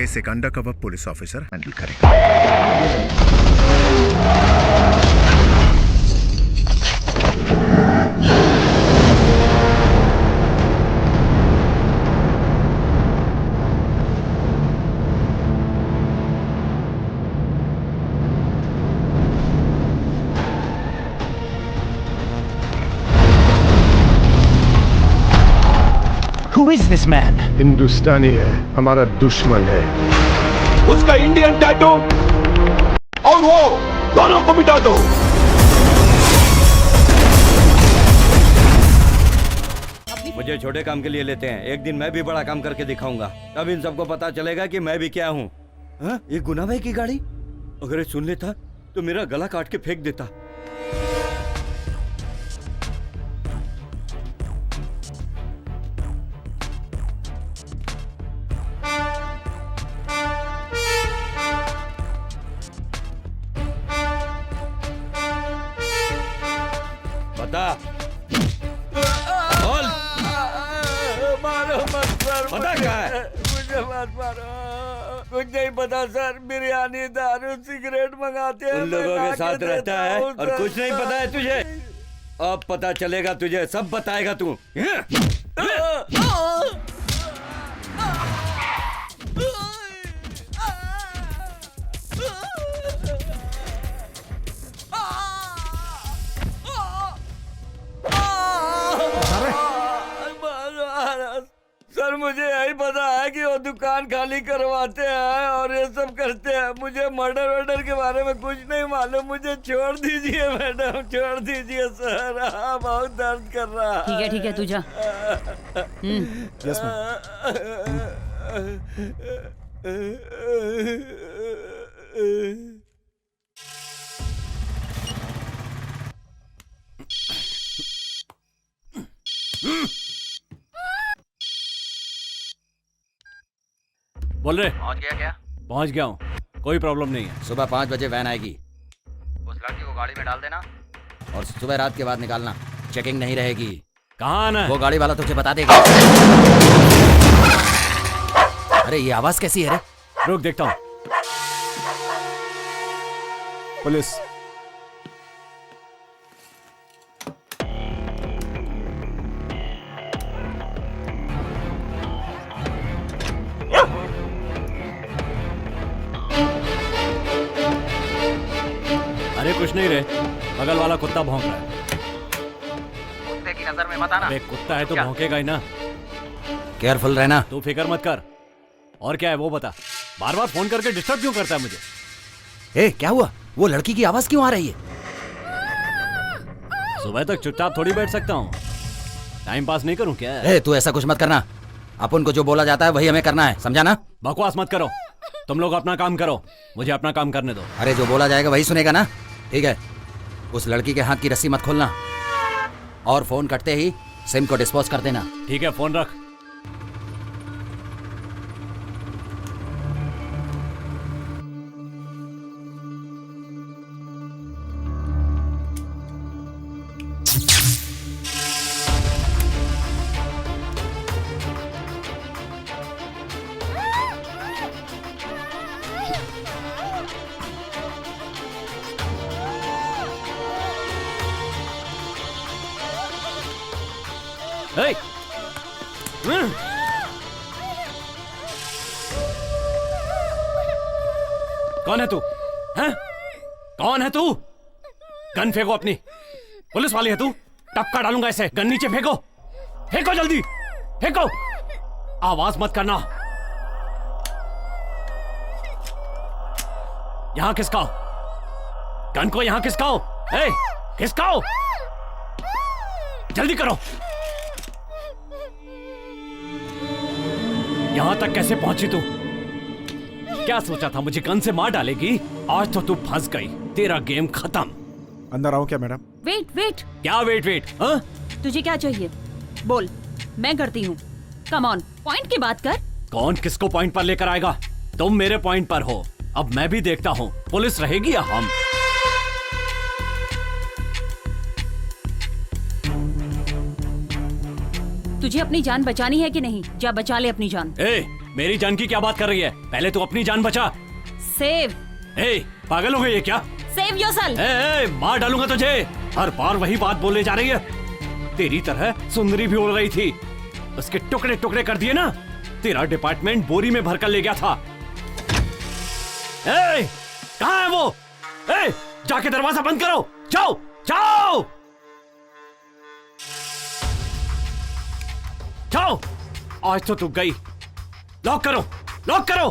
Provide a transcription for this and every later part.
Case एक undercover police officer handle करेगा। Who is this man? हिंदुस्तानी है, हमारा दुश्मन है। उसका इंडियन टैटू और वो दोनों को मिटा दो। मुझे छोटे काम के लिए लेते हैं, एक दिन मैं भी बड़ा काम करके दिखाऊंगा। तब इन सबको पता चलेगा कि मैं भी क्या हूँ। ये गुना भाई की गाड़ी, अगर ये सुन लेता तो मेरा गला काट के फेंक देता। बता, बोल। मारो मत सर, पता क्या है? मुझे मत मारो। कुछ नहीं पता सर, बिरयानी, दारू, सिगरेट मंगाते हैं, उन लोगों के साथ रहता है और कुछ नहीं पता है तुझे। अब पता चलेगा तुझे, सब बताएगा तू। सर मुझे यही पता है कि वो दुकान खाली करवाते हैं और ये सब करते हैं। मुझे मर्डर वर्डर के बारे में कुछ नहीं मालूम। मुझे छोड़ दीजिए मैडम, छोड़ दीजिए सर, बहुत दर्द कर रहा है। ठीक है तू जा। यस बोल रहे, पहुंच गया क्या? पहुंच गया हूँ, कोई प्रॉब्लम नहीं है। सुबह 5 बजे वैन आएगी, उस लड़की को गाड़ी में डाल देना और सुबह रात के बाद निकालना। चेकिंग नहीं रहेगी। कहाँ आना है? वो गाड़ी वाला तुझे बता देगा। अरे ये आवाज कैसी है रे? रुक देखता हूँ। पुलिस। अरे कुछ नहीं रे, बगल वाला कुत्ता भौंक रहा है। कुत्ते की नजर में मत आना। अरे कुत्ता है तो भौंकेगा ही ना। केयरफुल रहना। तू फिक्र मत कर। और क्या है वो बता, बार बार फोन करके डिस्टर्ब क्यों करता है मुझे? ए क्या हुआ? वो लड़की की आवाज क्यों आ रही है? सुबह तक चुपचाप थोड़ी बैठ सकता हूँ, टाइम पास नहीं करूँ क्या? ए तू ऐसा कुछ मत करना। अपन को जो बोला जाता है वही हमें करना है, समझा ना? बकवास मत करो, तुम लोग अपना काम करो, मुझे अपना काम करने दो। अरे जो बोला जाएगा वही सुनेगा ना? ठीक है, उस लड़की के हाथ की रस्सी मत खोलना और फोन कटते ही सिम को डिस्पोज कर देना। ठीक है, फोन रख। Hey! कौन है तू? हैं? कौन है तू? गन फेंको अपनी। पुलिस वाली है तू? टपका डालूंगा ऐसे। गन नीचे फेंको, फेंको जल्दी, फेंको। आवाज मत करना। यहां खिसकाओ, गन को यहां खिसकाओ। ए, खिसकाओ, जल्दी करो। यहां तक कैसे पहुंची तू? क्या सोचा था मुझे गन से मार डालेगी? आज तो तू फंस गई, तेरा गेम खत्म। अंदर आओ क्या मैडम? वेट। क्या वेट? हाँ? तुझे क्या चाहिए बोल, मैं करती हूँ। कम ऑन, पॉइंट की बात कर। कौन किसको पॉइंट पर लेकर आएगा? तुम मेरे पॉइंट पर हो, अब मैं भी देखता हूँ पुलिस रहेगी या हम। तुझे अपनी जान बचानी है कि नहीं? जा बचा ले अपनी जान। ए, मेरी जान की क्या बात कर रही है? पहले तू अपनी जान बचा। सेव ए, पागल हो गई है क्या? Save yourself. ए, मार डालूंगा तुझे। हर बार वही बात बोलने जा रही है। तेरी तरह सुंदरी भी उड़ रही थी, उसके टुकड़े टुकड़े कर दिए ना। तेरा डिपार्टमेंट बोरी में भरकर ले गया था। ए, कहाँ है वो? ए, जाके दरवाजा बंद करो। जाओ जाओ जाओ। आज तो तू गई। लॉक करो, लॉक करो।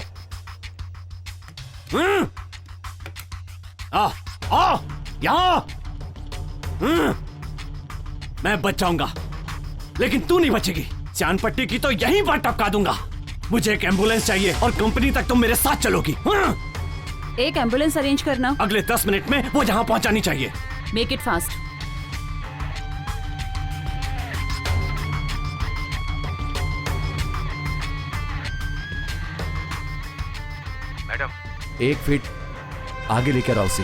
आ यहां। मैं बच जाऊंगा, लेकिन तू नहीं बचेगी। चांद पट्टी की तो यहीं पर टपका दूंगा। मुझे एक एम्बुलेंस चाहिए और कंपनी तक तुम मेरे साथ चलोगी। एक एम्बुलेंस अरेंज करना। अगले 10 मिनट में वो जहां पहुंचानी चाहिए। Make it fast. Madam 1 feet आगे लेकर आओ उसे।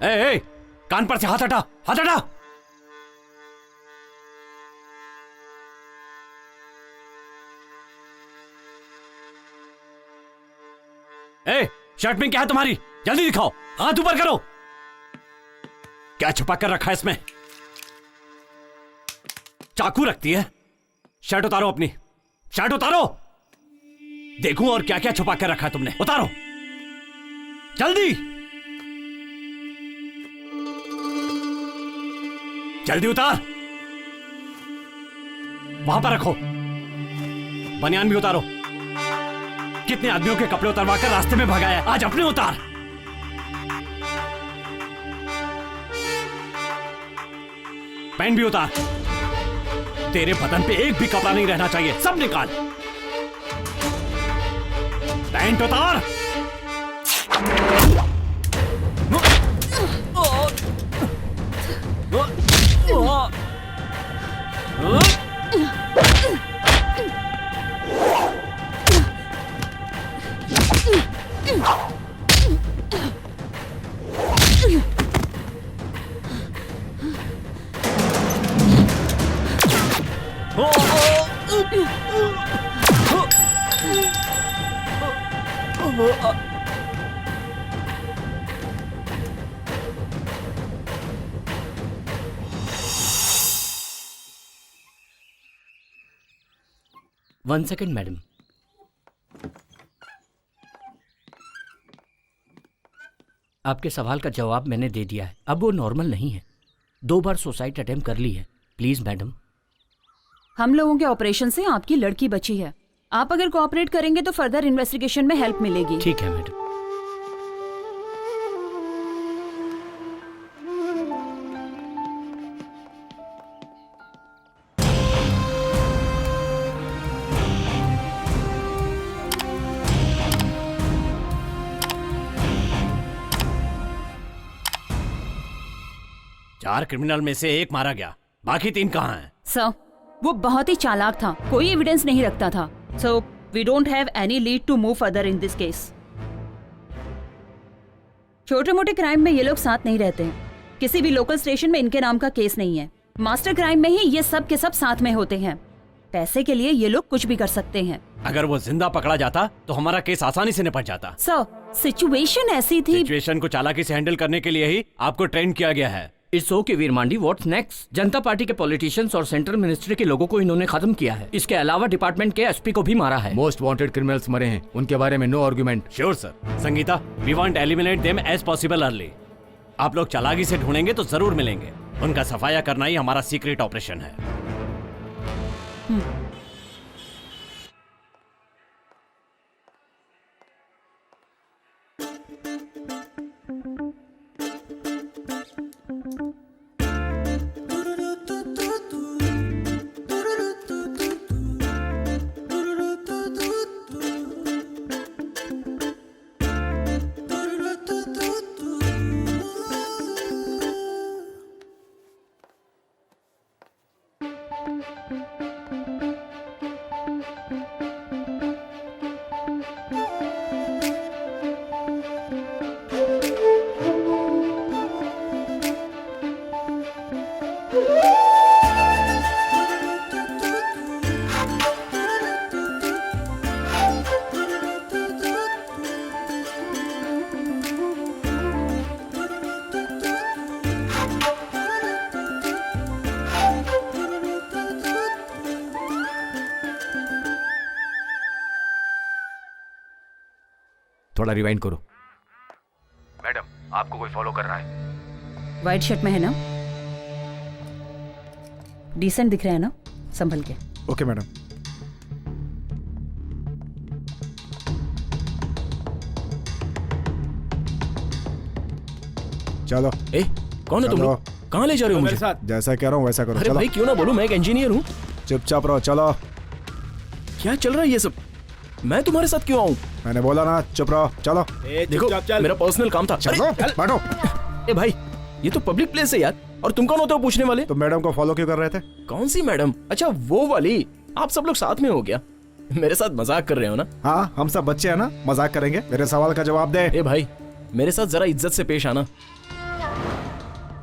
ए, कान पर से हाथ हटा, हाथ हटा। ए, शर्ट में क्या है तुम्हारी? जल्दी दिखाओ, हाथ ऊपर करो। क्या छुपा कर रखा है इसमें? चाकू रखती है। शर्ट उतारो अपनी, शर्ट उतारो। देखूं और क्या क्या छुपा कर रखा है तुमने। उतारो जल्दी, जल्दी उतार। वहां पर रखो। बनियान भी उतारो। कितने आदमियों के कपड़े उतरवा कर रास्ते में भगाया, आज अपने उतार। पैंट भी उतार। तेरे बदन पे एक भी कपड़ा नहीं रहना चाहिए, सब निकाल। पैंट उतार। One second madam. आपके सवाल का जवाब मैंने दे दिया है। अब वो नॉर्मल नहीं है। 2 बार सुसाइड अटेम्प्ट कर ली है। Please madam. हम लोगों के ऑपरेशन से आपकी लड़की बची है। आप अगर कोऑपरेट करेंगे तो फर्दर इन्वेस्टिगेशन में हेल्प मिलेगी। ठीक है मैडम। चार क्रिमिनल में से एक मारा गया, बाकी 3 कहां हैं? सर, वो बहुत ही चालाक था, कोई एविडेंस नहीं रखता था। So we don't have any lead to move further in this case. छोटे मोटे क्राइम में ये लोग साथ नहीं रहते हैं। किसी भी लोकल स्टेशन में इनके नाम का केस नहीं है। मास्टर क्राइम में ही ये सब के सब साथ में होते हैं। पैसे के लिए ये लोग कुछ भी कर सकते हैं। अगर वो जिंदा पकड़ा जाता तो हमारा केस आसानी से निपट जाता। सर, सिचुएशन ऐसी थी। सिचुएशन को चालाकी से हैंडल करने के लिए ही आपको ट्रेन किया गया है। It's okay Veer Mandi, what's next? Janata Party के पॉलिटिशियंस और सेंट्रल मिनिस्ट्री के लोगों को इन्होंने खत्म किया है। इसके अलावा डिपार्टमेंट के एसपी को भी मारा है। मोस्ट वांटेड क्रिमिनल्स मरे हैं, उनके बारे में no argument. Sure sir. Sangeeta, we want eliminate them as possible early. आप लोग चालाकी से ढूंढेंगे तो जरूर मिलेंगे। उनका सफाया करना ही हमारा सीक्रेट ऑपरेशन है। थोड़ा रिवाइंड करो। मैडम, आपको कोई फॉलो कर रहा है। व्हाइट शर्ट में है ना? डिसेंट दिख रहा है ना? संभल के। Okay madam. चलो ए, कौन है तुम चलो। लोग? कहाँ ले जा रहे हो मुझे? जैसा कह रहा हूँ वैसा करो। अरे चलो भाई क्यों ना बोलूं, मैं एक इंजीनियर हूँ। चुपचाप रहो। चलो, क्या चल रहा है ये सब? मैं तुम्हारे साथ क्यों आऊँ? मैंने बोला ना चुप रहो। चलो देखो, मेरा पर्सनल काम था। चलो बैठो। ए भाई, ये तो पब्लिक प्लेस है यार, और तुम कौन होते हो पूछने वाले? तो मैडम को फॉलो क्यों कर रहे थे? कौन सी मैडम? अच्छा वो वाली। आप सब लोग साथ में हो गया? मेरे साथ मजाक कर रहे हो ना? हाँ, हम सब बच्चे हैं ना, मजाक करेंगे। मेरे सवाल का जवाब दे। ए भाई, मेरे साथ जरा इज्जत से पेश आना।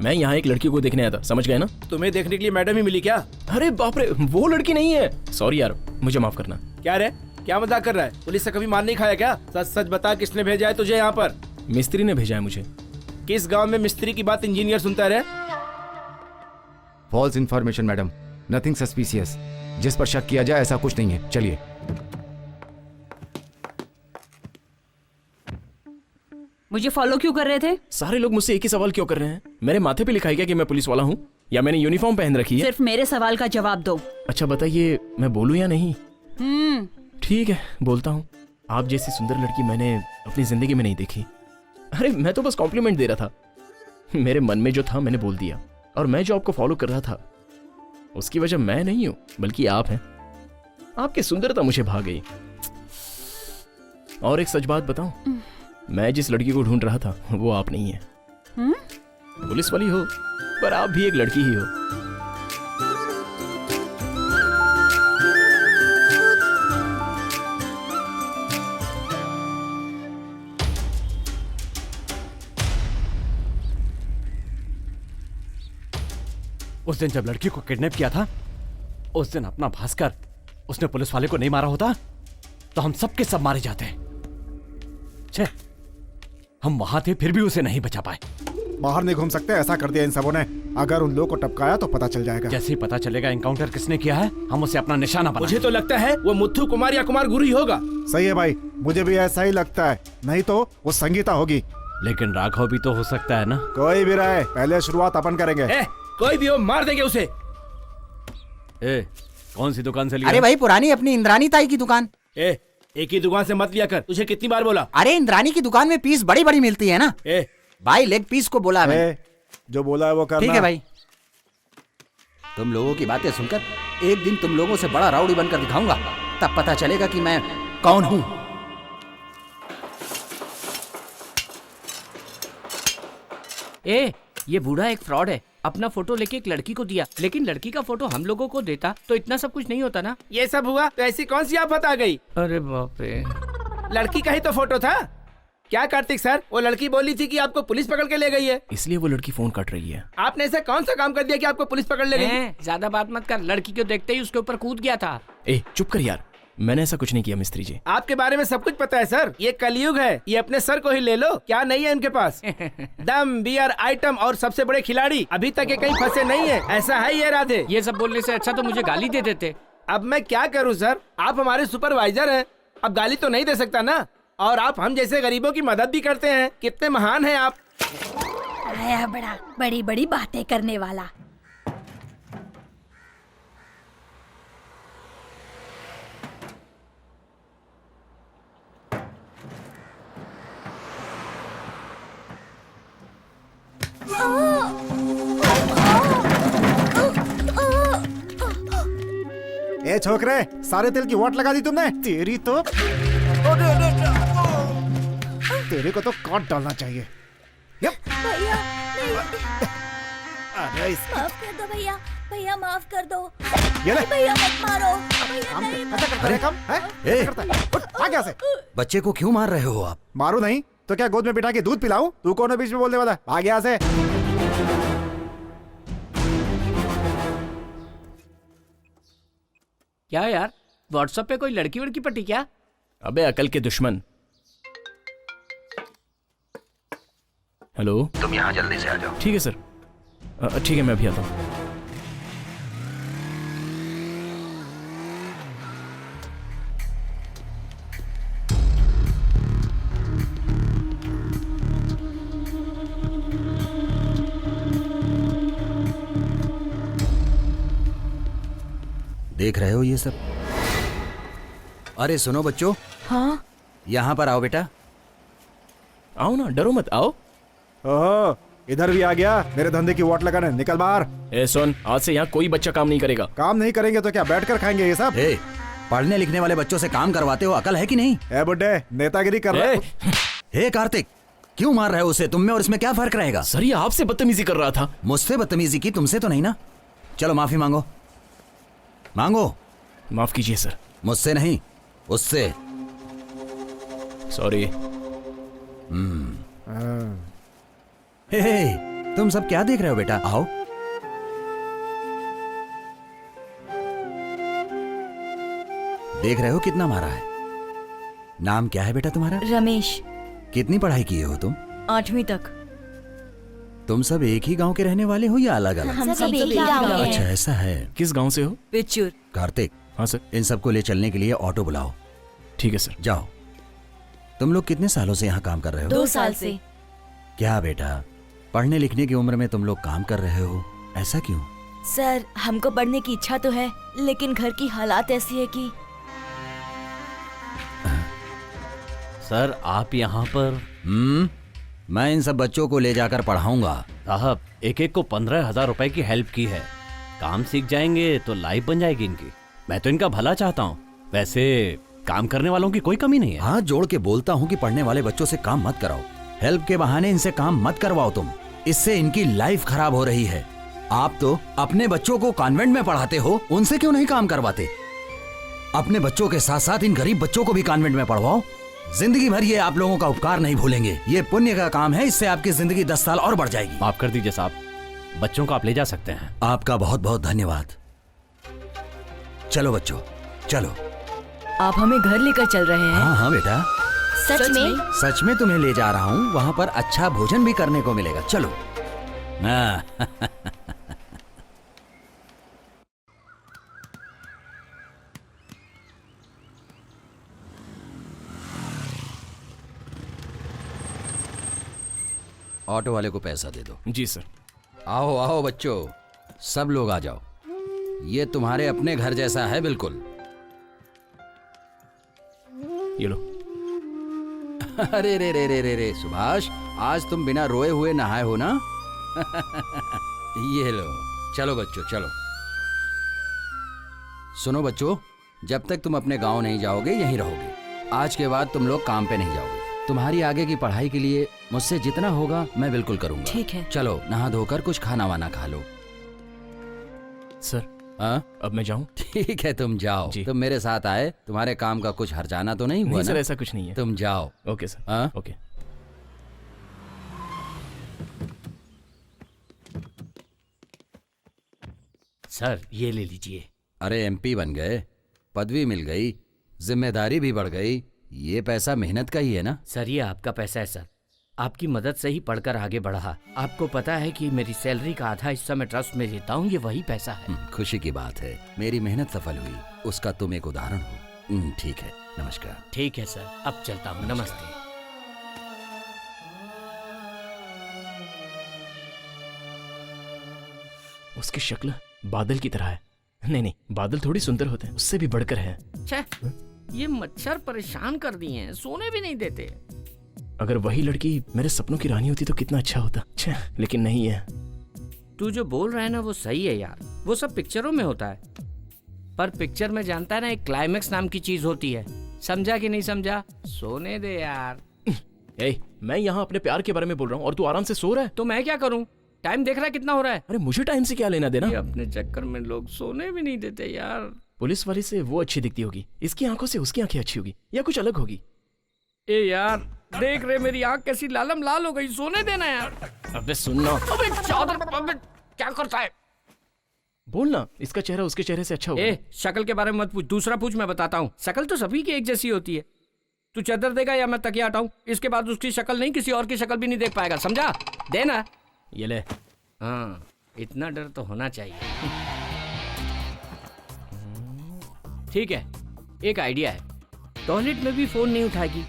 मैं यहाँ एक लड़की को देखने आया था, समझ गए ना? तुम्हें देखने के लिए मैडम ही मिली क्या? अरे बाप रे, वो लड़की नहीं है। सॉरी यार, मुझे माफ करना। क्या रे, क्या मजाक कर रहा है? पुलिस से कभी मार नहीं खाया क्या? सच सच बता, किसने भेजा है तुझे यहाँ पर? मिस्त्री ने भेजा है मुझे। किस गांव में मिस्त्री की बात इंजीनियर सुनता रहे? False information madam, nothing suspicious. जिस पर शक किया जाए ऐसा कुछ नहीं है। चलिए। मुझे फॉलो क्यों कर रहे थे? सारे लोग मुझसे एक ही सवाल क्यों कर रहे हैं? मेरे माथे पे लिखा है क्या कि मैं पुलिस वाला हूँ, या मैंने यूनिफॉर्म पहन रखी है? सिर्फ मेरे सवाल का जवाब दो। अच्छा बताइए, मैं बोलूं या नहीं? ठीक है, बोलता हूँ। आप जैसी सुंदर लड़की मैंने अपनी जिंदगी में नहीं देखी। अरे मैं तो बस कॉम्प्लीमेंट दे रहा था। मेरे मन में जो था मैंने बोल दिया। और मैं जो आपको फॉलो कर रहा था, उसकी वजह मैं नहीं हूं, बल्कि आप हैं। आपकी सुंदरता मुझे भा गई। और एक सच बात बताऊं, मैं जिस लड़की को ढूंढ रहा था वो आप नहीं है। पुलिस वाली हो, पर आप भी एक लड़की ही हो। उस दिन जब लड़की को किडनैप किया था, उस दिन अपना भास्कर, उसने पुलिस वाले को नहीं मारा होता तो हम सब के सब मारे जाते। छे, हम वहां थे फिर भी उसे नहीं बचा पाए। बाहर नहीं घूम सकते, ऐसा कर दिया इन सबों ने। अगर उन लोगों को टपकाया तो पता चल जाएगा। जैसे ही पता चलेगा एनकाउंटर किसने किया है, हम उसे अपना निशाना बना। मुझे तो लगता है वो मुथु कुमार या कुमार गुरु ही होगा। सही है भाई, मुझे भी ऐसा ही लगता है। नहीं तो वो संगीता होगी। लेकिन राघव भी तो हो सकता है ना? कोई भी रहे, पहले शुरुआत अपन करेंगे। कोई भी हो, मार देंगे उसे। ए, कौन सी दुकान से लिया? अरे भाई, पुरानी अपनी इंद्रानी ताई की दुकान। एक ही दुकान से मत लिया कर, तुझे कितनी बार बोला? अरे इंद्रानी की दुकान में पीस बड़ी बड़ी मिलती है ना। भाई लेग पीस को बोला मैं। जो बोला है वो करना। ठीक है भाई। तुम लोगों की बातें सुनकर एक दिन तुम लोगों से बड़ा राउडी बनकर दिखाऊंगा, तब पता चलेगा कि मैं कौन हूं। ये बूढ़ा एक फ्रॉड है। अपना फोटो लेके एक लड़की को दिया, लेकिन लड़की का फोटो हम लोगों को देता तो इतना सब कुछ नहीं होता ना। ये सब हुआ तो ऐसी कौन सी आफत आ गई? अरे बाप रे, लड़की का ही तो फोटो था। क्या कार्तिक सर, वो लड़की बोली थी कि आपको पुलिस पकड़ के ले गई है। इसलिए वो लड़की फोन काट रही है। आपने ऐसा कौन सा काम कर दिया कि आपको पुलिस पकड़ ले गई? ज्यादा बात मत कर। लड़की को देखते ही उसके ऊपर कूद गया था। चुप कर यार, मैंने ऐसा कुछ नहीं किया मिस्त्री जी। आपके बारे में सब कुछ पता है सर। ये कलयुग है, ये अपने सर को ही ले लो। क्या नहीं है इनके पास? दम, बियर, आइटम और सबसे बड़े खिलाड़ी। अभी तक ये कहीं फंसे नहीं है। ऐसा है ये राधे? ये सब बोलने से अच्छा तो मुझे गाली दे देते। अब मैं क्या करूं सर, आप हमारे सुपरवाइजर हैं। अब गाली तो नहीं दे सकता ना। और आप हम जैसे गरीबों की मदद भी करते हैं। कितने महान हैं आप। आया बड़ा बड़ी बड़ी बातें करने वाला। ए छोकरे, सारे तेल की वाट लगा दी तुमने। तेरी तो तेरे को तो काट डालना चाहिए। भैया नहीं। अरे माफ कर दो भैया, भैया माफ कर दो। ये ले। भैया मत मारो। भैया काम नहीं ऐसा करता है काम है? ऐसा करता है? उठ, आ गया से। बच्चे को क्यों मार रहे हो आप? मारू नहीं तो क्या गोद में बिठा के दूध पिलाऊं? तू कौन है बीच में बोलने वाला? आ गया से। क्या यार, व्हाट्सएप पे कोई लड़की वड़की पटी क्या? अबे अकल के दुश्मन। हेलो, तुम यहाँ जल्दी से आ जाओ। ठीक है सर। ठीक है, मैं अभी आता हूँ। देख रहे हो ये सब? अरे सुनो बच्चों, हाँ यहाँ पर आओ बेटा। आओ ना, डरो मत, आओ। ओहो, इधर भी आ गया मेरे धंधे की वाट लगाने। निकल बाहर। ए सुन, आज से यहाँ कोई बच्चा काम नहीं करेगा। काम नहीं करेंगे तो क्या बैठ कर खाएंगे ये सब? ए, पढ़ने लिखने वाले बच्चों से काम करवाते हो, अकल है कि नहीं? ए बुड्ढे, नेतागिरी कर रहे हो? हे कार्तिक, क्यों मार रहे हो उसे? तुम में और इसमें क्या फर्क रहेगा? सर ये आपसे बदतमीजी कर रहा था। मुझसे बदतमीजी की, तुमसे तो नहीं ना? चलो माफी मांगो, मांगो। माफ कीजिए सर। मुझसे नहीं, उससे। सॉरी। हे, तुम सब क्या देख रहे हो बेटा? आओ। देख रहे हो कितना मारा है? नाम क्या है बेटा तुम्हारा? रमेश। कितनी पढ़ाई किए हो तुम? 8वीं तक। तुम सब एक ही गांव के रहने वाले हो या अलग अलग? हम सब एक ही गाँव के अच्छा हैं। ऐसा है। किस गांव से हो? पिचूर। कार्तिक, हाँ सर। इन सबको ले चलने के लिए ऑटो बुलाओ। ठीक है सर। जाओ। तुम लोग कितने सालों से यहाँ काम कर रहे हो? 2 साल से। क्या बेटा, पढ़ने लिखने की उम्र में तुम लोग काम कर रहे हो, ऐसा क्यों? सर हमको पढ़ने की इच्छा तो है, लेकिन घर की हालात ऐसी है कि। सर आप यहाँ पर? मैं इन सब बच्चों को ले जाकर पढ़ाऊंगा। साहब एक एक को 15,000 रुपए की हेल्प की है। काम सीख जाएंगे तो लाइफ बन जाएगी इनकी। मैं तो इनका भला चाहता हूँ। वैसे काम करने वालों की कोई कमी नहीं है। हाथ जोड़ के बोलता हूँ कि पढ़ने वाले बच्चों से काम मत कराओ। हेल्प के बहाने इनसे काम मत करवाओ तुम। इससे इनकी लाइफ खराब हो रही है। आप तो अपने बच्चों को कॉन्वेंट में पढ़ाते हो, उनसे क्यों नहीं काम करवाते? अपने बच्चों के साथ साथ इन गरीब बच्चों को भी कॉन्वेंट में पढ़वाओ। जिंदगी भर ये आप लोगों का उपकार नहीं भूलेंगे। ये पुण्य का काम है, इससे आपकी जिंदगी 10 साल और बढ़ जाएगी। माफ कर दीजिए साहब, बच्चों को आप ले जा सकते हैं। आपका बहुत बहुत धन्यवाद। चलो बच्चों, चलो। आप हमें घर लेकर चल रहे हैं? हाँ हाँ बेटा, सच में? सच में तुम्हें ले जा रहा हूँ। वहाँ पर अच्छा भोजन भी करने को मिलेगा। चलो। हाँ। ऑटो वाले को पैसा दे दो। जी सर। आओ आओ बच्चों, सब लोग आ जाओ। ये तुम्हारे अपने घर जैसा है बिल्कुल। ये लो। अरे रे रे रे रे रे सुभाष, आज तुम बिना रोए हुए नहाए हो ना? ये लो। चलो बच्चों चलो। सुनो बच्चों, जब तक तुम अपने गांव नहीं जाओगे यहीं रहोगे। आज के बाद तुम लोग काम पे नहीं जाओगे। तुम्हारी आगे की पढ़ाई के लिए मुझसे जितना होगा मैं बिल्कुल करूंगा। ठीक है। चलो नहा धोकर कुछ खाना वाना खा लो। सर हाँ अब मैं जाऊं? ठीक है तुम जाओ। जी। तुम मेरे साथ आए, तुम्हारे काम का कुछ हर्जाना तो नहीं हुआ नहीं ना? सर, ऐसा कुछ नहीं है। तुम जाओ। Okay sir. हाँ? ओके। सर ये ले लीजिए। अरे एमपी बन गए, पदवी मिल गई, जिम्मेदारी भी बढ़ गई। ये पैसा मेहनत का ही है ना? सर ये आपका पैसा है सर, आपकी मदद से ही पढ़कर आगे बढ़ा। आपको पता है कि मेरी सैलरी का आधा हिस्सा मैं ट्रस्ट में देता हूँ, ये वही पैसा है। खुशी की बात है, मेरी मेहनत सफल हुई, उसका तुम एक उदाहरण हो। ठीक है, नमस्कार। ठीक है सर, अब चलता हूँ। नमस्ते। उसकी शक्ल बादल की तरह है। नहीं नहीं, बादल थोड़ी सुंदर होते हैं, उससे भी बढ़कर है। छे, ये मच्छर परेशान कर दिए हैं, सोने भी नहीं देते। अगर वही लड़की मेरे सपनों की रानी होती तो कितना अच्छा होता। छे, लेकिन नहीं है। तू जो बोल रहा है ना वो सही है यार, वो सब पिक्चरों में होता है। पर पिक्चर में जानता है ना, एक क्लाइमेक्स नाम की चीज होती है। समझा कि नहीं समझा? सोने दे यार। ए, मैं यहाँ अपने प्यार के बारे में बोल रहा हूँ और तू आराम से सो रहा है। तो मैं क्या करूँ? टाइम देख रहा है कितना हो रहा है? अरे मुझे टाइम से क्या लेना देना? ये अपने चक्कर में लोग सोने भी नहीं देते यार। पुलिस वाली से वो अच्छी दिखती होगी, इसकी आंखों से उसकी आंखें अच्छी होगी, या कुछ अलग होगी। ए यार देख रहे मेरी आंख कैसी लालम लाल हो गई, सोने देना यार। अबे सुनना। अबे चादर, अबे क्या करता है? बोलना, इसका चेहरा उसके चेहरे से अच्छा होगा। ए शक्ल के बारे में मत पूछ, दूसरा पूछ, मैं बताता हूँ। शक्ल तो सभी की एक जैसी होती है। तू चादर देगा या मैं तकिया हटाऊं? इसके बाद उसकी शक्ल नहीं, किसी और की शक्ल भी नहीं देख पाएगा, समझा? देना। ये ले। हाँ, इतना डर तो होना चाहिए। ठीक है, एक आइडिया है। टॉयलेट में भी फोन नहीं उठाएगी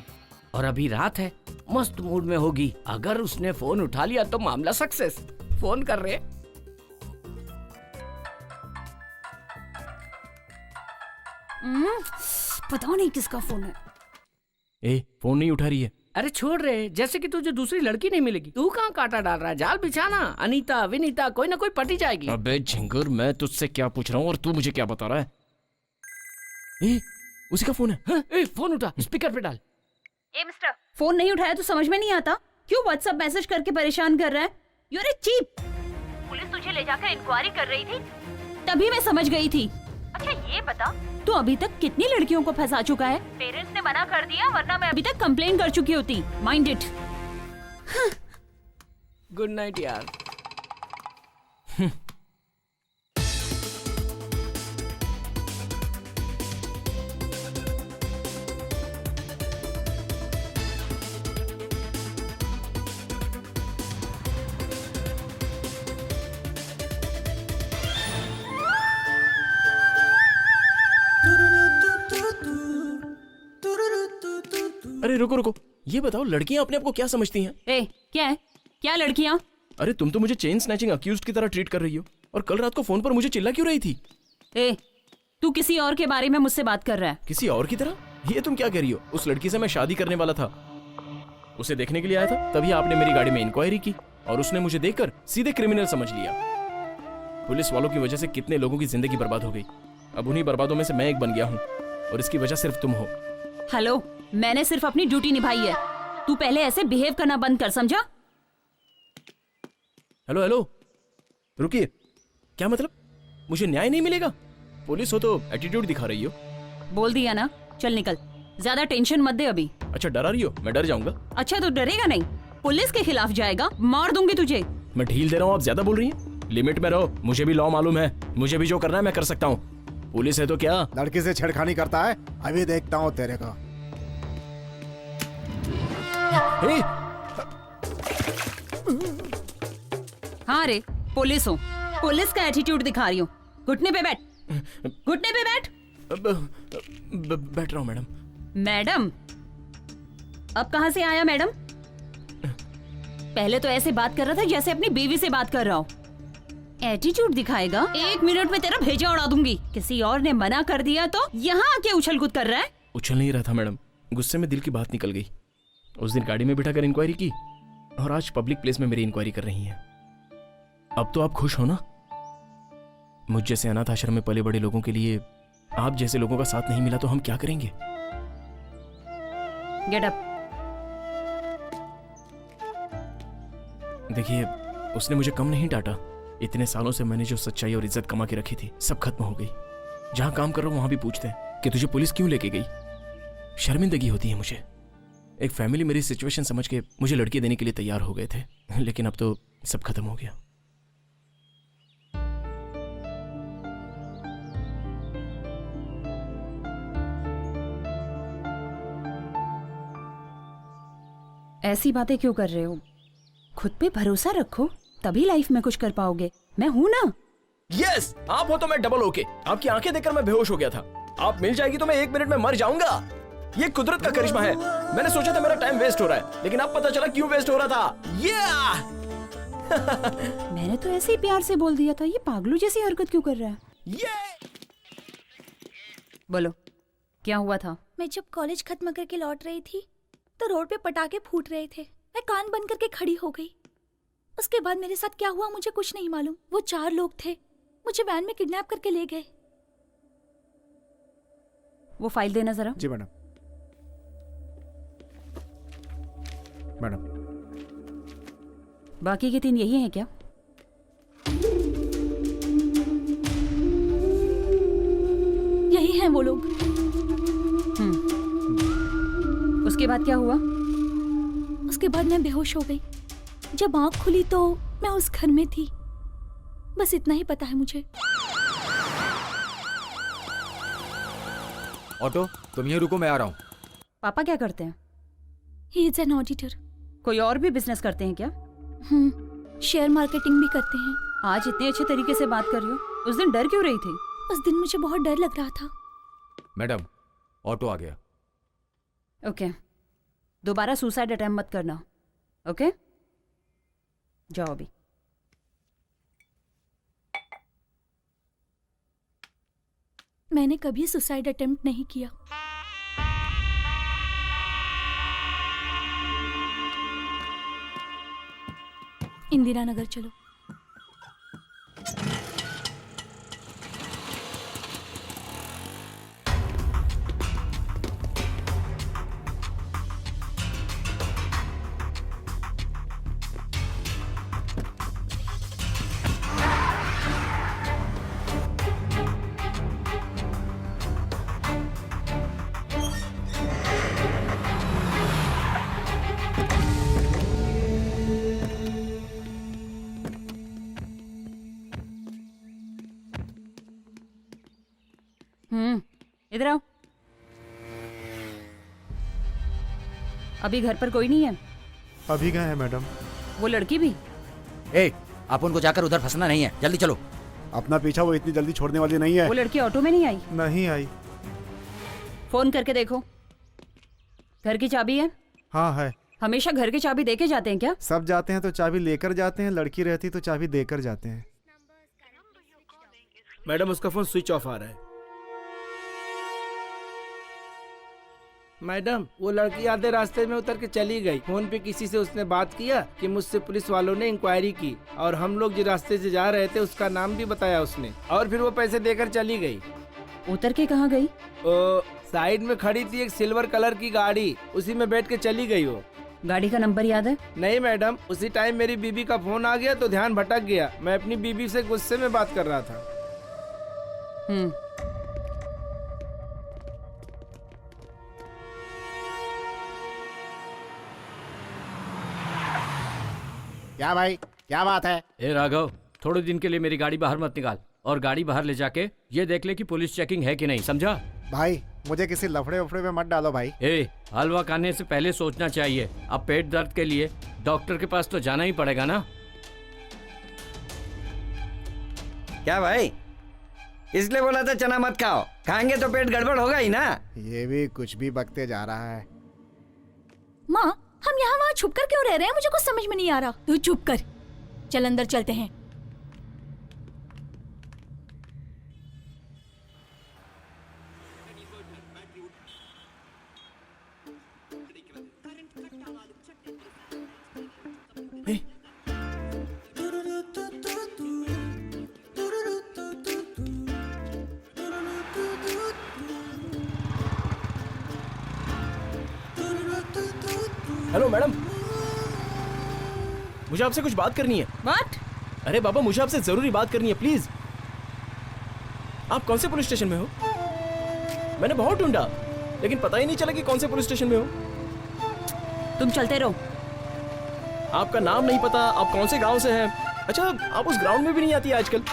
और अभी रात है, मस्त मूड में होगी। अगर उसने फोन उठा लिया तो मामला सक्सेस। फोन कर रहे। पता नहीं किसका फोन है। ए, फोन नहीं उठा रही है। अरे छोड़ रहे, जैसे कि तुझे दूसरी लड़की नहीं मिलेगी। तू कहाँ कांटा डाल रहा है? जाल बिछाना, अनीता विनीता कोई ना कोई पटी जाएगी। अबे झिंगुर, मैं तुझसे क्या पूछ रहा हूँ और तू मुझे क्या बता रहा है? ए, उसी का फोन है। हाँ, ए, फोन उठा, स्पीकर पे डाल। ए मिस्टर, फोन नहीं उठाया तो समझ में नहीं आता? क्यों व्हाट्सएप मैसेज करके परेशान कर रहा है? You are a cheap. Police तुझे ले जाकर इंक्वायरी कर रही थी, तभी मैं समझ गई थी। अच्छा ये बता, तू अभी तक कितनी लड़कियों को फंसा चुका है? पेरेंट्स ने मना कर दिया, वरना मैं अभी तक कंप्लेन कर चुकी होती। Mind it. गुड नाइट यार। अरे रुको रुको, ये बताओ लड़कियां अपने आप को क्या समझती हैं? ए, क्या है? क्या लड़कियां? अरे तुम तो मुझे चेन स्नैचिंग अक्यूज्ड की तरह ट्रीट कर रही हो, और कल रात को फोन पर मुझे चिल्ला क्यों रही थी? ए, तू किसी और के बारे में मुझसे बात कर रहा है। किसी और की तरह? ये तुम क्या कह रही हो? उस लड़की से मैं शादी करने वाला था, उसे देखने के लिए आया था, तभी आपने मेरी गाड़ी में इंक्वायरी की और उसने मुझे देखकर सीधे क्रिमिनल समझ लिया। पुलिस वालों की वजह से कितने लोगों की जिंदगी बर्बाद हो गई। अब उन्हीं बर्बादों में से मैं एक बन गया हूँ, और इसकी वजह सिर्फ तुम हो। हेलो, मैंने सिर्फ अपनी ड्यूटी निभाई है। तू पहले ऐसे बिहेव करना बंद कर, समझा? हेलो हेलो, रुकिए। क्या मतलब? मुझे न्याय नहीं मिलेगा? पुलिस हो तो एटीट्यूड दिखा रही हो। बोल दिया ना, चल निकल। ज्यादा टेंशन मत दे अभी। अच्छा डरा रही हो? मैं डर जाऊंगा? अच्छा तो डरेगा नहीं? पुलिस के खिलाफ जाएगा, मार दूंगी तुझे। मैं ढील दे रहा हूँ, आप ज्यादा बोल रही हैं। लिमिट में रहो, मुझे भी लॉ मालूम है। मुझे भी जो करना है मैं कर सकता हूँ। पुलिस है तो क्या? लड़की से छेड़खानी करता है, अभी देखता हूँ तेरे को। हाँ रे, पुलिस हूँ, पुलिस का एटीट्यूड दिखा रही हूँ। घुटने पे बैठ, घुटने पे बैठ। बैठ रहा हूँ मैडम। मैडम? अब कहाँ से आया मैडम? पहले तो ऐसे बात कर रहा था जैसे अपनी बीवी से बात कर रहा हो। एटीट्यूड दिखाएगा? 1 मिनट में तेरा भेजा उड़ा दूंगी। किसी और ने मना कर दिया तो यहाँ आके उछल कूद कर रहा है। उछल नहीं रहा था मैडम, गुस्से में दिल की बात निकल गई। उस दिन गाड़ी में बिठाकर इंक्वायरी की, और आज पब्लिक प्लेस में मेरी इंक्वायरी कर रही हैं। अब तो आप खुश हो ना? मुझ जैसे अनाथ आश्रम में पले बड़े लोगों के लिए आप जैसे लोगों का साथ नहीं मिला तो हम क्या करेंगे? Get up. देखिए, उसने मुझे कम नहीं डांटा। इतने सालों से मैंने जो सच्चाई और इज्जत कमा के रखी थी, सब खत्म हो गई। जहां काम कर रहा हूं वहां भी पूछते हैं कि तुझे पुलिस क्यों लेके गई। शर्मिंदगी होती है मुझे। एक फैमिली मेरी सिचुएशन समझ के मुझे लड़की देने के लिए तैयार हो गए थे, लेकिन अब तो सब खत्म हो गया। ऐसी बातें क्यों कर रहे हो? खुद पे भरोसा रखो, तभी लाइफ में कुछ कर पाओगे। मैं हूं ना। यस, आप हो तो मैं डबल ओके। आपकी आंखें देखकर मैं बेहोश हो गया था। आप मिल जाएगी तो मैं 1 मिनट में मर जाऊंगा। ये कुदरत का करिश्मा है। मैंने सोचा था मेरा टाइम वेस्ट हो रहा है, लेकिन अब पता चला क्यों वेस्ट हो रहा था। मैंने तो ऐसे ही प्यार से बोल दिया था। ये पागलू जैसी हरकत क्यों कर रहा है? बोलो, क्या हुआ था? मैं जब कॉलेज खत्म करके लौट रही थी तो रोड पे पटाखे फूट रहे थे। मैं कान बंद करके खड़ी हो गई। उसके बाद मेरे साथ क्या हुआ मुझे कुछ नहीं मालूम। वो 4 लोग थे, मुझे वैन में किडनैप करके ले गए। वो फाइल देना जरा। जी मैडम। मैडम, बाकी के 3 यही हैं क्या? यही हैं वो लोग। उसके बाद क्या हुआ? उसके बाद मैं बेहोश हो गई। जब आंख खुली तो मैं उस घर में थी। बस इतना ही पता है मुझे। ऑटो, तुम यहीं रुको, मैं आ रहा हूँ। पापा क्या करते हैं? He is an auditor. कोई और भी बिजनेस करते हैं क्या? शेयर मार्केटिंग भी करते हैं। आज इतने अच्छे तरीके से बात कर रही हो, उस दिन डर क्यों रही थी? उस दिन मुझे बहुत डर लग रहा था। मैडम, ऑटो आ गया। ओके, दोबारा सुसाइड अटेम्प्ट मत करना। ओके, जाओ अभी। मैं मैंने कभी सुसाइड अटेम्प्ट नहीं किया। इंदिरा नगर चलो। इधर आओ। अभी घर पर कोई नहीं है? अभी गए हैं मैडम। वो लड़की भी? ए, आप उनको जाकर उधर फंसना नहीं है, जल्दी चलो। अपना पीछा वो इतनी जल्दी छोड़ने वाली नहीं है। वो लड़की ऑटो में नहीं आई? नहीं आई। फोन करके देखो। घर की चाबी है? हाँ है। हमेशा घर की चाबी देके जाते हैं क्या? सब जाते हैं तो चाबी लेकर जाते हैं, लड़की रहती तो चाबी देकर जाते हैं। मैडम उसका फोन स्विच ऑफ आ रहा है। मैडम वो लड़की आधे रास्ते में उतर के चली गई। फोन पे किसी से उसने बात किया कि मुझसे पुलिस वालों ने इंक्वायरी की और हम लोग जिस रास्ते से जा रहे थे उसका नाम भी बताया उसने, और फिर वो पैसे देकर चली गई। उतर के कहाँ गई? साइड में खड़ी थी एक सिल्वर कलर की गाड़ी, उसी में बैठ के चली गई वो। गाड़ी का नंबर याद है? नहीं मैडम, उसी टाइम मेरी बीबी का फोन आ गया तो ध्यान भटक गया। मैं अपनी बीबी से गुस्से में बात कर रहा था। क्या भाई, क्या बात है? ए राघव, थोड़े दिन के लिए मेरी गाड़ी बाहर मत निकाल, और गाड़ी बाहर ले जाके ये देख ले कि पुलिस चेकिंग है कि नहीं, समझा? भाई मुझे किसी लफड़े वफड़े में मत डालो भाई। ए, हलवा खाने से पहले सोचना चाहिए। अब पेट दर्द के लिए डॉक्टर के पास तो जाना ही पड़ेगा ना। क्या भाई, इसलिए बोला था चना मत खाओ, खाएंगे तो पेट गड़बड़ होगा ही ना। ये भी कुछ भी बकते जा रहा है। माँ, हम यहाँ वहाँ छुप कर क्यों रह रहे हैं? मुझे कुछ समझ में नहीं आ रहा। तू चुप कर, चल अंदर चलते हैं। हेलो मैडम, मुझे आपसे कुछ बात करनी है। What? अरे बाबा, मुझे आपसे जरूरी बात करनी है, प्लीज। आप कौन से पुलिस स्टेशन में हो? मैंने बहुत ढूंढा लेकिन पता ही नहीं चला कि कौन से पुलिस स्टेशन में हो। तुम चलते रहो। आपका नाम नहीं पता, आप कौन से गांव से हैं? अच्छा, आप उस ग्राउंड में भी नहीं आती आजकल।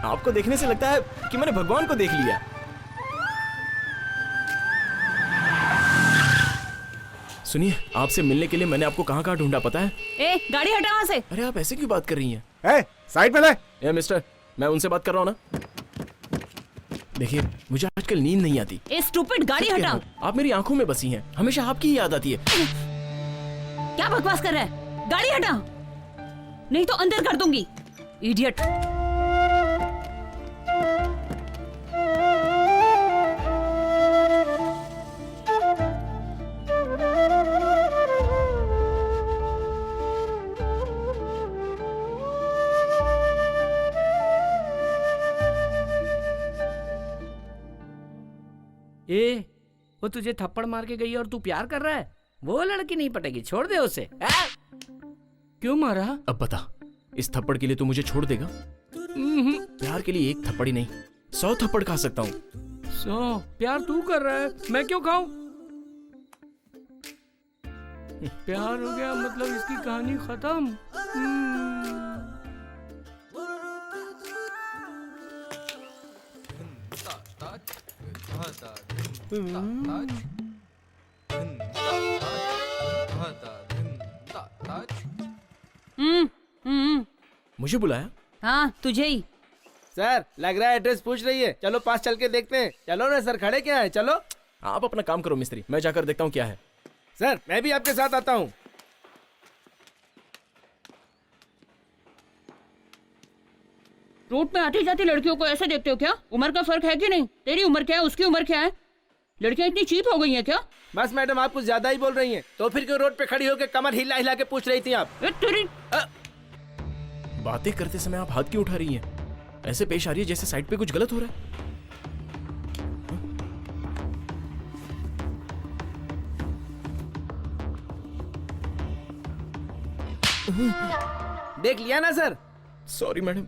आपको देखने से लगता है कि मैंने भगवान को देख लिया। सुनिए, आपसे मिलने के लिए मैंने आपको कहाँ कहाँ ढूंढा पता है? ए, गाड़ी हटा वहाँ से। अरे आप ऐसे क्यों बात कर रही हैं? साइड में ले। ए मिस्टर, मैं उनसे बात कर रहा हूँ ना। देखिए, मुझे आजकल नींद नहीं आती। ए स्टूपिड, गाड़ी हटा। आप मेरी आंखों में बसी हैं, हमेशा आपकी ही याद आती है। क्या बकवास कर रहा है? गाड़ी हटा, नहीं तो अंदर कर दूंगी, इडियट। ए, वो तुझे थप्पड़ मार के गई और तू प्यार कर रहा है? वो लड़की नहीं पटेगी, छोड़ दे उसे। क्यों मारा? अब बता, इस थप्पड़ के लिए तू मुझे छोड़ देगा? प्यार के लिए एक थप्पड़ ही नहीं, 100 थप्पड़ खा सकता हूँ। 100? प्यार तू कर रहा है, मैं क्यों खाऊं? प्यार हो गया मतलब इसकी कहानी खत्म। मुझे बुलाया? हाँ, तुझे ही। सर, लग रहा है एड्रेस पूछ रही है, चलो पास चल के देखते हैं। चलो ना सर, खड़े क्या है, चलो। आप अपना काम करो मिस्त्री, मैं जाकर देखता हूँ क्या है। सर, मैं भी आपके साथ आता हूँ। रोड पे आती जाती लड़कियों को ऐसे देखते हो क्या? उम्र का फर्क है कि नहीं? तेरी उम्र क्या है, उसकी उम्र क्या है? लड़कियां इतनी चीप हो गई हैं क्या? बस मैडम आप कुछ ज्यादा ही बोल रही हैं। तो फिर क्यों रोड पे खड़ी होकर कमर हिला हिला के पूछ रही थी आप? तेरी बातें करते समय आप हाथ क्यों उठा रही हैं? ऐसे पेश आ रही है जैसे साइड पे कुछ गलत हो रहा है। देख लिया ना सर? सॉरी मैडम,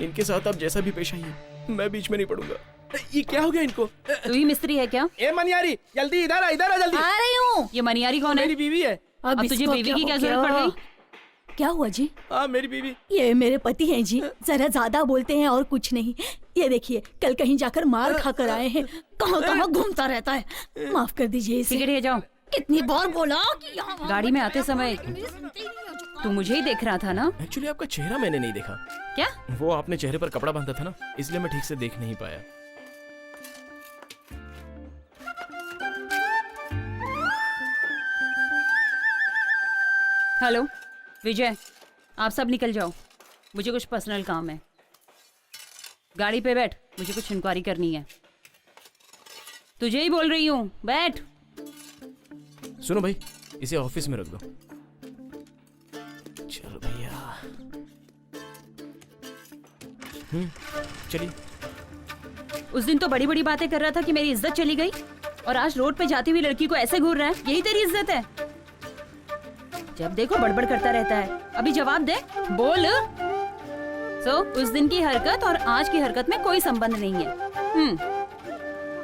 इनके साथ आप जैसा भी पेश आइए, मैं बीच में नहीं पड़ूंगा। ये क्या हो गया इनको? तू ही मिस्त्री है क्या? ए मनियारी, जल्दी इधर आ जल्दी। आ रही हूँ। ये मनियारी कौन है? मेरी बीवी है। अब तुझे बीवी की क्या जरूरत पड़ गई? क्या हुआ जी? हाँ मेरी बीवी। ये मेरे पति हैं जी, जरा ज्यादा बोलते हैं और कुछ नहीं। ये देखिए कल कहीं जाकर मार खा कर आए हैं, कहाँ कहाँ घूमता रहता है। माफ कर दीजिए इसे। सिगरेट ले जाओ। कितनी बार बोला कि यहाँ गाड़ी में आते समय तू मुझे ही देख रहा था ना? एक्चुअली आपका चेहरा मैंने नहीं देखा। क्या? वो आपने चेहरे पर कपड़ा बांधा था ना, इसलिए मैं ठीक से देख नहीं पाया। हेलो विजय, आप सब निकल जाओ, मुझे कुछ पर्सनल काम है। गाड़ी पे बैठ, मुझे कुछ इंक्वायरी करनी है। तुझे ही बोल रही हूँ, बैठ। सुनो भाई, इसे ऑफिस में रख दो। चलो भैया। चलिए। उस दिन तो बड़ी बड़ी बातें कर रहा था कि मेरी इज्जत चली गई, और आज रोड पे जाती हुई लड़की को ऐसे घूर रहा है। यही तेरी इज्जत है? जब देखो बड़बड़ करता रहता है। अभी जवाब दे, बोल। उस दिन की हरकत और आज की हरकत में कोई संबंध नहीं है।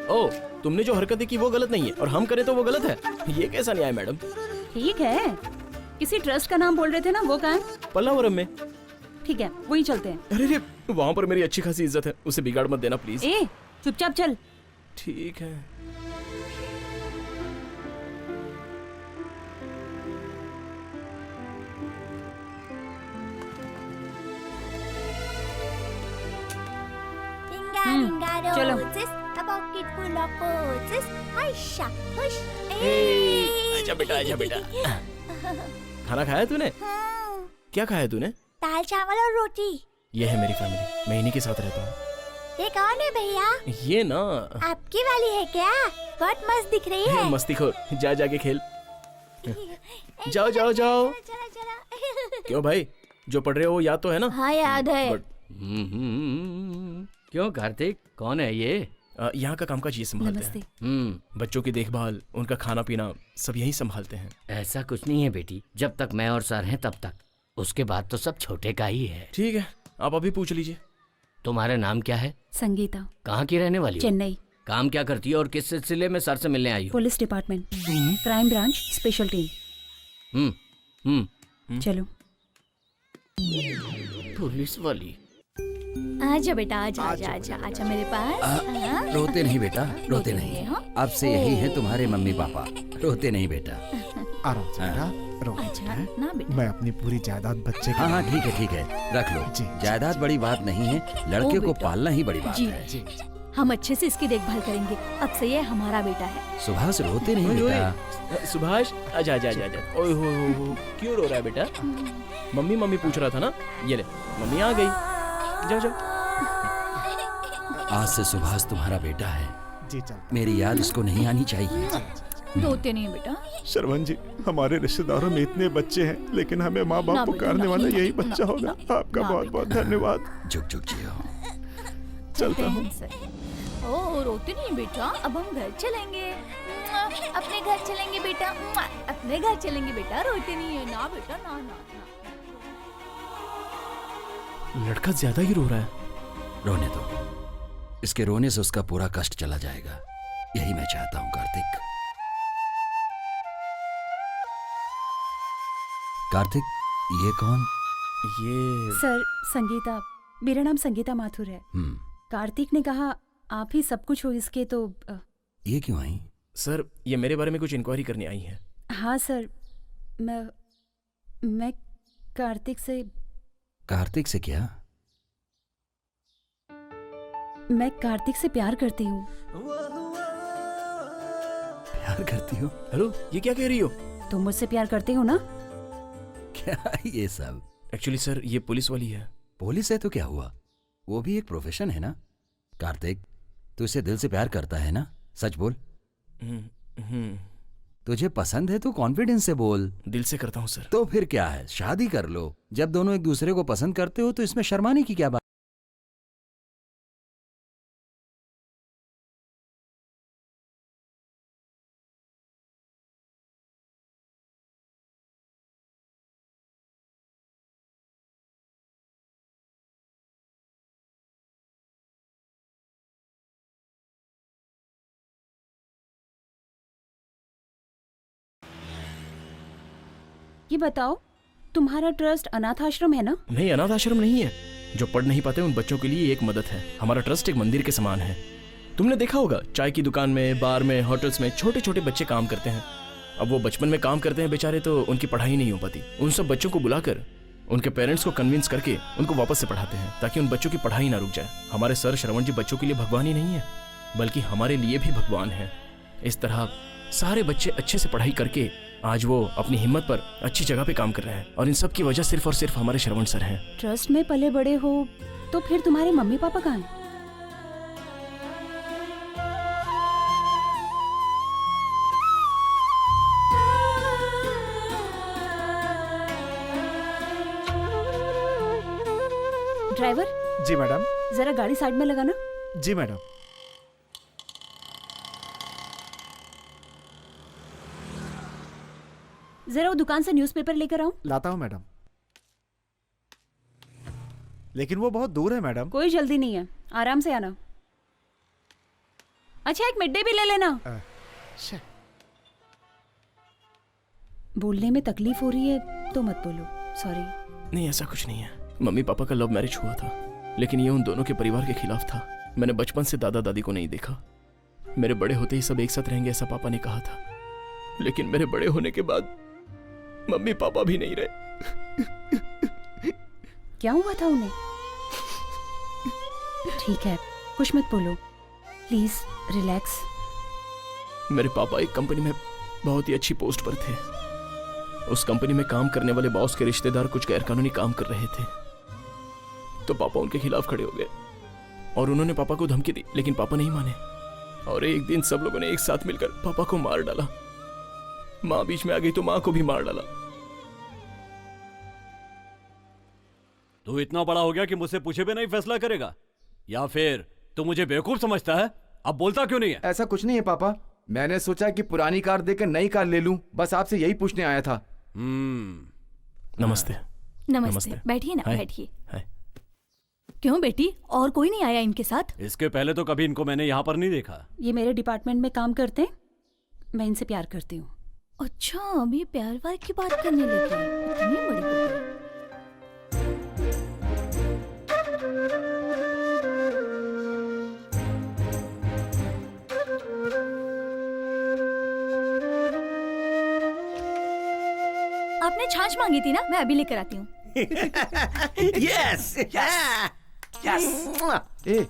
ओ, तुमने जो हरकतें की वो गलत नहीं है, और हम करें तो वो गलत है। ये कैसा न्याय मैडम? ठीक है, किसी ट्रस्ट का नाम बोल रहे थे ना, वो कहाँ है? पल्लावरम में। ठीक है, वहीं चलते हैं। अरे वहाँ पर मेरी अच्छी खासी इज्जत है, उसे बिगाड़ मत देना प्लीज। ए, चुपचाप चल। ठीक है। चलो। आजा बेटा, आजा बेटा। खाना खाया तूने? क्या खाया तूने? दाल चावल और रोटी। ये है मेरी फैमिली, मैं इन्हीं के साथ रहता हूँ। ये कौन है भैया? ये ना आपकी वाली है क्या? बहुत मस्त दिख रही है। मस्तीखोर, जा जाके खेल। जाओ जाओ जाओ। क्यों भाई, जो पढ़ रहे हो वो याद तो है ना? हाँ याद है। क्यों कार्तिक, कौन है ये? यहाँ का कामकाज ये संभालते हैं। बच्चों की देखभाल, उनका खाना पीना सब यही संभालते हैं। ऐसा कुछ नहीं है बेटी, जब तक मैं और सर हैं तब तक, उसके बाद तो सब छोटे का ही है। ठीक है, आप अभी पूछ लीजिए। तुम्हारा नाम क्या है? संगीता। कहाँ की रहने वाली हो? चेन्नई। काम क्या करती है और किस सिलसिले में सर से मिलने आई हो? Police department, crime branch, special team. चलो। पुलिस वाली। आजा बेटा, आजा आजा आजा आजा मेरे पास। रोते नहीं बेटा, रोते नहीं। अब से यही है तुम्हारे मम्मी पापा, रोते नहीं बेटा। आराम से बेटा, रो। ना बेटा। मैं अपनी पूरी जायदाद बच्चे हाँ हाँ ठीक है ठीक है, रख लो। जायदाद बड़ी बात नहीं है, लड़के को पालना ही बड़ी बात है। जी, हम अच्छे से इसकी देखभाल करेंगे। अब से ये हमारा बेटा है। सुभाष रोते नहीं बेटा। सुभाष, आजा आजा आजा। ओए हो, क्यों रो रहा है बेटा? मम्मी मम्मी पूछ रहा था ना, ये ले मम्मी आ गई। जाओ जाओ। आज से सुभाष तुम्हारा बेटा है। जी चल। मेरी याद इसको नहीं आनी चाहिए। रोते नहीं बेटा। श्रवण जी, हमारे रिश्तेदारों में इतने बच्चे हैं, लेकिन हमें माँ बाप पुकारने वाला यही बच्चा होगा। आपका बहुत बहुत धन्यवाद। जुग जुग जियो। चलता हूँ। ओ, रोते नहीं बेटा, अब हम घर चलेंगे। अपने घर चलेंगे बेटा, अपने घर चलेंगे बेटा। रोते नहीं है ना बेटा, ना ना ना। लड़का ज्यादा ही रो रहा है। रोने दो, इसके रोने से उसका पूरा कष्ट चला जाएगा, यही मैं चाहता हूँ। कार्तिक, कार्तिक, ये कौन? ये सर, संगीता। मेरा नाम संगीता माथुर है। कार्तिक ने कहा आप ही सब कुछ हो इसके, तो ये क्यों आई? सर, ये मेरे बारे में कुछ इंक्वायरी करने आई है। हाँ सर, मैं कार्तिक से। कार्तिक से क्या? मैं कार्तिक से प्यार करती हूँ। प्यार करती हो? हेलो, ये क्या कह रही हो? तुम मुझसे प्यार करते हो ना? क्या ये सब? एक्चुअली सर, ये पुलिस वाली है। पुलिस है तो क्या हुआ? वो भी एक प्रोफेशन है ना। कार्तिक, तू इसे दिल से प्यार करता है ना? सच बोल। तुझे पसंद है तो कॉन्फिडेंस से बोल। दिल से करता हूँ सर। तो फिर क्या है, शादी कर लो। जब दोनों एक दूसरे को पसंद करते हो तो इसमें शर्माने की क्या बात। ये बताओ, तुम्हारा ट्रस्ट अनाथ आश्रम है ना? नहीं, अनाथ आश्रम नहीं है। जो पढ़ नहीं पाते उन बच्चों के लिए एक मदद है। हमारा ट्रस्ट एक मंदिर के समान है। तुमने देखा होगा, चाय की दुकान में, बार में, होटल्स में छोटे छोटे बच्चे काम करते हैं। अब वो बचपन में काम करते हैं बेचारे, तो उनकी पढ़ाई नहीं हो पाती। उन सब बच्चों को बुलाकर उनके पेरेंट्स को कन्विंस करके उनको वापस से पढ़ाते हैं, ताकि उन बच्चों की पढ़ाई ना रुक जाए। हमारे सर श्रवण जी बच्चों के लिए भगवान ही नहीं है, बल्कि हमारे लिए भी भगवान है। इस तरह सारे बच्चे अच्छे से पढ़ाई करके आज वो अपनी हिम्मत पर अच्छी जगह पे काम कर रहे हैं, और इन सब की वजह सिर्फ और सिर्फ हमारे श्रवण सर हैं। ट्रस्ट में पले बड़े हो तो फिर तुम्हारे मम्मी पापा कहाँ हैं? ड्राइवर जी मैडम। जरा गाड़ी साइड में लगाना। जी मैडम। जरा वो दुकान से न्यूज़पेपर लेकर आओ। लाता हूँ मैडम। लेकिन वो बहुत दूर है मैडम। कोई जल्दी नहीं है, आराम से आना। अच्छा, एक मिड डे भी ले लेना। बोलने में तकलीफ हो रही है तो मत बोलो, सॉरी। नहीं, ऐसा कुछ नहीं है। मम्मी पापा का लव मैरिज हुआ था, लेकिन ये उन दोनों के परिवार के खिलाफ था। मैंने बचपन से दादा दादी को नहीं देखा। मेरे बड़े होते ही सब एक साथ रहेंगे ऐसा पापा ने कहा था, लेकिन मेरे बड़े होने के बाद मम्मी पापा भी नहीं रहे। क्या हुआ था उन्हें? ठीक है, कुछ मत बोलो, प्लीज रिलैक्स। मेरे पापा एक कंपनी में बहुत ही अच्छी पोस्ट पर थे। उस कंपनी में काम करने वाले बॉस के रिश्तेदार कुछ गैरकानूनी काम कर रहे थे, तो पापा उनके खिलाफ खड़े हो गए और उन्होंने पापा को धमकी दी, लेकिन पापा नहीं माने। और एक दिन सब लोगों ने एक साथ मिलकर पापा को मार डाला। माँ बीच में आ गई तो माँ को भी मार डाला। तू इतना बड़ा हो गया कि मुझसे पूछे बिना ही फैसला करेगा, या फिर तू मुझे बेवकूफ समझता है? अब बोलता क्यों नहीं है? ऐसा कुछ नहीं है पापा, मैंने सोचा कि पुरानी कार देकर नई कार ले लूं, बस आपसे यही पूछने आया था। नमस्ते। नमस्ते। बैठिए ना, हाय। बैठिए। हाय। क्यों बेटी, और कोई नहीं आया इनके साथ? इसके पहले तो कभी इनको मैंने यहाँ पर नहीं देखा। ये मेरे डिपार्टमेंट में काम करते हैं, मैं इनसे प्यार करती हूँ। अच्छा, अभी प्यार वार की बात करने लगी, इतनी बड़ी हो गई। आपने छाछ मांगी थी ना, मैं अभी लेकर आती हूँ। यस ए,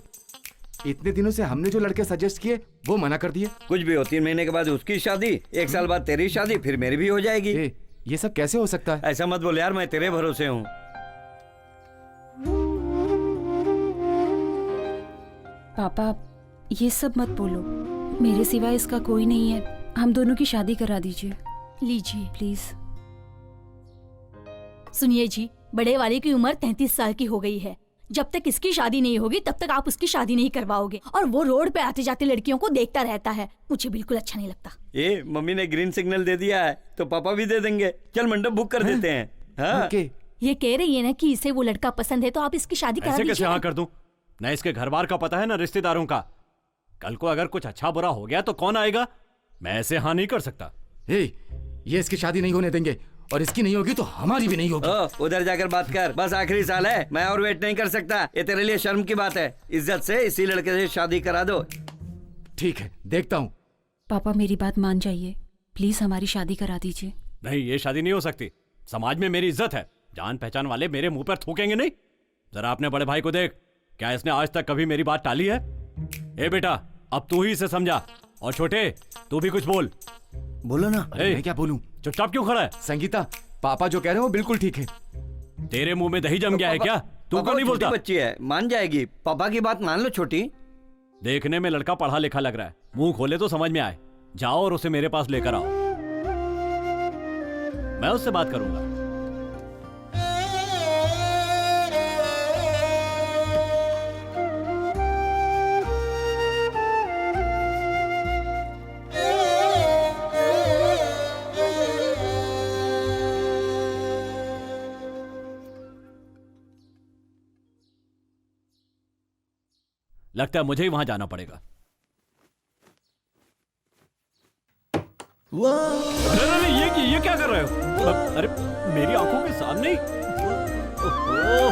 इतने दिनों से हमने जो लड़के सजेस्ट किए वो मना कर दिए। कुछ भी हो, 3 महीने के बाद उसकी शादी, 1 साल बाद तेरी शादी, फिर मेरी भी हो जाएगी। ये सब कैसे हो सकता है? ऐसा मत बोल यार, मैं तेरे भरोसे हूँ। पापा, ये सब मत बोलो, मेरे सिवा इसका कोई नहीं है। हम दोनों की शादी करा दीजिए। लीजिए प्लीज। सुनिए जी, बड़े वाले की उम्र 33 साल की हो गई है। जब तक इसकी शादी नहीं होगी तब तक आप उसकी शादी नहीं करवाओगे, और वो रोड पे आते जाते लड़कियों को देखता रहता है, मुझे बिल्कुल अच्छा नहीं लगता। मम्मी ने ग्रीन सिग्नल दे दिया है तो पापा भी दे देंगे। चल मंडप बुक कर देते हैं। हाँ? ये कह रही है ना कि इसे वो लड़का पसंद है, तो आप इसकी शादी करा ऐसे कैसे दीजिए। हाँ कर दूं? न इसके घर बार का पता है, न रिश्तेदारों का। कल को अगर कुछ अच्छा बुरा हो गया तो कौन आएगा? मैं ऐसे हाँ नहीं कर सकता। ये इसकी शादी नहीं होने देंगे, और इसकी नहीं होगी तो हमारी भी नहीं होगी। उधर जाकर बात कर, बस आखिरी साल है, मैं और वेट नहीं कर सकता। ये तेरे लिए शर्म की बात है। इज्जत से इसी लड़के से शादी करा दो। ठीक है, देखता हूँ। पापा मेरी बात मान जाइए, प्लीज हमारी शादी करा दीजिए। नहीं, ये शादी नहीं हो सकती। समाज में मेरी इज्जत है, जान पहचान वाले मेरे मुंह पर थूकेंगे नहीं। जरा अपने बड़े भाई को देख, क्या इसने आज तक कभी मेरी बात टाली है? ए बेटा, अब तू ही इसे समझा, और छोटे तू भी कुछ बोल। बोलो ना। मैं क्या बोलूं? चुपचाप क्यों खड़ा है? संगीता, पापा जो कह रहे हैं वो बिल्कुल ठीक है। तेरे मुंह में दही जम गया है क्या? तू पापा, क्यों नहीं वो छोटी बोलता? बच्ची है, मान जाएगी। पापा की बात मान लो छोटी। देखने में लड़का पढ़ा लिखा लग रहा है, मुंह खोले तो समझ में आए। जाओ और उसे मेरे पास लेकर आओ, मैं उससे बात करूंगा। लगता है मुझे ही वहां जाना पड़ेगा। अरे अरे ये क्या कर रहे हो? अरे मेरी आंखों के सामने ही। ओहो,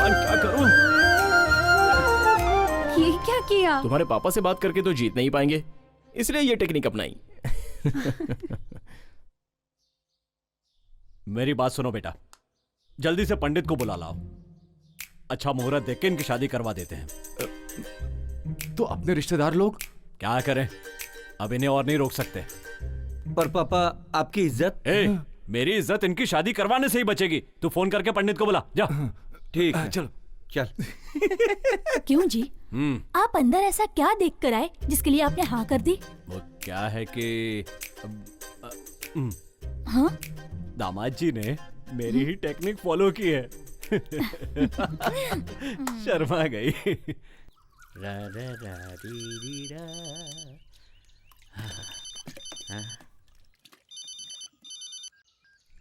क्या करूं? ये क्या किया? तुम्हारे पापा से बात करके तो जीत नहीं पाएंगे, इसलिए ये टेक्निक अपनाई। मेरी बात सुनो बेटा, जल्दी से पंडित को बुला लाओ। अच्छा मुहूर्त देख के इनकी शादी करवा देते हैं। तो अपने रिश्तेदार लोग क्या करें, अब इन्हें और नहीं रोक सकते। पर पापा आपकी इज्जत। मेरी इज्जत इनकी शादी करवाने से ही बचेगी। तू फोन करके पंडित को बुला जा। ठीक है, चलो चल। क्यों जी? आप अंदर ऐसा क्या देख कर आए जिसके लिए आपने हाँ कर दी? वो क्या है कि हाँ? दामाद जी ने मेरी ही टेक्निक फॉलो की है। शर्मा गई। रा रा रा री री रा।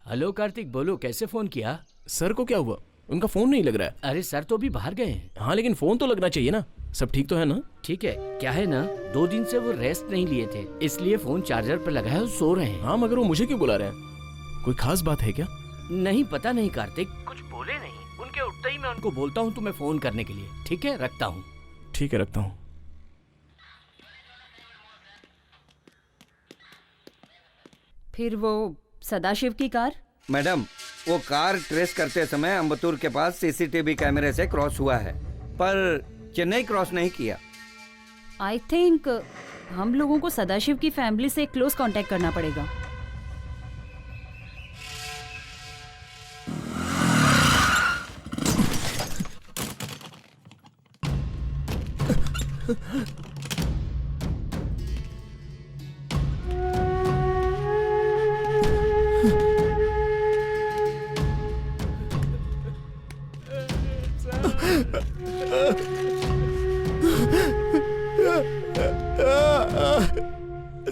हेलो कार्तिक, बोलो कैसे फोन किया? सर को क्या हुआ? उनका फोन नहीं लग रहा है। अरे सर तो अभी बाहर गए हैं। हाँ लेकिन फोन तो लगना चाहिए ना। सब ठीक तो है ना? ठीक है, क्या है ना 2 दिन से वो रेस्ट नहीं लिए थे, इसलिए फोन चार्जर पर लगा है और सो रहे हैं। हाँ मगर वो मुझे क्यों बुला रहे हैं? कोई खास बात है क्या? नहीं पता नहीं कार्तिक, कुछ बोले नहीं। उनके उठते ही मैं उनको बोलता हूँ तुम्हें फोन करने के लिए। ठीक है, रखता हूँ। ठीक है, रखता हूँ। फिर वो सदाशिव की कार? मैडम, वो कार ट्रेस करते समय अम्बतूर के पास सीसीटीवी कैमरे से क्रॉस हुआ है, पर चेन्नई क्रॉस नहीं किया। आई थिंक हम लोगों को सदाशिव की फैमिली से क्लोज कांटेक्ट करना पड़ेगा।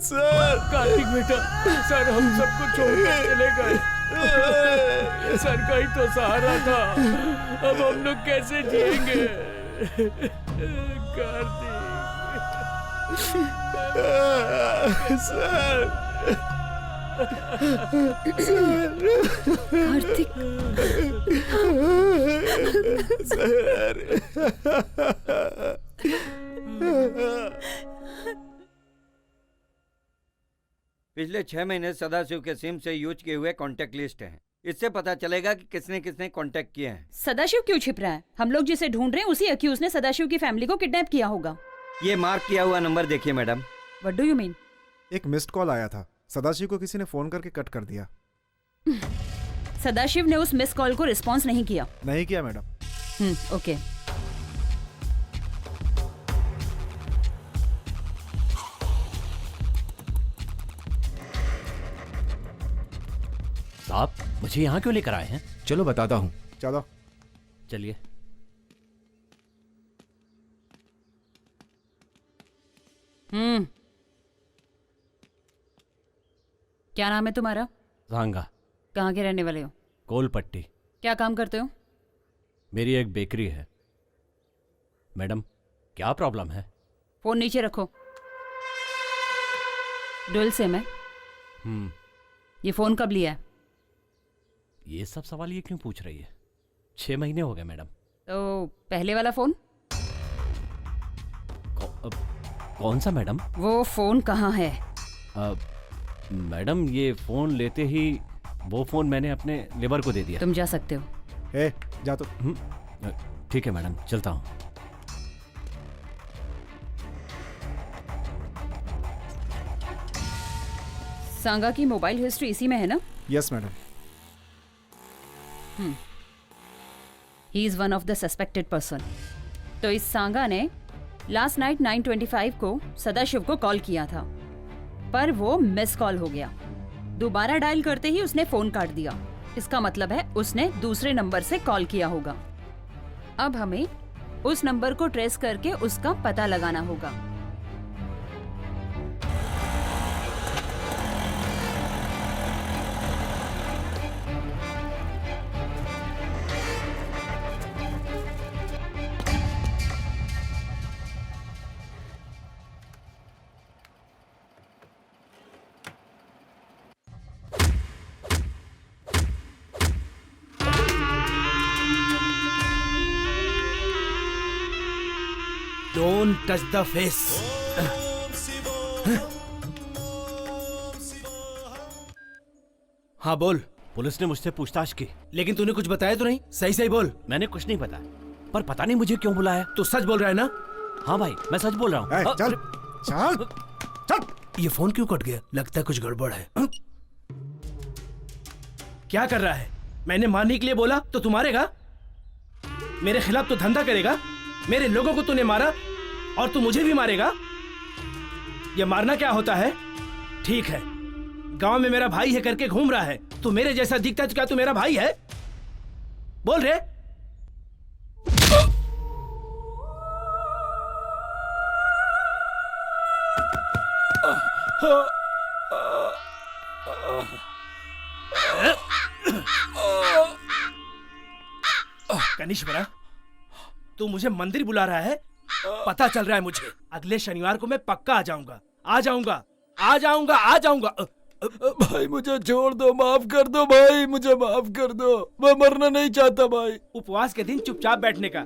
सर, कार्तिक बेटा, सर हम सबको छोड़ कर चले गए। सर का ही तो सहारा था, अब हम लोग कैसे जिएंगे? कार्तिक सर, कार्तिक सर, पिछले 6 महीने सदाशिव के सिम से यूज किए हुए कांटेक्ट लिस्ट है। इससे पता चलेगा कि किसने किसने कांटेक्ट किए हैं। सदाशिव क्यों छिप रहा है? हम लोग जिसे ढूंढ रहे हैं उसी अक्यूज ने सदाशिव की फैमिली को किडनैप किया होगा। ये मार्क किया हुआ नंबर देखिए madam. What do you mean? एक मिस्ड कॉल आया था, सदाशिव को किसी ने फोन करके कट कर दिया। सदाशिव ने उस मिस कॉल को रिस्पॉन्स नहीं किया? नहीं किया मैडम। ओके। साहब, मुझे यहाँ क्यों लेकर आए हैं? चलो बताता हूँ। चलो चलिए। क्या नाम है तुम्हारा? झांगा। कहाँ के रहने वाले हो? कोलपट्टी। क्या काम करते हो? मेरी एक बेकरी है। मैडम, क्या प्रॉब्लम है? फोन नीचे रखो। डुअल सिम है। ये फोन कब लिया है? ये सब सवाल ये क्यों पूछ रही है? 6 महीने हो गए मैडम। तो पहले वाला फोन? कौन सा मैडम? वो फोन कहाँ है? मैडम, ये फोन लेते ही वो फोन मैंने अपने लेबर को दे दिया। तुम जा सकते हो। जा तो। ठीक है मैडम, चलता हूँ। सांगा की मोबाइल हिस्ट्री इसी में है ना? Yes madam. He is one of the suspected person. तो इस सांगा ने लास्ट नाइट 9:25 को सदाशिव को कॉल किया था, पर वो मिस कॉल हो गया। दोबारा डायल करते ही उसने फोन काट दिया। इसका मतलब है उसने दूसरे नंबर से कॉल किया होगा। अब हमें उस नंबर को ट्रेस करके उसका पता लगाना होगा। Don't touch the face. हाँ बोल। पुलिस ने मुझसे पूछताछ की, लेकिन तूने कुछ बताया तो नहीं? सही सही बोल। मैंने कुछ नहीं बताया, पर पता नहीं मुझे क्यों बुलाया। तू सच बोल रहा है ना? हाँ भाई, मैं सच बोल रहा हूँ। चल चल चल। ये फोन क्यों कट गया? लगता है कुछ गड़बड़ है। क्या कर रहा है? मैंने मारने के लिए बोला तो तू मारेगा? मेरे खिलाफ तो धंधा करेगा? मेरे लोगों को तूने मारा और तू मुझे भी मारेगा? ये मारना क्या होता है? ठीक है, गांव में मेरा भाई है करके घूम रहा है। तू मेरे जैसा दिखता है तो क्या तू मेरा भाई है? बोल रे। कनिष्वरा, तू मुझे मंदिर बुला रहा है? पता चल रहा है मुझे। अगले शनिवार को मैं पक्का आ जाऊंगा, आ जाऊंगा, आ जाऊंगा, आ जाऊंगा। भाई मुझे छोड़ दो, माफ कर दो भाई, मुझे माफ कर दो। मैं मरना नहीं चाहता भाई। उपवास के दिन चुपचाप बैठने का,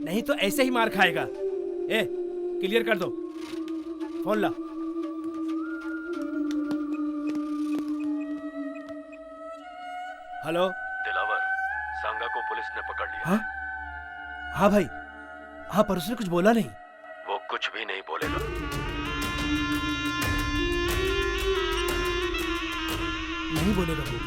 नहीं तो ऐसे ही मार खाएगा। ए, क्लियर कर दो। फोन ला। हेलो दिलावर, सांगा को पुलिस ने पकड़ लिया। हाँ हाँ भाई, हाँ, पर उसने कुछ बोला नहीं। वो कुछ भी नहीं बोलेगा। नहीं बोलेगा वो।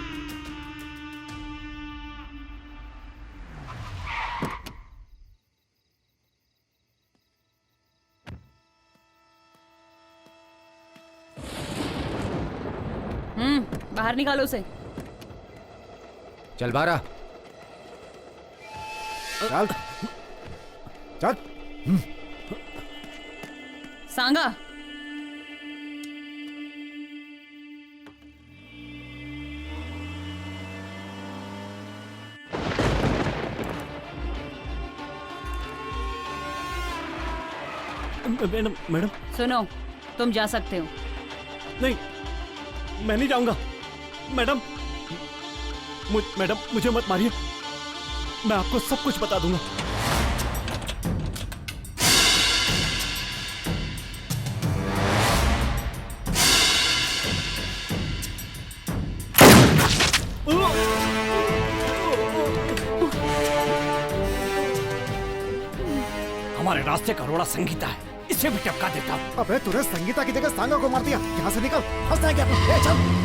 बाहर निकालो उसे। चल बारा। चल चल। सांगा, मैडम मैडम सुनो, तुम जा सकते हो। नहीं, मैं नहीं जाऊंगा। मैडम मैडम मुझे मत मारिए, मैं आपको सब कुछ बता दूंगा। हमारे रास्ते का रोड़ा संगीता है, इसे भी टपका देता हूं। अबे तूने संगीता की जगह सांगा को मार दिया। यहाँ से निकल, फंसता है क्या? ए, चल।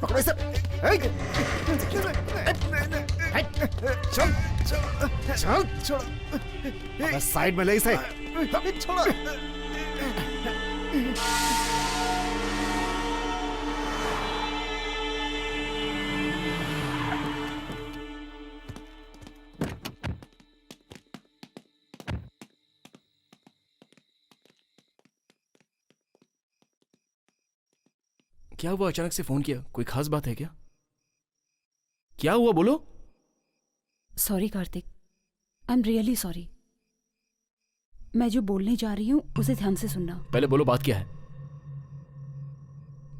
पकड़ो इसे। चल चल चल, साइड में ले इसे। छोड़ो। क्या हुआ? अचानक से फोन किया? कोई खास बात है क्या? क्या हुआ बोलो? Sorry Kartik, I am really sorry. मैं जो बोलने जा रही हूँ उसे ध्यान से सुनना। पहले बोलो, बात क्या है?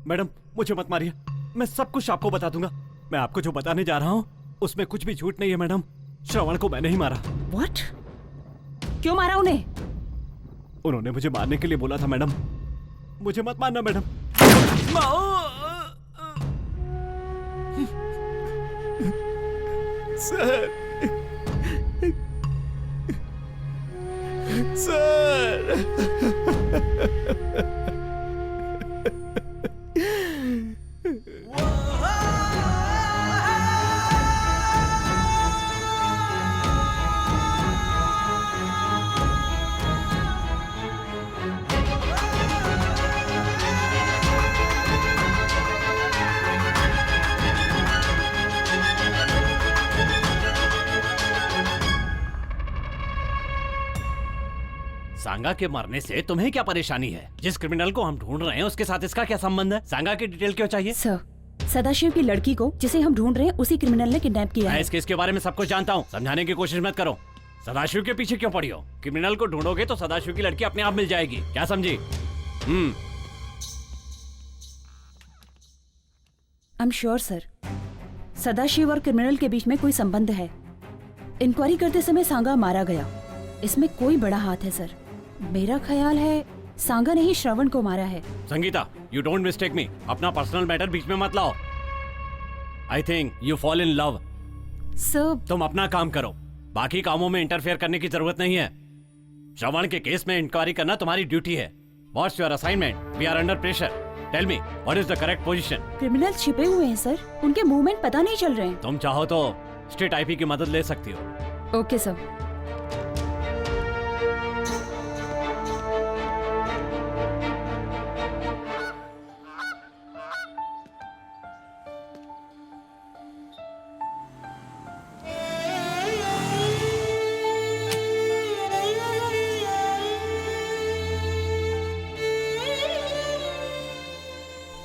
मैडम मुझे मत मारिए, मैं सब कुछ आपको बता दूंगा। मैं आपको जो बताने जा रहा हूँ उसमें कुछ भी झूठ नहीं है मैडम। श्रवण को मैंने ही मारा। व्हाट? क्यों मारा उन्हें? उन्होंने मुझे मारने के लिए बोला था मैडम। मुझे मत मारना मैडम। सर, सर, सांगा के मरने से तुम्हें क्या परेशानी है? जिस क्रिमिनल को हम ढूंढ रहे हैं उसके साथ इसका क्या संबंध है? सांगा की डिटेल क्यों चाहिए? सर, सदाशिव की लड़की को जिसे हम ढूंढ रहे हैं उसी क्रिमिनल ने किडनैप किया मैं है। इस केस के बारे में सब कुछ जानता हूँ, समझाने की कोशिश मत करो। सदाशिव के पीछे क्यों पड़ी हो? क्रिमिनल को ढूंढोगे तो सदाशिव की लड़की अपने आप मिल जाएगी, क्या समझी? I am sure sir, Sadashiv और क्रिमिनल के बीच में कोई संबंध है। इंक्वायरी करते समय सांगा मारा गया, इसमें कोई बड़ा हाथ है सर। मेरा ख्याल है सांगा ने ही श्रवण को मारा है। संगीता, यू डोंट मिस्टेक मी। अपना पर्सनल मैटर बीच में मत लाओ। I think you fall in love. Sir, तुम अपना काम करो, बाकी कामों में इंटरफेयर करने की जरूरत नहीं है। श्रवण के केस में इंक्वायरी करना तुम्हारी ड्यूटी है। What's your assignment? We are under pressure. Tell me what is the correct position? Criminal छिपे हुए हैं सर, उनके मूवमेंट पता नहीं चल रहे हैं। तुम चाहो तो स्टेट आईपी की मदद ले सकती हो। Okay sir.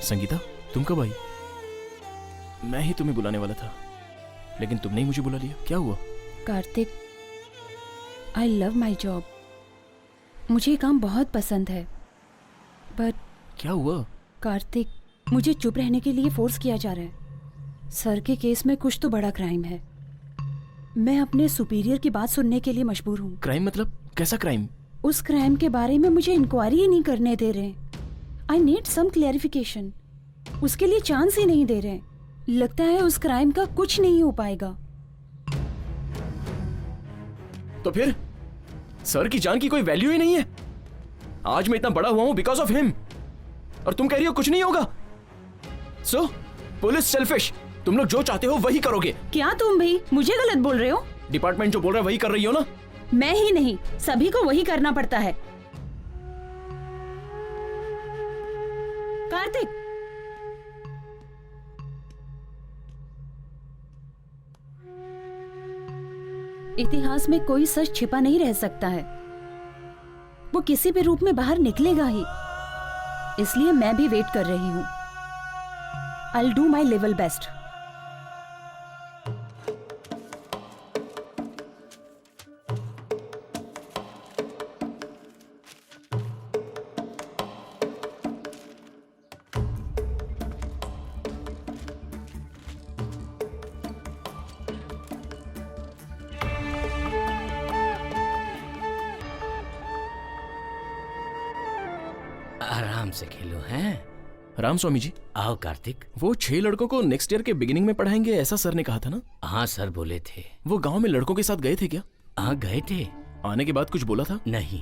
संगीता, तुम कब आई? मैं ही तुम्हें बुलाने वाला था, लेकिन तुमने ही मुझे बुला लिया। क्या हुआ? Kartik, I love my job. मुझे ये काम बहुत पसंद है, बट क्या हुआ? कार्तिक, मुझे चुप रहने के लिए फोर्स किया जा रहा है। सर के केस में कुछ तो बड़ा क्राइम है। मैं अपने सुपीरियर की बात सुनने के लिए मजबूर हूँ। क्राइम मतलब? कैसा क्राइम? उस क्राइम के बारे में मुझे इंक्वायरी ही नहीं करने दे रहे। I need some clarification. उसके लिए चांस ही नहीं दे रहे। लगता है उस क्राइम का कुछ नहीं हो पाएगा। तो फिर सर की जान की कोई वैल्यू ही नहीं है। आज मैं इतना बड़ा हुआ हूं बिकॉज ऑफ हिम, और तुम कह रही हो कुछ नहीं होगा। सो पुलिस सेल्फिश, तुम लोग जो चाहते हो वही करोगे। क्या तुम भी मुझे गलत बोल रहे हो? डिपार्टमेंट जो बोल रहा है वही कर रही हो ना? मैं ही नहीं, सभी को वही करना पड़ता है। कार्तिक, इतिहास में कोई सच छिपा नहीं रह सकता है। वो किसी भी रूप में बाहर निकलेगा ही। इसलिए मैं भी वेट कर रही हूं। I'll do my level best. आराम से खेलो हैं। राम स्वामी जी, आओ कार्तिक। वो 6 लड़कों को नेक्स्ट ईयर के बिगिनिंग में पढ़ाएंगे, ऐसा सर ने कहा था ना? हाँ सर बोले थे। वो गांव में लड़कों के साथ गए थे क्या? हाँ गए थे। आने के बाद कुछ बोला था? नहीं,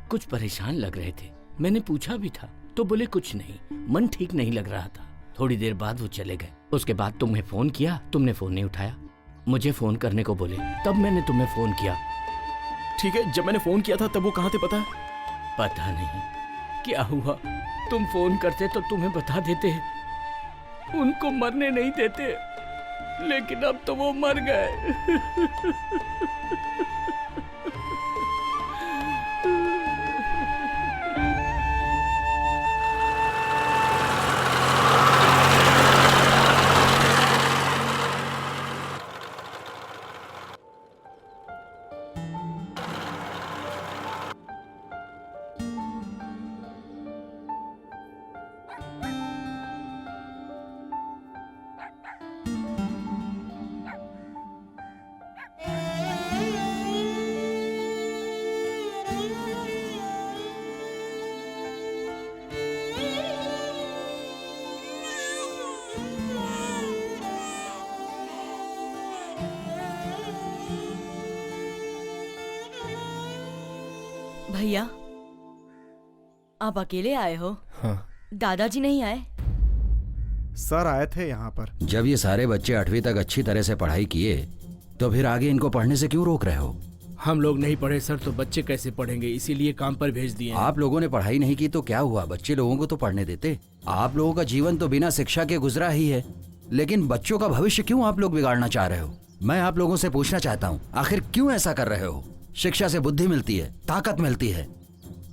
कुछ परेशान लग रहे थे। मैंने पूछा भी था तो बोले कुछ नहीं, मन ठीक नहीं लग रहा था। थोड़ी देर बाद वो चले गए। उसके बाद तुम्हें फोन किया, तुमने फोन नहीं उठाया। मुझे फोन करने को बोले, तब मैंने तुम्हें फोन किया। ठीक है, जब मैंने फोन किया था तब वो कहाँ थे पता है? पता नहीं क्या हुआ। तुम फोन करते तो तुम्हें बता देते, उनको मरने नहीं देते, लेकिन अब तो वो मर गए। भैया, आप अकेले आए हो? हाँ। दादाजी नहीं आए? सर आए थे यहाँ पर। जब ये सारे बच्चे 8वीं तक अच्छी तरह से पढ़ाई किए तो फिर आगे इनको पढ़ने से क्यों रोक रहे हो? हम लोग नहीं पढ़े सर तो बच्चे कैसे पढ़ेंगे, इसीलिए काम पर भेज दिए। आप लोगों ने पढ़ाई नहीं की तो क्या हुआ, बच्चे लोगों को तो पढ़ने देते। आप लोगों का जीवन तो बिना शिक्षा के गुजरा ही है, लेकिन बच्चों का भविष्य क्यों आप लोग बिगाड़ना चाह रहे हो? मैं आप लोगों से पूछना चाहता हूँ, आखिर क्यों ऐसा कर रहे हो? शिक्षा से बुद्धि मिलती है, ताकत मिलती है।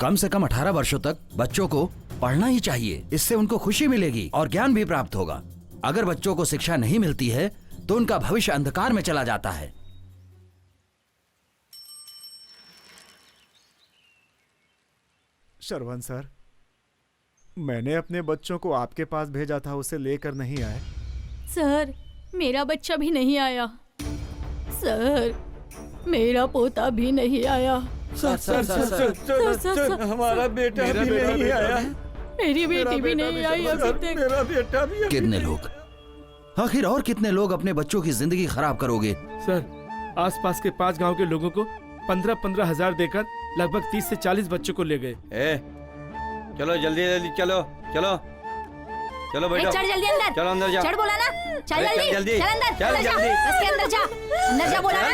कम से कम 18 वर्षों तक बच्चों को पढ़ना ही चाहिए, इससे उनको खुशी मिलेगी और ज्ञान भी प्राप्त होगा। अगर बच्चों को शिक्षा नहीं मिलती है तो उनका भविष्य अंधकार में चला जाता है। श्रवण सर, मैंने अपने बच्चों को आपके पास भेजा था, उसे लेकर नहीं आए। सर, मेरा बच्चा भी नहीं आया। सर, मेरा पोता भी नहीं आया। सर, हमारा बेटा भी नहीं आया। मेरी बेटी भी नहीं आई अभी तक। मेरा बेटा भी। कितने लोग, आखिर और कितने लोग अपने बच्चों की जिंदगी खराब करोगे? सर, आसपास के 5 गांव के लोगों को 15-15 हजार देकर लगभग 30 से 40 बच्चों को ले गए। चलो जल्दी जल्दी चलो चलो चलो बैठो। चल जल्दी अंदर। चलो अंदर जा। चल बोला ना। चल चल जल्दी। चल अंदर। चल जल्दी। बस के अंदर जा। अंदर जा बोला ना।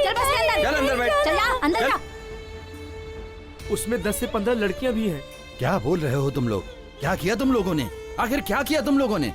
चल बस के अंदर। चल अंदर बैठ। चल जा अंदर जा। उसमें 10 से 15 लड़कियां भी हैं। क्या बोल रहे हो तुम लोग? क्या किया तुम लोगों ने? आखिर क्या किया तुम लोगों ने?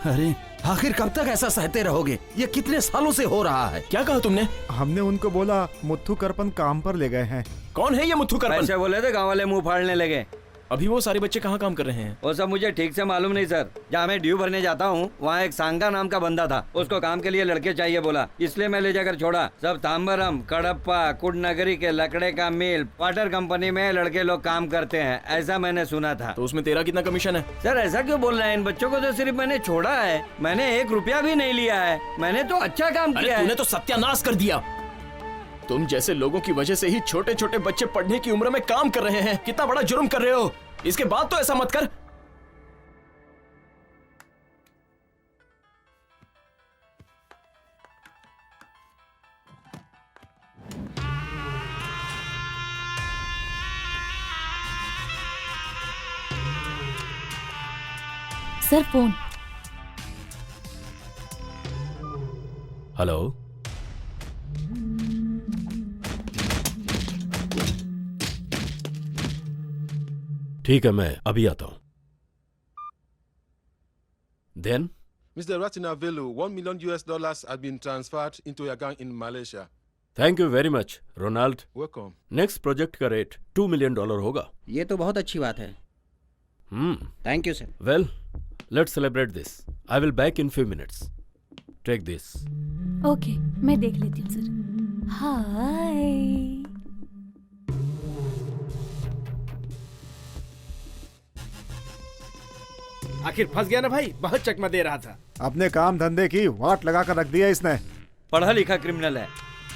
अरे आखिर कब तक ऐसा सहते रहोगे? ये कितने सालों से हो रहा है? क्या कहा तुमने? हमने उनको बोला मुथ्थू करपन काम पर ले गए हैं। कौन है ये मुथ्थू करपन? ऐसे बोले थे, गाँव वाले मुंह फाड़ने लगे। अभी वो सारे बच्चे कहाँ काम कर रहे हैं? वो सब मुझे ठीक से मालूम नहीं सर। जहाँ मैं ड्यू भरने जाता हूँ वहाँ एक सांगा नाम का बंदा था, उसको काम के लिए लड़के चाहिए बोला, इसलिए मैं ले जाकर छोड़ा। सब तांबरम, कडप्पा, कुडनगरी के लकड़े का मिल, वाटर कंपनी में लड़के लोग काम करते हैं, ऐसा मैंने सुना था। तो उसमें तेरा कितना कमीशन है? सर ऐसा क्यों बोल रहे हैं? इन बच्चों को तो सिर्फ मैंने छोड़ा है, मैंने 1 रुपया भी नहीं लिया है। मैंने तो अच्छा काम किया है। तूने तो सत्यानाश कर दिया। तुम जैसे लोगों की वजह से ही छोटे छोटे बच्चे पढ़ने की उम्र में काम कर रहे हैं। कितना बड़ा जुर्म कर रहे हो। इसके बाद तो ऐसा मत कर। Sir phone. हेलो, ठीक है, मैं अभी आता हूं। Then? Mr. Ratinavelu, $1 million has been transferred into your account in Malaysia. Thank you very much, Ronald. Welcome. Next project का रेट $2 million होगा। ये तो बहुत अच्छी बात है। Thank you sir. Well, let's celebrate this. I will back in few minutes. Take this. Okay, मैं देख लेती हूँ सर। हाय। आखिर फंस गया ना भाई, बहुत चकमा दे रहा था। अपने काम धंधे की वाट लगा कर रख दिया इसने। पढ़ा लिखा क्रिमिनल है,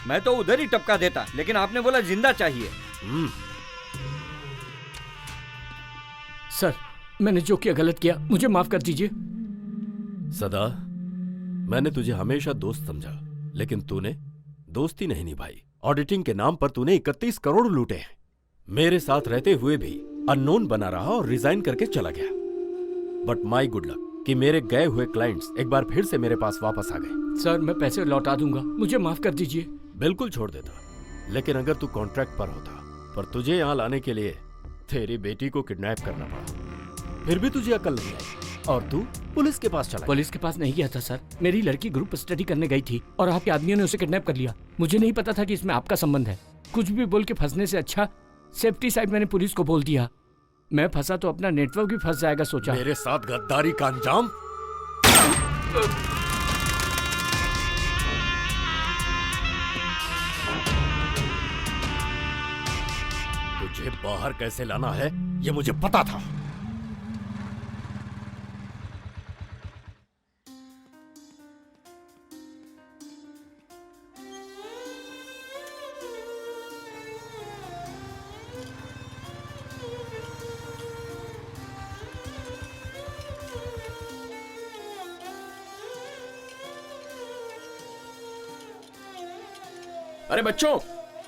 मैं तो उधर ही टपका देता, लेकिन आपने बोला जिंदा चाहिए। सर, मैंने जो किया गलत किया, मुझे माफ कर दीजिए। सदा, मैंने तुझे हमेशा दोस्त समझा, लेकिन तूने दोस्ती नहीं निभाई। ऑडिटिंग के नाम पर तूने 31 करोड़ लूटे हैं। मेरे साथ रहते हुए भी अननोन बना रहा और रिजाइन करके चला गया। बट माई गुड लक कि मेरे गए हुए क्लाइंट्स एक बार फिर से मेरे पास वापस आ गए। सर, मैं पैसे लौटा दूंगा, मुझे माफ कर दीजिए। बिल्कुल छोड़ देता, लेकिन अगर तू कॉन्ट्रैक्ट पर होता, पर तुझे यहाँ लाने के लिए तेरी बेटी को किडनैप करना पड़ा, फिर भी तुझे अकल नहीं आई और तू पुलिस के पास चला। पुलिस के पास नहीं गया था सर, मेरी लड़की ग्रुप स्टडी करने गई थी और आपके आदमियों ने उसे किडनैप कर लिया। मुझे नहीं पता था कि इसमें आपका संबंध है। कुछ भी बोल के फंसने से अच्छा सेफ्टी साइड मैंने पुलिस को बोल दिया। मैं फंसा तो अपना नेटवर्क भी फंस जाएगा सोचा। मेरे साथ गद्दारी का अंजाम। तुझे बाहर कैसे लाना है ये मुझे पता था। अरे बच्चों,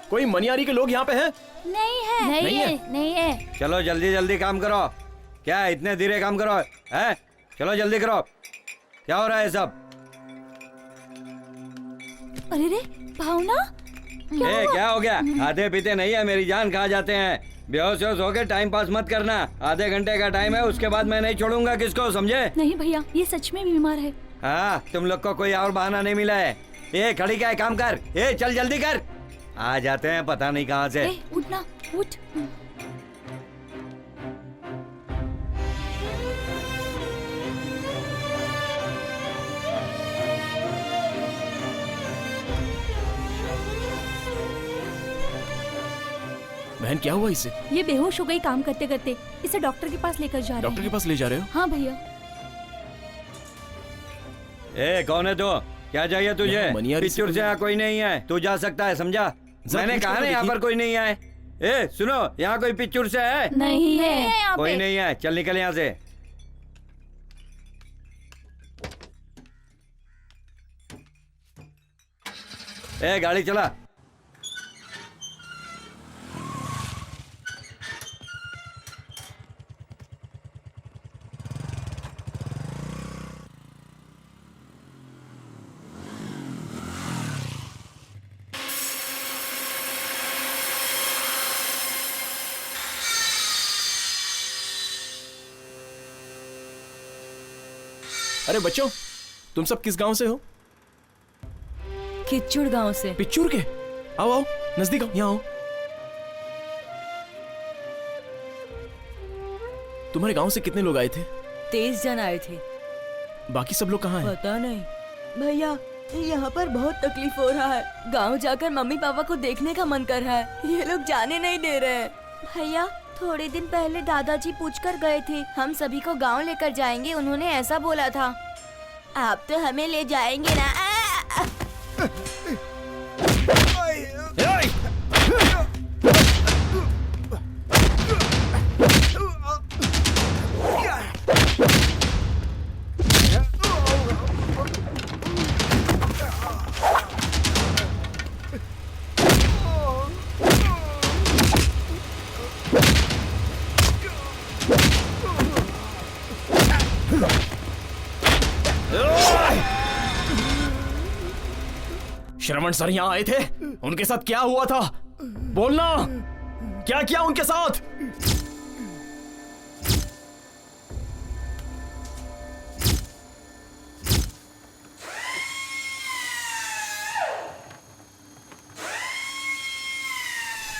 कोई मनियारी के लोग यहाँ पे हैं? नहीं है नहीं है। चलो जल्दी जल्दी काम करो। क्या इतने धीरे काम करो है? चलो जल्दी करो। क्या हो रहा है सब? अरे रे भावना, क्या हो गया? खाते पीते नहीं है मेरी जान, खा जाते हैं। बेहोश हो के टाइम पास मत करना। आधे घंटे का टाइम है, उसके बाद मैं नहीं छोड़ूंगा किसको, समझे? नहीं भैया, ये सच में बीमार है। हाँ, तुम लोग को कोई और बहाना नहीं मिला है। ए खड़ी क्या है, काम कर। ए चल जल्दी कर। आ जाते हैं पता नहीं कहाँ से। उठना उठ। बहन क्या हुआ इसे? ये बेहोश हो गई काम करते करते। इसे डॉक्टर के पास लेकर जा रहे हैं। डॉक्टर के पास ले जा रहे हो? हाँ भैया। ए कौन है तू? क्या चाहिए तुझे? पिक्चर से यहाँ कोई नहीं है, तू जा सकता है, समझा? मैंने कहा ना यहाँ पर कोई नहीं है। ए सुनो, यहाँ कोई पिक्चर से है? नहीं है कोई नहीं है, चल निकल यहाँ से। ए गाड़ी चला। अरे बच्चों, तुम सब किस गांव से हो? किच्चूड़ गांव से। पिच्चूर के? आओ आओ, नजदीक आओ, यहाँ आओ। तुम्हारे गांव से कितने लोग आए थे? 23 जन आए थे। बाकी सब लोग कहाँ हैं? पता नहीं भैया, यहाँ पर बहुत तकलीफ हो रहा है। गांव जाकर मम्मी पापा को देखने का मन कर रहा है, ये लोग जाने नहीं दे रहे हैं। भैया थोड़े दिन पहले दादाजी पूछकर गए थे, हम सभी को गांव लेकर जाएंगे, उन्होंने ऐसा बोला था। आप तो हमें ले जाएंगे ना? श्रवण सर यहाँ आए थे, उनके साथ क्या हुआ था? बोलना, क्या किया उनके साथ?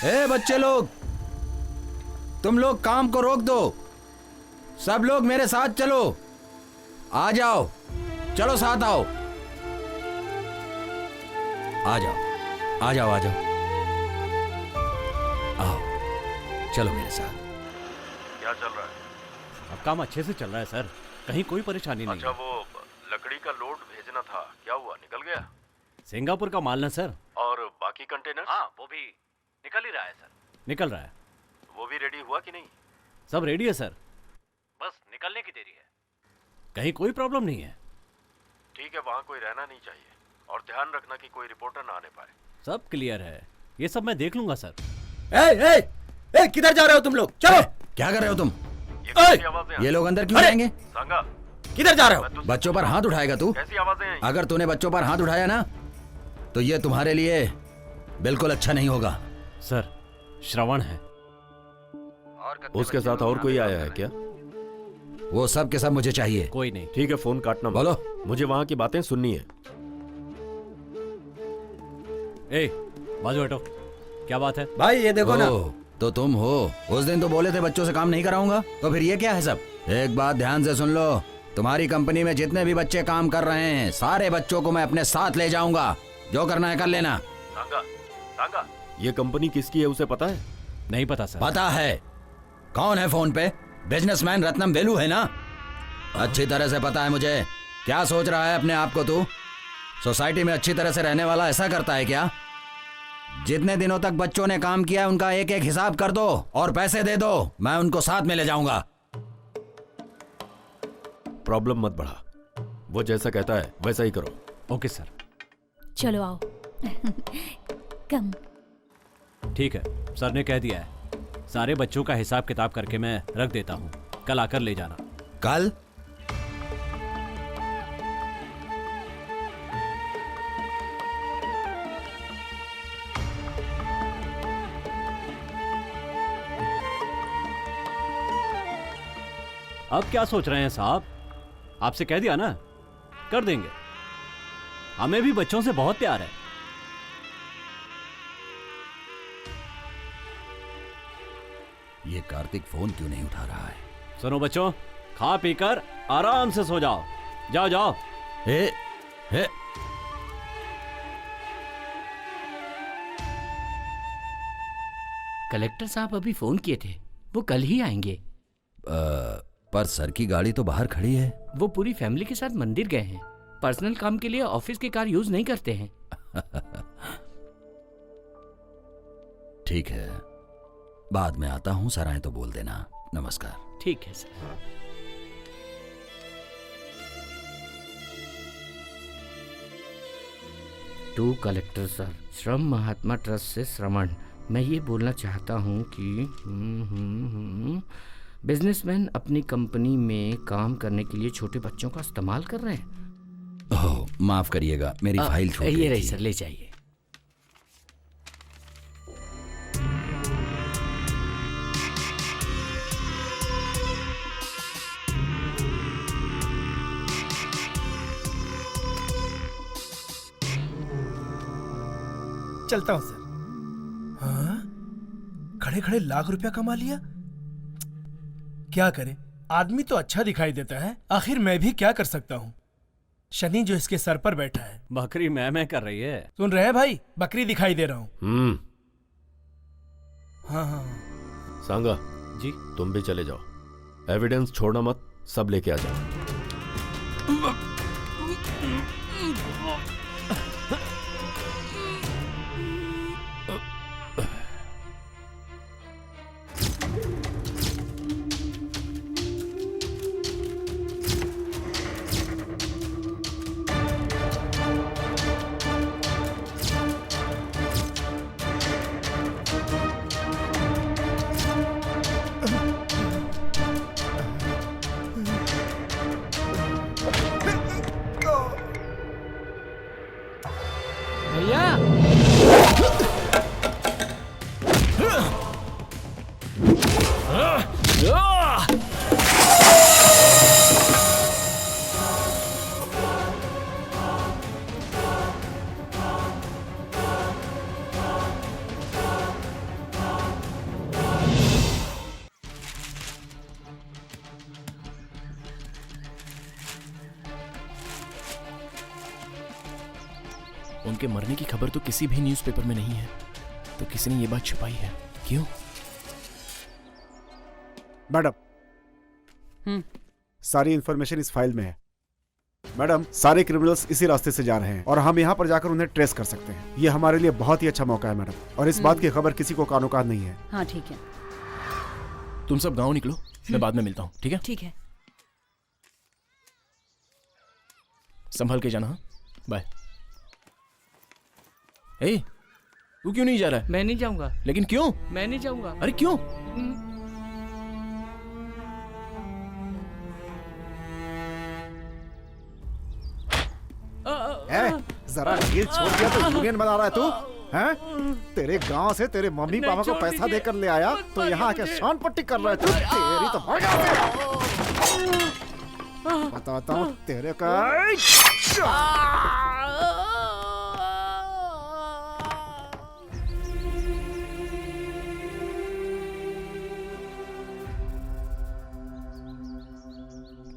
ए बच्चे लोग, तुम लोग काम को रोक दो। सब लोग मेरे साथ चलो। आ जाओ, चलो साथ आओ। आ जाओ आ जाओ आ जाओ, आओ चलो मेरे साथ। क्या चल रहा है? अब काम अच्छे से चल रहा है सर, कहीं कोई परेशानी नहीं। अच्छा, वो लकड़ी का लोड भेजना था, क्या हुआ? निकल गया? सिंगापुर का माल ना सर। और बाकी कंटेनर? हाँ, वो भी निकल ही रहा है सर। निकल रहा है। वो भी रेडी हुआ कि नहीं? सब रेडी है सर, बस निकलने की देरी है। कहीं कोई प्रॉब्लम नहीं है। ठीक है, वहाँ कोई रहना नहीं चाहिए, और ध्यान रखना कि कोई रिपोर्टर ना आने पाए। सब क्लियर है, ये सब मैं देख लूंगा सर। किधर जा रहे हो तुम लोग? चलो। क्या कर रहे हो तुम? ये लोग अंदर क्यों जाएंगे? सांगा, किधर जा रहे हो? बच्चों पर हाथ उठाएगा तू? कैसी आवाजें हैं? अगर तूने बच्चों पर हाथ उठाया ना, तो ये तुम्हारे लिए बिल्कुल अच्छा नहीं होगा। सर, श्रवण है। उसके साथ और कोई आया है क्या? वो सब के सब मुझे चाहिए। कोई नहीं। ठीक है, फोन काटना। बोलो। मुझे वहाँ की बातें सुननी है। ए, बाजू हटो। क्या बात है? भाई ये देखो ना। तो तुम हो। उस दिन तो बोले थे बच्चों से काम नहीं कराऊंगा, तो फिर ये क्या है सब? एक बात ध्यान से सुन लो, तुम्हारी कंपनी में जितने भी बच्चे काम कर रहे हैं, सारे बच्चों को मैं अपने साथ ले जाऊंगा। जो करना है कर लेना। सांगा, सांगा। ये कंपनी किसकी है, उसे पता है? नहीं पता सर। पता है। कौन है फोन पे? बिजनेसमैन रत्नम वेलू है ना? अच्छी तरह से पता है मुझे। क्या सोच रहा है अपने आप को तू? सोसाइटी में अच्छी तरह से रहने वाला ऐसा करता है क्या? जितने दिनों तक बच्चों ने काम किया उनका एक एक हिसाब कर दो और पैसे दे दो, मैं उनको साथ में ले जाऊंगा। प्रॉब्लम मत बढ़ा, वो जैसा कहता है वैसा ही करो। Okay sir. चलो आओ। कम। ठीक है, सर ने कह दिया है। सारे बच्चों का हिसाब किताब करके मैं रख देता हूँ, कल आकर ले जाना। कल? अब क्या सोच रहे हैं साहब? आपसे कह दिया ना, कर देंगे। हमें भी बच्चों से बहुत प्यार है। ये कार्तिक फोन क्यों नहीं उठा रहा है? सुनो बच्चों, खा पीकर आराम से सो जाओ। जाओ जाओ। हे कलेक्टर साहब अभी फोन किए थे, वो कल ही आएंगे। पर सर की गाड़ी तो बाहर खड़ी है। वो पूरी फैमिली के साथ मंदिर गए हैं। पर्सनल काम के लिए ऑफिस की कार यूज नहीं करते हैं। ठीक है, बाद में आता हूं, सर आए तो बोल देना। नमस्कार। ठीक है सर। टू कलेक्टर सर, श्रम महात्मा ट्रस्ट से श्रवण। मैं ये बोलना चाहता हूँ कि बिजनेसमैन अपनी कंपनी में काम करने के लिए छोटे बच्चों का इस्तेमाल कर रहे हैं। ओह, माफ करिएगा, मेरी फाइल छूट गई ये रही थी। सर, ले जाइए। चलता हूं सर। हाँ, खड़े खड़े लाख रुपया कमा लिया। क्या करें, आदमी तो अच्छा दिखाई देता है, आखिर मैं भी क्या कर सकता हूँ। शनि जो इसके सर पर बैठा है। बकरी मैं कर रही है। सुन रहे हैं भाई, बकरी दिखाई दे रहा हूँ। हाँ हाँ सांगा जी, तुम भी चले जाओ, एविडेंस छोड़ना मत, सब लेके आ जाओ। उनके मरने की खबर तो किसी भी न्यूज़पेपर में नहीं है, तो किसी ने ये बात छुपाई है। क्यों? मैडम, सारी इंफॉर्मेशन इस फाइल में है। मैडम, सारे क्रिमिनल्स इसी रास्ते से जा रहे हैं और हम यहाँ पर जाकर उन्हें ट्रेस कर सकते हैं। ये हमारे लिए बहुत ही अच्छा मौका है मैडम, और इस बात की खबर किसी को कानोकान नहीं है। हाँ ठीक है। तुम सब गांव निकलो, मैं बाद में मिलता हूँ। ठीक है? ठीक है। संभल के जाना। बाय। ए, तू क्यों नहीं जा रहा है? मैं नहीं जाऊंगा। लेकिन क्यों? मैं नहीं जाऊंगा। अरे क्यों? जरा ढील छोड़ दिया तो यूनियन बना रहा है तू, हैं? तेरे गांव से तेरे मम्मी पापा को पैसा देकर ले आया तो यहाँ आके शान पट्टी कर रहा है तू। तेरी तो भाग बताता हूँ तेरे का।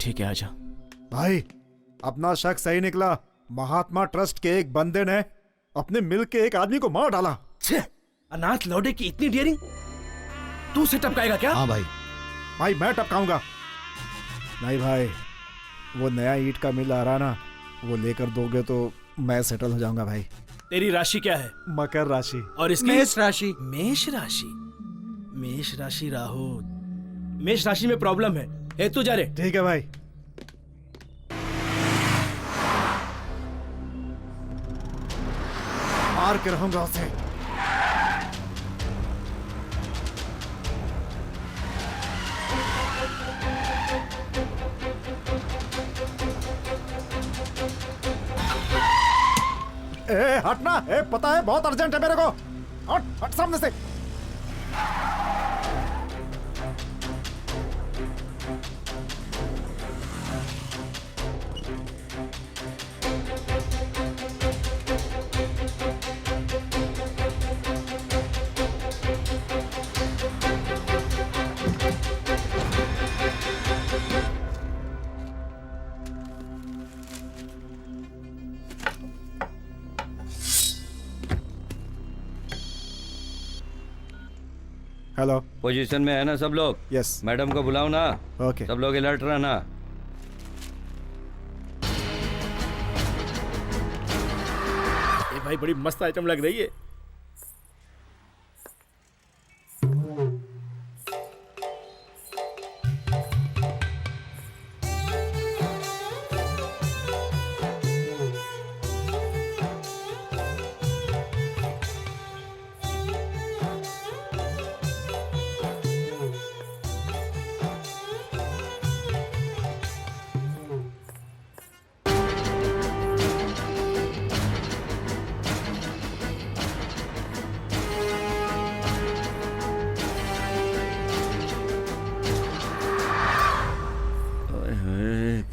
ठीक है, आजा। भाई, अपना शक सही निकला। महात्मा ट्रस्ट के एक बंदे ने अपने मिल के एक आदमी को मार डाला। अनाथ लौडे की इतनी डेयरिंग, तू से टपकाएगा क्या? हाँ भाई। भाई मैं टपकाऊंगा नहीं भाई, वो नया ईंट का मिल आ रहा ना, वो लेकर दोगे तो मैं सेटल हो जाऊंगा भाई। तेरी राशि क्या है? मकर राशि। और इसकी? मेष राशि। मेष राशि, मेष राशि राहु, मेष राशि में प्रॉब्लम है। ए तू जा रे। ठीक है भाई। मार के रहूंगा उसे। हटना। पता है बहुत अर्जेंट है मेरे को। हट सामने से। हेलो। पोजीशन में है ना सब लोग? यस। मैडम को बुलाओ ना। ओके। सब लोग अलर्ट रहना। ये भाई बड़ी मस्त आइटम लग रही है।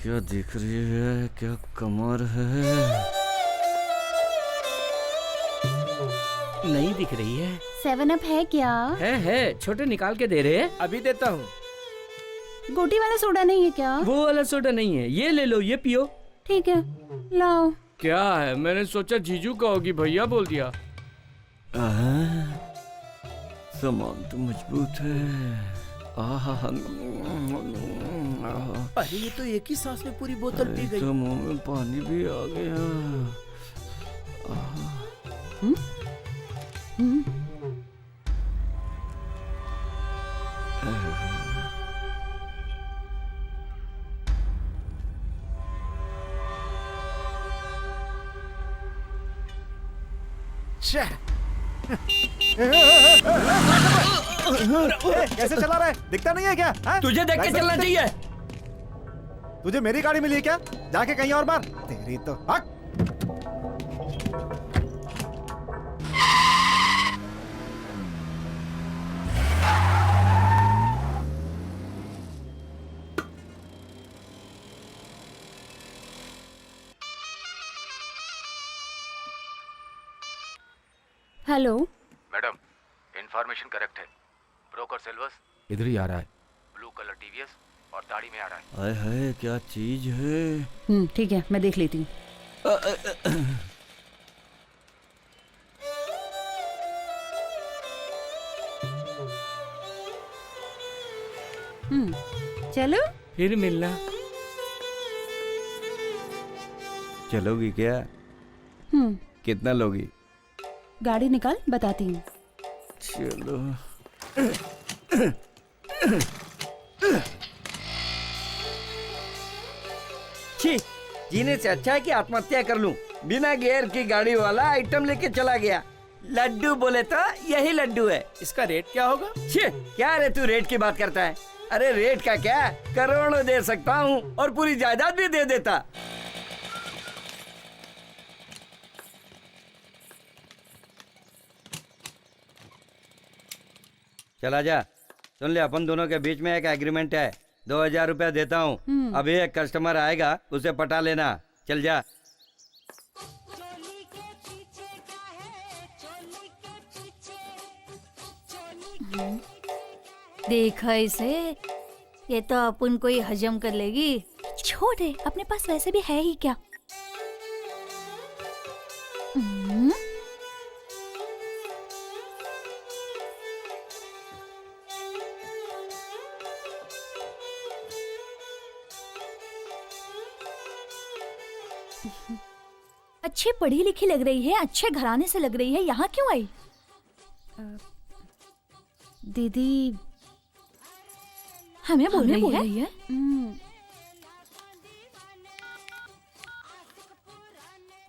क्या दिख रही है? क्या कमर है? नहीं दिख रही है। 7 अप है क्या? है छोटे निकाल के दे रहे हैं। अभी देता हूँ। गोटी वाला सोडा नहीं है क्या? वो वाला सोडा नहीं है, ये ले लो, ये पियो। ठीक है, लाओ। क्या है? मैंने सोचा जीजू कहोगी, भैया बोल दिया। सामान तो मजबूत है। अरे ये तो एक ही सांस में पूरी बोतल पी गई। तो मुंह में पानी भी आ गया। कैसे चला रहा है? दिखता नहीं है क्या? तुझे देख के चलना चाहिए। तुझे मेरी गाड़ी मिली है क्या? जाके कहीं और मार। तेरी तो हक। हेलो। मैडम, इंफॉर्मेशन करेक्ट है। ब्रोकर सेल्वस इधर ही आ रहा है। ब्लू कलर टीवीएस और दाढ़ी में आ रहा है। हाय हाय, क्या चीज है? ठीक है, मैं देख लेती हूँ। चलो फिर मिलना। चलोगी क्या? कितना लोगी? गाड़ी निकाल, बताती हूँ। चलो। छी, जीने से अच्छा है कि आत्महत्या कर लूं। बिना गियर की गाड़ी वाला आइटम लेके चला गया। लड्डू बोले तो यही लड्डू है। इसका रेट क्या होगा? छी, क्या रे तू रेट की बात करता है? अरे रेट का क्या, करोड़ों दे सकता हूँ और पूरी जायदाद भी दे देता। चला जा। सुन ले, अपन दोनों के बीच में एक एग्रीमेंट है। 2000 रुपया देता हूँ। अभी एक कस्टमर आएगा, उसे पटा लेना। चल जा। देखा इसे, ये तो अपन को ही हजम कर लेगी। छोड़ दे, अपने पास वैसे भी है ही क्या। अच्छी पढ़ी लिखी लग रही है, अच्छे घराने से लग रही है, यहाँ क्यों आई? दीदी हमें बोल रही है?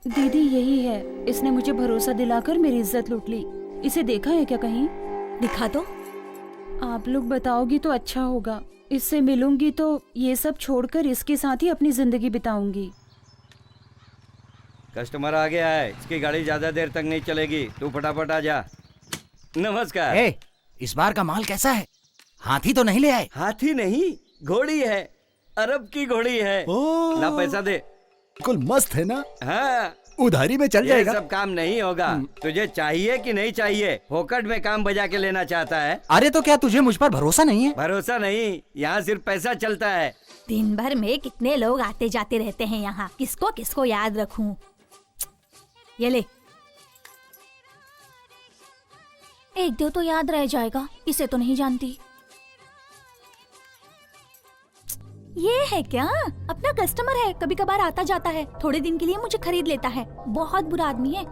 दीदी यही है, इसने मुझे भरोसा दिलाकर मेरी इज्जत लूट ली। इसे देखा है क्या कहीं? दिखा तो। आप लोग बताओगी तो अच्छा होगा। इससे मिलूंगी तो ये सब छोड़कर इसके साथ ही अपनी जिंदगी बिताऊंगी। कस्टमर आ गया है, इसकी गाड़ी ज्यादा देर तक नहीं चलेगी, तू फटाफट आ जा। नमस्कार। इस बार का माल कैसा है? हाथी तो नहीं ले आए? हाथी नहीं, घोड़ी है, अरब की घोड़ी है। ना पैसा दे। बिल्कुल मस्त है ना? हाँ, उधारी में चल ये जाएगा। सब काम नहीं होगा। तुझे चाहिए कि नहीं चाहिए? फोकट में काम बजा के लेना चाहता है? अरे तो क्या तुझे मुझ पर भरोसा नहीं है? भरोसा नहीं, यहाँ सिर्फ पैसा चलता है। दिन भर में कितने लोग आते जाते रहते हैं यहाँ, किसको किसको याद रखूं? ये ले, एक दो तो याद रह जाएगा, इसे तो नहीं जानती। ये है क्या? अपना कस्टमर है, कभी कभार आता जाता है, थोड़े दिन के लिए मुझे खरीद लेता है। बहुत बुरा आदमी है।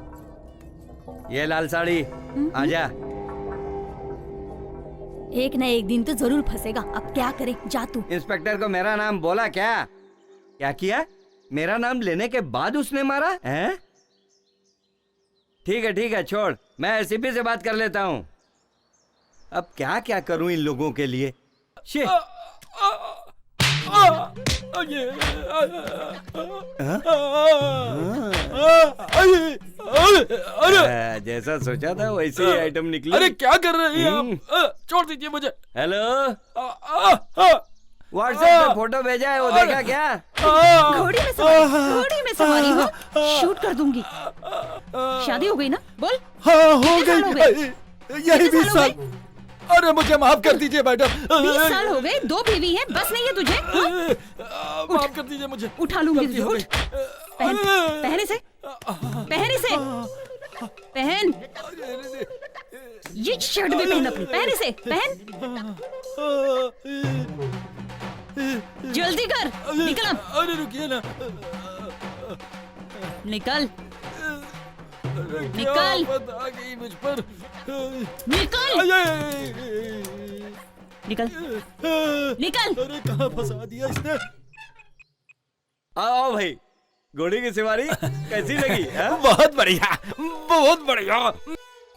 ये लाल साड़ी, आजा। एक न एक दिन तो जरूर फंसेगा, अब क्या करे, जा तू। इंस्पेक्टर को मेरा नाम बोला क्या? क्या किया? मेरा नाम लेने के बाद उसने मारा है? ठीक है, छोड़, मैं एसीपी से बात कर लेता हूँ। अब क्या क्या करूँ इन लोगों के लिए? जैसा सोचा था वैसे ही आइटम निकली। अरे क्या कर रहे हैं आप? छोड़ दीजिए मुझे। हेलो, व्हाट्सएप पे फोटो भेजा है, वो देखा क्या? घोड़ी में सवारी हो, शूट कर दूंगी। शादी हो गई ना? बोल। हाँ हो गई, यही 20 साल। अरे मुझे माफ कर दीजिए मैडम। 20 साल हो गए, 2 बीवी है, बस नहीं है तुझे? माफ कर दीजिए मुझे। उठा लूंगी तुझे, उठ। पहन इसे, पहन। ये शर्ट भी पहन अपनी, पहन इसे, पहन। जल्दी कर, निकल अब। अरे रुकिए ना। निकल। आ गई मुझ पर। निकल। अरे कहाँ फंसा दिया इसने? आओ भाई, घोड़ी की सवारी कैसी लगी? बहुत बढ़िया,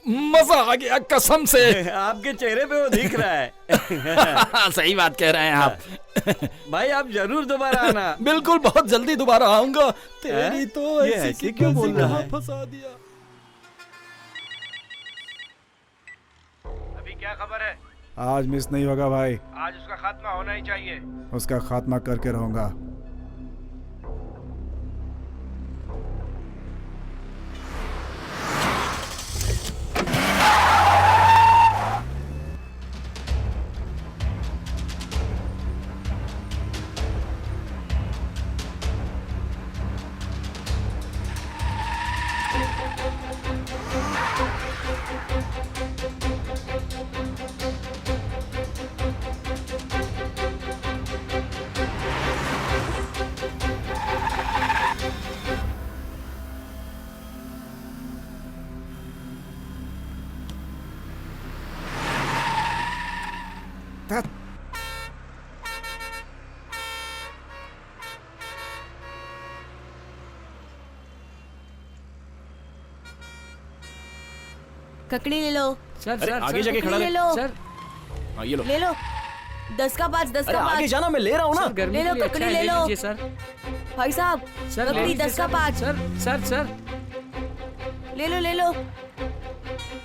मजा आ गया कसम से। आपके चेहरे पे वो दिख रहा है। सही बात कह रहे हैं आप। भाई आप जरूर दोबारा आना। बिल्कुल, बहुत जल्दी दोबारा आऊंगा। तेरी तो ये ऐसी क्यों बोल रहा है? फंसा दिया। अभी क्या खबर है? आज मिस नहीं होगा भाई, आज उसका खात्मा होना ही चाहिए। उसका खात्मा करके रहूंगा। ककड़ी ले लो। सर आगे जाके खड़ा ले लो। सर हाँ ये लो। ले लो, 10 का 5, 10 का 5। आगे जाना, मैं ले रहा हूँ ना। ले लो ककड़ी, ले लो सर। भाई साहब, ककड़ी 10 का 5। सर ले लो।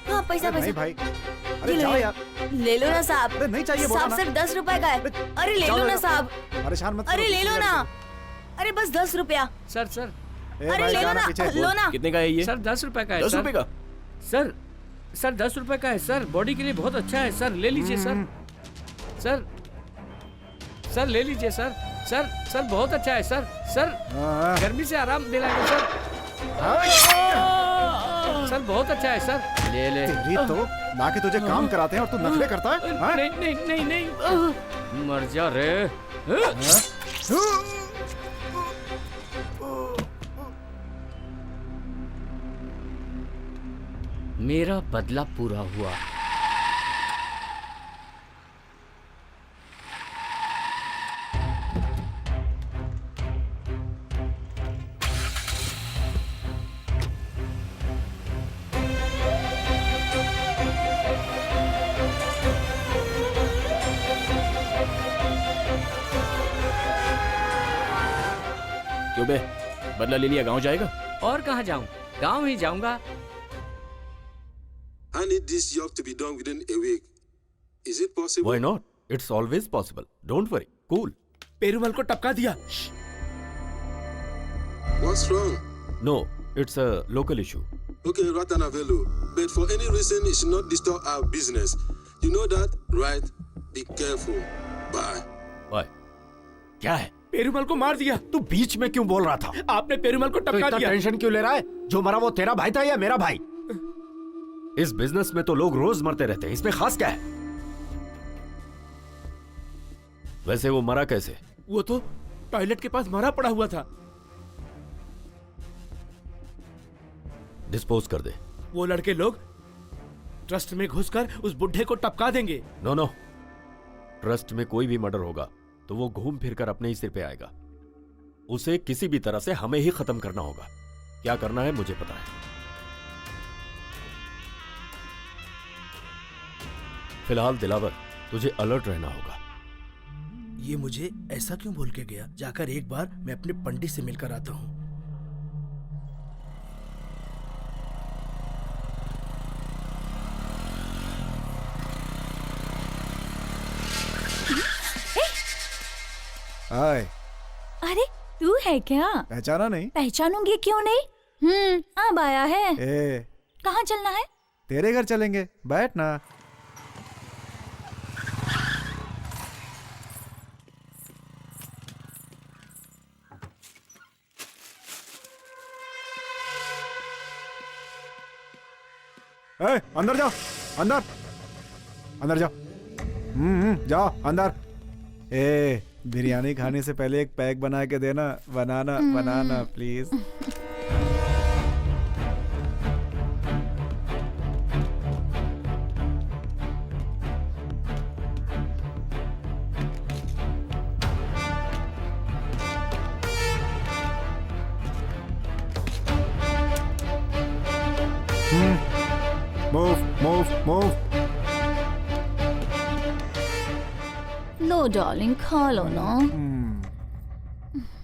हाँ पैसा। नहीं भाई, अरे ये जाओ लो। यार। ले लो ना साहब। अरे नहीं चाहिए, बोला साहब ना। सिर्फ 10 रुपए का है। अरे ले लो ना साहब। परेशान मत अरे करो, ले लो ना। अरे बस 10 रुपया। सर अरे ले लो ना, लो ना। कितने का है ये? सर 10 रुपए का है। 10 रुपए का? सर 10 रुपए का है सर, बॉडी के लिए बहुत अच्छा है सर, ले लीजिए सर। सर ले लीजिए सर। सर बहुत अच्छा है सर। गर्मी से आराम दिलाएगा सर, बहुत अच्छा है सर। ले तेरी तो लाके तुझे काम कराते हैं और तू नखरे करता है? हाँ? नहीं मर जा रे। मेरा बदला पूरा हुआ। क्यों बे, बदला ले लिया, गांव जाएगा? और कहाँ जाऊँ, गाँव ही जाऊँगा। I need this job to be done within a week. Is it possible? Why not? It's always possible. Don't worry. Cool. Perumal को टपका दिया। What's wrong? No, it's a local issue. Okay, Ratanavelu, but for any reason it should not disturb our business. You know that, right? Be careful. Bye. Bye. क्या है? पेरूमल को मार दिया। तू बीच में क्यों बोल रहा था? आपने पेरूमल को तो टपका इतना दिया। टेंशन क्यों ले रहा है? जो मरा वो तेरा भाई था या मेरा भाई? इस बिजनेस में तो लोग रोज मरते रहते हैं, इसमें खास क्या है? वैसे वो मरा कैसे? वो तो टॉयलेट के पास मरा पड़ा हुआ था। डिस्पोज कर दे। वो लड़के लोग ट्रस्ट में घुसकर उस बुढ़े को टपका देंगे। नो नो, ट्रस्ट में कोई भी मर्डर होगा तो वो घूम फिर कर अपने ही सिर पे आएगा। उसे किसी भी तरह से हमें ही खत्म करना होगा। क्या करना है मुझे पता है। फिलहाल दिलावर, तुझे अलर्ट रहना होगा। ये मुझे ऐसा क्यों बोल के गया? जाकर एक बार मैं अपने पंडित से मिलकर आता हूँ। हाय। अरे तू है क्या? पहचाना नहीं? पहचानूंगी क्यों नहीं? अब आया है। ए, कहाँ चलना है? तेरे घर चलेंगे, बैठ ना। ए, अंदर जाओ, अंदर अंदर जाओ। जाओ अंदर। ए, बिरयानी खाने से पहले एक पैक बना के देना। Banana banana please. Move move move. लो डार्लिंग, खा लो ना।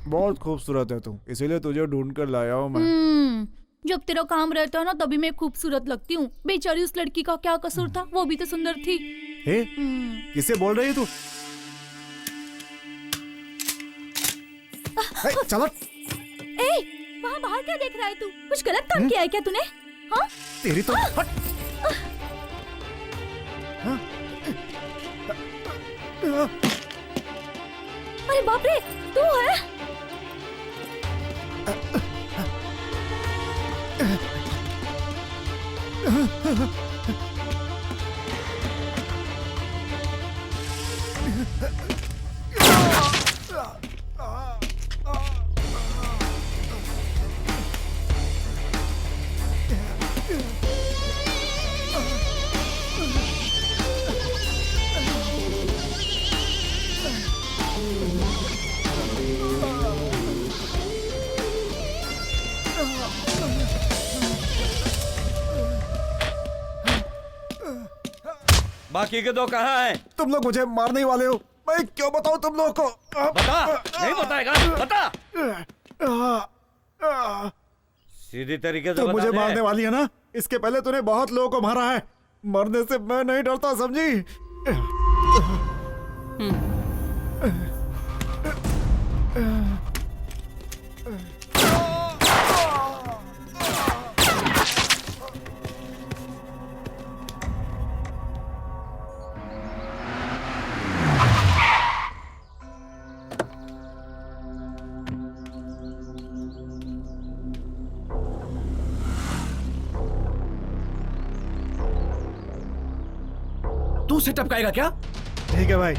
बहुत खूबसूरत है तू, इसीलिए तुझे ढूंढ कर लाया हूँ मैं। जब तेरा काम रहता है ना तभी मैं खूबसूरत लगती हूँ। बेचारी उस लड़की का क्या कसूर था? वो भी तो सुंदर थी। हे, किसे बोल रही है तू? चलो। ए, वहाँ बाहर क्या देख रहा है तू? कुछ गलत काम किया है क्या तूने? हाँ? तेरी तो हट। अरे बाप रे, तू है? बाकी के दो कहाँ हैं? तुम लोग मुझे मारने वाले हो। मैं क्यों बताऊं तुम लोगों को? बता। नहीं बताएगा? बता। सीधी तरीके से तू बता मुझे दे। मारने वाली है ना? इसके पहले तूने बहुत लोगों को मारा है। मरने से मैं नहीं डरता, समझी? तू उसे टपकाएगा क्या? ठीक है भाई।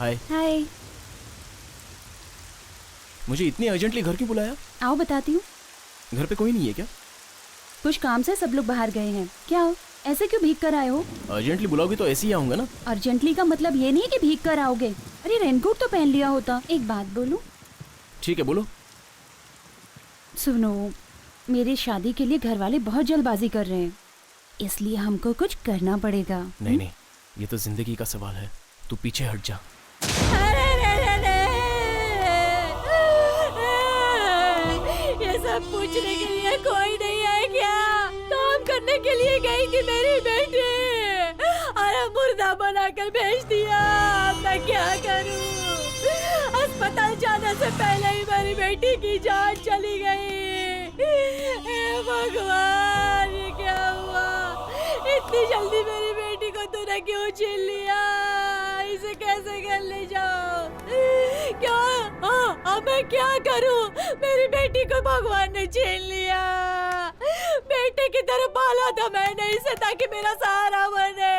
हाय। हाय। मुझे इतनी अर्जेंटली घर क्यों बुलाया? आओ बताती हूँ। घर पे कोई नहीं है क्या? कुछ काम से सब लोग बाहर गए हैं। क्या हो, ऐसे क्यों भीग कर आए हो? अर्जेंटली बुलाओगी तो ऐसे ही आऊंगा ना। अर्जेंटली का मतलब ये नहीं कि भीग कर आओगे। अरे रेनकोट तो पहन लिया होता। एक बात बोलूं? ठीक है बोलो। सुनो, मेरी शादी के लिए घर वाले बहुत जल्दबाजी कर रहे हैं, इसलिए हमको कुछ करना पड़ेगा। नहीं नहीं, ये तो जिंदगी का सवाल है, तू पीछे हट जा। ये सब पूछने के लिए कोई नहीं है क्या? काम करने के लिए गई थी मेरी बेटी, अरे मुर्दा बनाकर भेज दिया। मैं क्या करूं? अस्पताल जाने से पहले ही मेरी बेटी की जान चली गई। हे भगवान, ये क्या हुआ? इतनी जल्दी मेरी बेटी को तूने क्यों छीन लिया? इसे कैसे घर ले जाओ? क्या अब मैं क्या करूं? मेरी बेटी को भगवान ने छीन लिया। बेटे की तरह पाला था मैंने इसे ताकि मेरा सहारा बने।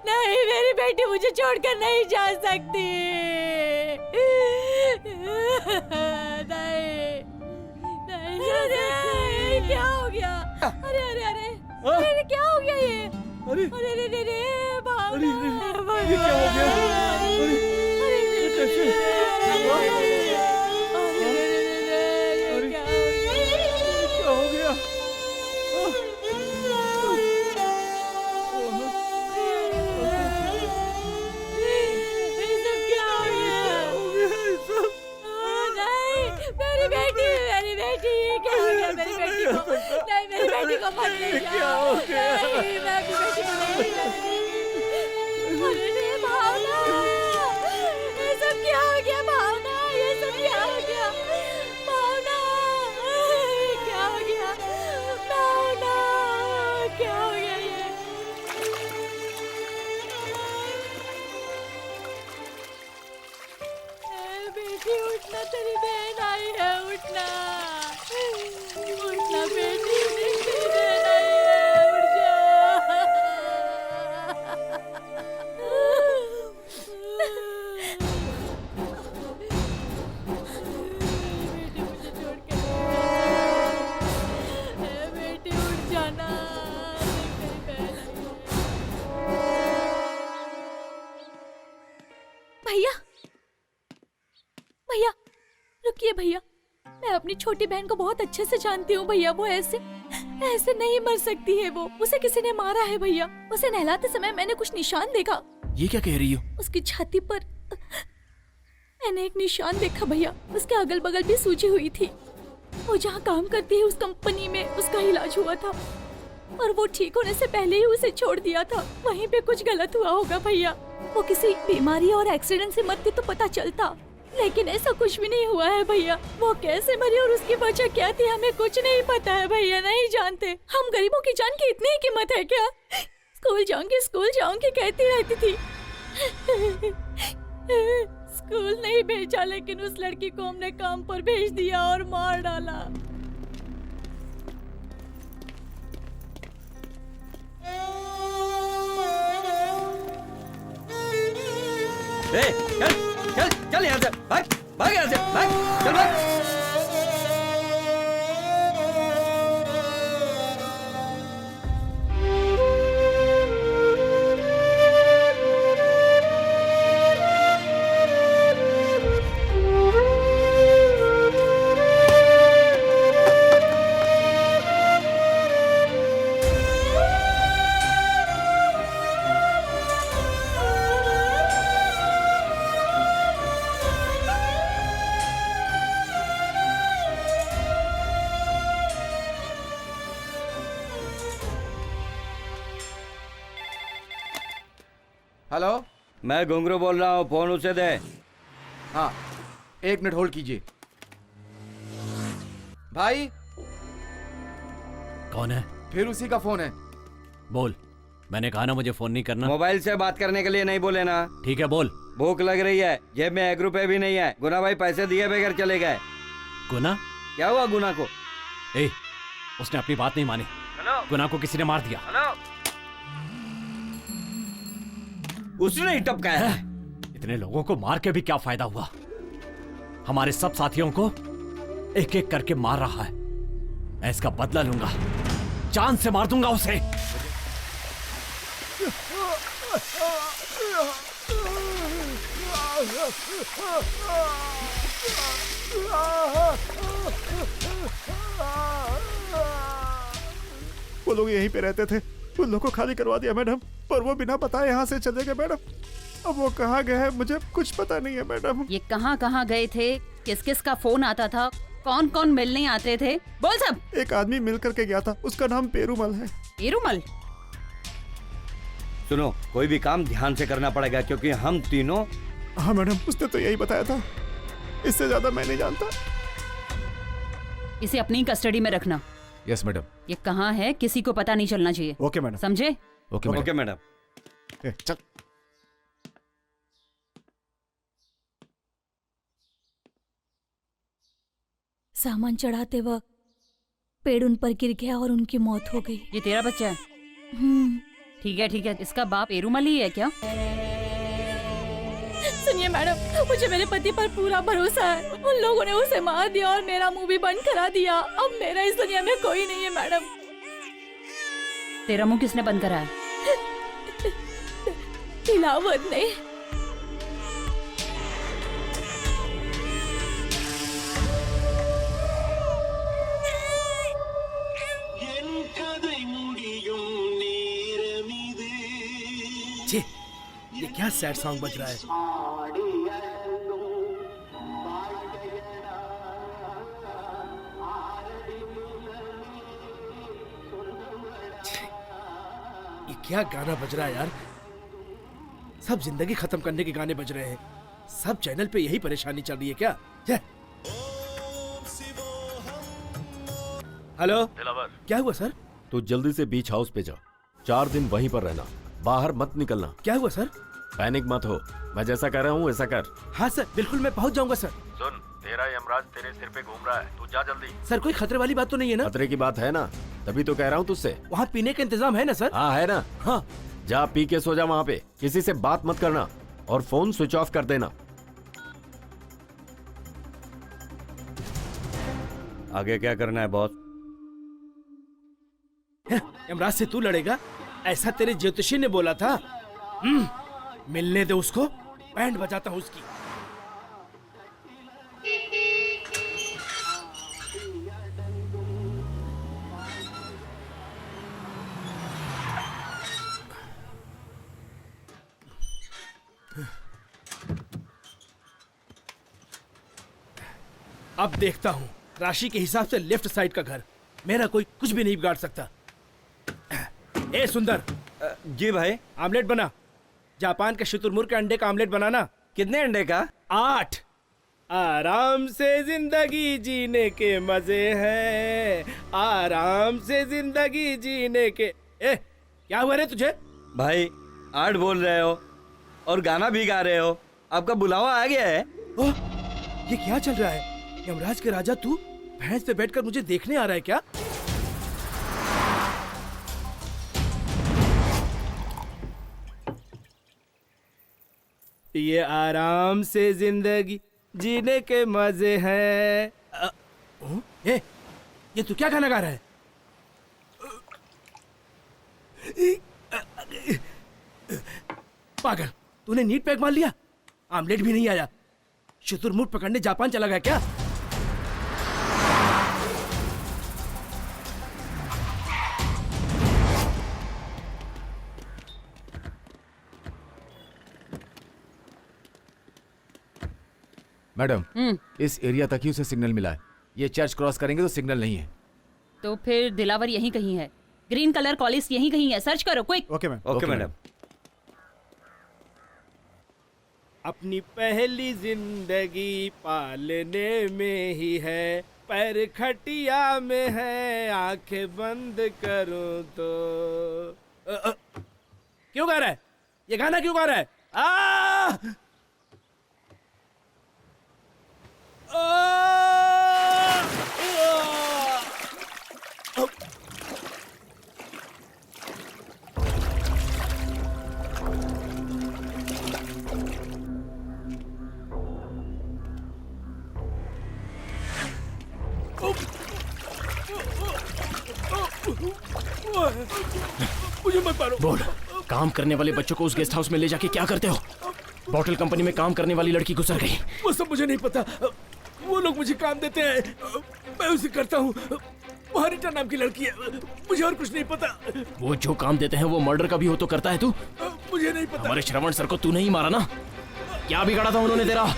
नहीं, मेरी बेटी मुझे छोड़कर नहीं जा सकती। नहीं, क्या हो गया? अरे अरे अरे अरे क्या हो गया ये? अरे अरे अरे अरे भावना, ये क्या हो गया? क्या हो गया? मेरी बेटी, मेरी बेटी, क्या हो गया मेरी बेटी को? नहीं, मेरी बेटी को मत ले जाओ। क्या हो गया? नहीं, मैं अपनी बेटी को नहीं जाऊंगी। अरे भावना, ये सब क्या हो गया? भावना, ये सब क्या हो गया? भावना, क्या हो गया? भावना, क्या हो गया ये? बेटी उठना, तेरी बहन आई है, उठना उठना बेटी, तेरी बहन आई है, उठ जा। बेटी मुझे छोड़ के बेटी उठ जाना, तेरी बहन आई है। भैया, भैया रुकिए भैया, मैं अपनी छोटी बहन को बहुत अच्छे से जानती हूँ भैया। वो ऐसे ऐसे नहीं मर सकती है। वो उसे किसी ने मारा है भैया। उसे नहलाते समय मैंने कुछ निशान देखा। ये क्या कह रही हो? उसकी छाती पर मैंने एक निशान देखा भैया। उसके अगल बगल भी सूजी हुई थी। वो जहाँ काम करती है उस कंपनी में उसका इलाज हुआ था और वो ठीक होने से पहले ही उसे छोड़ दिया था। वहीं पे कुछ गलत हुआ होगा भैया। वो किसी बीमारी और एक्सीडेंट से मरती तो पता चलता, लेकिन ऐसा कुछ भी नहीं हुआ है भैया। वो कैसे मरी और उसकी वजह क्या थी हमें कुछ नहीं पता है भैया, नहीं जानते। हम गरीबों की जान की इतनी ही कीमत है क्या? स्कूल जाऊंगी कहती रहती थी। स्कूल नहीं भेजा, लेकिन उस लड़की को हमने काम पर भेज दिया और मार डाला। चल चल चल यहाँ से भाग, भाग यहाँ से, भाग, चल भाग। हेलो, मैं घुंगरू बोल रहा हूँ, फोन उसे दे। हाँ, 1 मिनट होल्ड कीजिए। भाई, कौन है? फिर उसी का फोन है। बोल। मैंने कहा ना मुझे फोन नहीं करना। मोबाइल से बात करने के लिए नहीं बोले ना। ठीक है बोल। भूख लग रही है, जेब में 1 रुपए भी नहीं है। गुना भाई पैसे दिए बगैर चले गए। गुना? क्या हुआ गुना को? उसने अपनी बात नहीं मानी। गुना को किसी ने मार दिया। उसने ही टपकाया है। इतने लोगों को मार के भी क्या फायदा हुआ? हमारे सब साथियों को एक एक करके मार रहा है। मैं इसका बदला लूंगा, जान से मार दूंगा उसे। वो लोग यहीं पे रहते थे, उन लोगों को खाली करवा दिया मैडम, और वो बिना बताए यहाँ से चले गए मैडम। अब वो कहाँ गए हैं मुझे कुछ पता नहीं है मैडम। ये कहाँ गए थे? किस किस का फोन आता था? कौन कौन मिलने आते थे? बोल सब। एक आदमी मिल करके गया था, उसका नाम पेरूमल है। पेरूमल? सुनो, कोई भी काम ध्यान से करना पड़ेगा क्योंकि हम तीनों। हाँ मैडम, उसने तो यही बताया था, इससे ज्यादा मैं नहीं जानता। इसे अपनी कस्टडी में रखना। Yes madam. ये कहाँ है किसी को पता नहीं चलना चाहिए। Okay madam. समझे? Okay madam. चल। सामान चढ़ाते वक्त पेड़ उन पर गिर गया और उनकी मौत हो गई। ये तेरा बच्चा है? ठीक है। इसका बाप पेरूमल ही है क्या? सुनिए मैडम, मुझे मेरे पति पर पूरा भरोसा है। उन लोगों ने उसे मार दिया और मेरा मुंह भी बंद करा दिया। अब मेरा इस दुनिया में कोई नहीं है मैडम। तेरा मुंह किसने बंद करा है? तिलावत ने। ये क्या सैड सॉन्ग बज रहा है? ये क्या गाना बज रहा है यार? सब जिंदगी खत्म करने के गाने बज रहे हैं। सब चैनल पे यही परेशानी चल रही है क्या? हेलो दिलावर, क्या हुआ सर? तू जल्दी से बीच हाउस पे जा, 4 दिन वहीं पर रहना, बाहर मत निकलना। क्या हुआ सर? पैनिक मत हो, मैं जैसा कह रहा हूँ वैसा कर। हाँ सर, बिल्कुल मैं पहुँच जाऊंगा सर। सुन, तेरा यमराज तेरे सिर पे घूम रहा है, तू जा जल्दी। सर कोई खतरे वाली बात तो नहीं है ना? खतरे की बात है ना, तभी तो कह रहा हूँ तुझसे। वहाँ पीने का इंतजाम है ना सर? हाँ है ना। हाँ जा पी के सो जा वहाँ पे, किसी से बात मत करना और फोन स्विच ऑफ कर देना। आगे क्या करना है बॉस? यमराज से तू लड़ेगा ऐसा तेरे ज्योतिषी ने बोला था। मिलने दे उसको, बैंड बजाता हूँ उसकी। अब देखता हूँ राशि के हिसाब से लेफ्ट साइड का घर। मेरा कोई कुछ भी नहीं बिगाड़ सकता। ए सुंदर। जी भाई। आमलेट बना। जापान के शुतुरमुर्ग के अंडे का आमलेट बनाना। कितने अंडे का? 8। आराम से जिंदगी जीने के मजे हैं, आराम से जिंदगी जीने के। क्या हुआ रे तुझे? भाई 8 बोल रहे हो और गाना भी गा रहे हो, आपका बुलावा आ गया है। ये क्या चल रहा है? यमराज के राजा तू भैंस पे बैठकर मुझे देखने आ रहा है क्या? ये आराम से जिंदगी जीने के मजे हैं। ये तू क्या गाना गा रहा है? पागल, तूने नीट पैक मार लिया। आमलेट भी नहीं आया। शुतुरमुर्ग पकड़ने जापान चला गया क्या? मैडम, इस एरिया तक ही उसे सिग्नल मिला है। ये चर्च क्रॉस करेंगे तो सिग्नल नहीं है। तो फिर दिलावर यहीं कहीं है। ग्रीन कलर कॉलेज यहीं कहीं है। सर्च करो quick. Okay ma'am. Okay madam. अपनी पहली जिंदगी पालने में ही है, पैर खटिया में है, आंखें बंद करूं तो। क्यों गा रहा है? ये गाना क्यों गा रहा है? मारो। बोल, काम करने वाले बच्चों को उस गेस्ट हाउस में ले जाके क्या करते हो? बॉटल कंपनी में काम करने वाली लड़की गुजर गई। वो सब मुझे नहीं पता, वो लोग मुझे काम देते हैं, मैं उसे करता हूँ। वहाँ रीटा नाम की लड़की है, मुझे और कुछ नहीं पता। वो जो काम देते हैं वो मर्डर का भी हो तो करता है तू? मुझे नहीं पता। हमारे श्रवण सर को तू नहीं मारा ना? क्या बिगाड़ा था उन्होंने तेरा?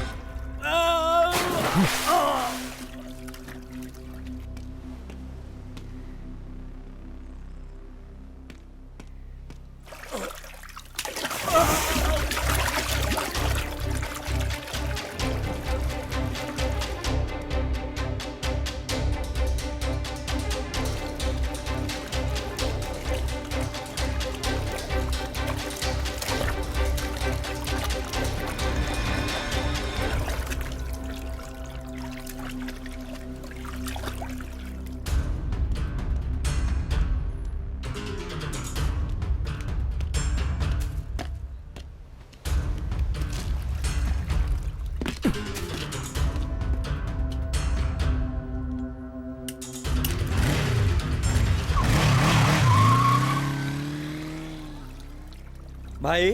भाई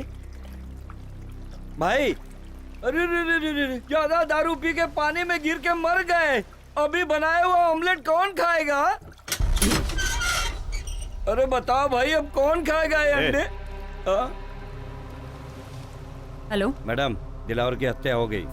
भाई, अरे ज्यादा दारू पी के पानी में गिर के मर गए। अभी बनाया हुआ ऑमलेट कौन खाएगा? अरे बताओ भाई, अब कौन खाएगा ये अंडे? हेलो मैडम, दिलावर की हत्या हो गई।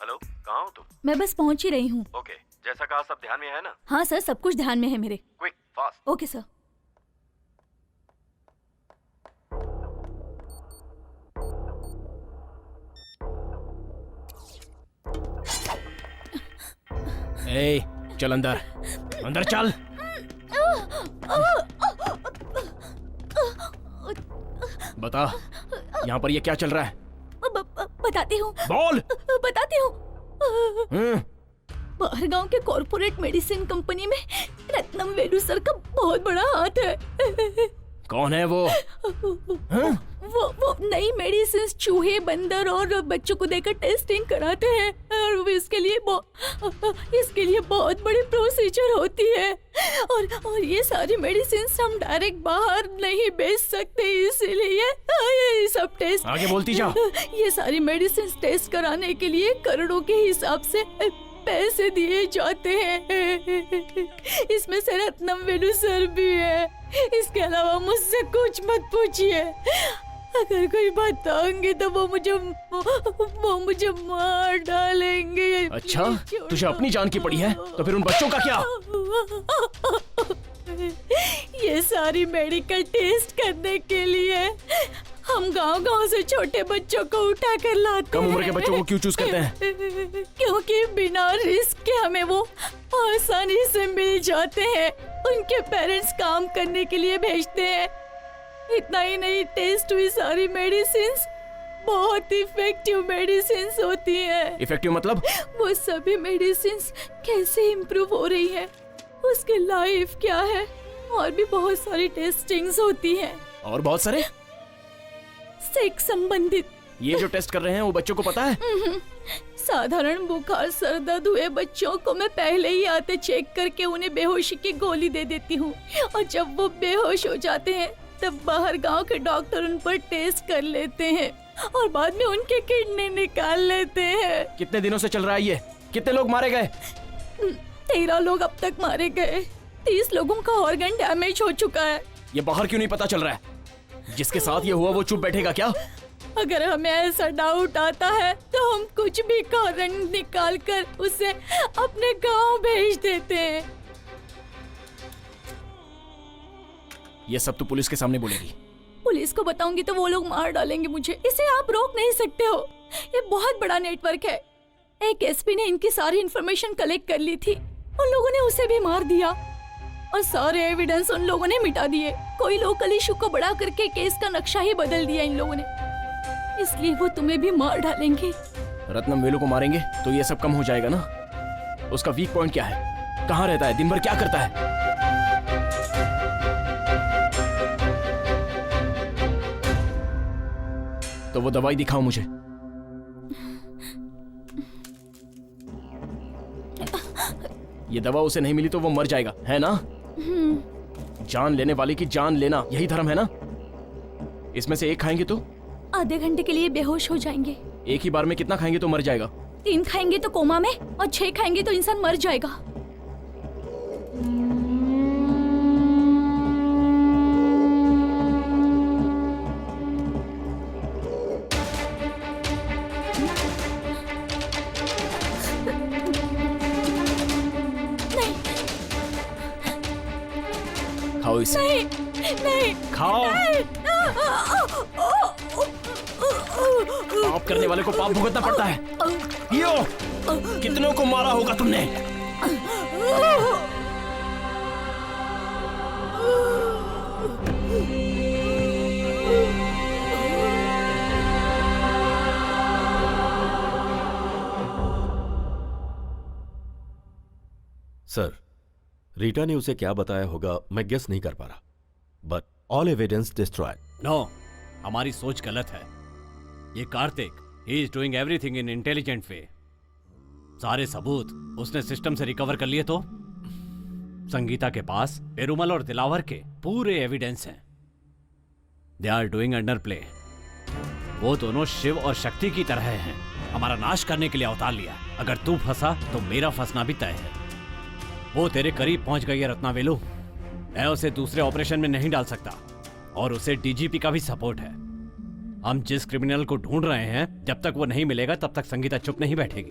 हेलो, कहाँ हो तुम? मैं बस पहुंच ही रही हूँ। ओके, जैसा कहा सब ध्यान में है ना? हाँ सर, सब कुछ ध्यान में है मेरे। Quick, fast. Okay sir. ए, चल अंदर, अंदर चल। बता, यहाँ पर ये क्या चल रहा है? बताती हूँ। बोल। बताती हूँ। बाहर गांव के कॉर्पोरेट मेडिसिन कंपनी में रत्नम वेलू सर का बहुत बड़ा हाथ है। कौन है वो? वो नई मेडिसिन चूहे, बंदर और बच्चों को देकर टेस्टिंग कराते हैं और इसके लिए बहुत बड़ी प्रोसीजर होती है और ये सारी मेडिसिन हम डायरेक्ट बाहर नहीं बेच सकते, इसीलिए ये सब टेस्ट। आगे बोलती जा। ये सारी मेडिसिन टेस्ट कराने के लिए करोड़ों के हिसाब से पैसे दिए जाते हैं। इसमें से रत्नम वेलू सर भी है। इसके अलावा मुझसे कुछ मत पूछिए। अगर कोई बताऊंगी तो वो मुझे मार डालेंगे। अच्छा, तुझे अपनी जान की पड़ी है, तो फिर उन बच्चों का क्या? ये सारी मेडिकल टेस्ट करने के लिए हम गांव-गांव से छोटे बच्चों को उठा कर लाते कम उम्र के बच्चों को क्यों चूज करते हैं? क्योंकि बिना रिस्क के हमें वो आसानी से मिल जाते हैं। उनके पेरेंट्स काम करने के लिए भेजते हैं। इतना ही नहीं, टेस्ट हुई सारी मेडिसिन बहुत इफेक्टिव मेडिसिन होती है। इफेक्टिव मतलब? वो सभी मेडिसिन कैसे इम्प्रूव हो रही है, उसकी लाइफ क्या है, और भी बहुत सारी टेस्टिंग्स होती हैं। और बहुत सारे सेक्स संबंधित। ये जो टेस्ट कर रहे हैं वो बच्चों को पता है? साधारण बुखार, सर दर्द हुए बच्चों को मैं पहले ही आते चेक करके उन्हें बेहोशी की गोली दे देती हूँ, और जब वो बेहोश हो जाते हैं तब बाहर गांव के डॉक्टर उन पर टेस्ट कर लेते हैं और बाद में उनके किडनी निकाल लेते हैं। कितने दिनों से चल रहा है ये? कितने लोग मारे गए? 13 लोग अब तक मारे गए। 30 लोगों का ऑर्गन डैमेज हो चुका है। ये बाहर क्यों नहीं पता चल रहा है? जिसके साथ ये हुआ वो चुप बैठेगा क्या? अगर हमें ऐसा डाउट आता है तो हम कुछ भी कारण निकाल कर उसे अपने गांव भेज देते हैं। ये सब तो पुलिस के सामने बोलेगी। पुलिस को बताऊंगी तो वो लोग मार डालेंगे मुझे। इसे आप रोक नहीं सकते हो। ये बहुत बड़ा नेटवर्क है। एक एसपी ने इनकी सारी इंफॉर्मेशन कलेक्ट कर ली थी। उन लोगों ने उसे भी मार दिया और सारे एविडेंस उन लोगों ने मिटा दिए। कोई लोकल इशू को बड़ा करके केस का नक्शा ही बदल दिया इन लोगों ने। इसलिए वो तुम्हें भी मार डालेंगे। रत्नम वेलू को मारेंगे तो ये सब कम हो जाएगा ना? उसका वीक पॉइंट क्या है? कहाँ रहता है? दिन भर क्या करता है? तो वो दवाई दिखाओ मुझे। ये दवा उसे नहीं मिली तो वो मर जाएगा, है ना? जान लेने वाले की जान लेना, यही धर्म है ना? इसमें से एक खाएंगे तो आधे घंटे के लिए बेहोश हो जाएंगे। एक ही बार में कितना खाएंगे तो मर जाएगा? 3 खाएंगे तो कोमा में, और 6 खाएंगे तो इंसान मर जाएगा। खाओ इसे। नहीं खाओ। पाप करने वाले को पाप भुगतना पड़ता है। यो, कितनों को मारा होगा तुमने? सर, रीटा ने उसे क्या बताया होगा मैं गेस नहीं कर पा रहा, but all evidence destroyed. No, हमारी सोच गलत है। ये Karthik, he is doing everything in intelligent way. सारे सबूत उसने सिस्टम से रिकवर कर लिए तो संगीता के पास पेरुमल और दिलावर के पूरे एविडेंस हैं। They are doing under play. वो दोनों शिव और शक्ति की तरह हैं, हमारा नाश करने के लिए अवतार लिया। अगर तू फंसा तो मेरा फंसना भी तय है। वो तेरे करीब पहुंच गई है रत्नावेलू। मैं उसे दूसरे ऑपरेशन में नहीं डाल सकता, और उसे डीजीपी का भी सपोर्ट है। हम जिस क्रिमिनल को ढूंढ रहे हैं, जब तक वो नहीं मिलेगा तब तक संगीता चुप नहीं बैठेगी।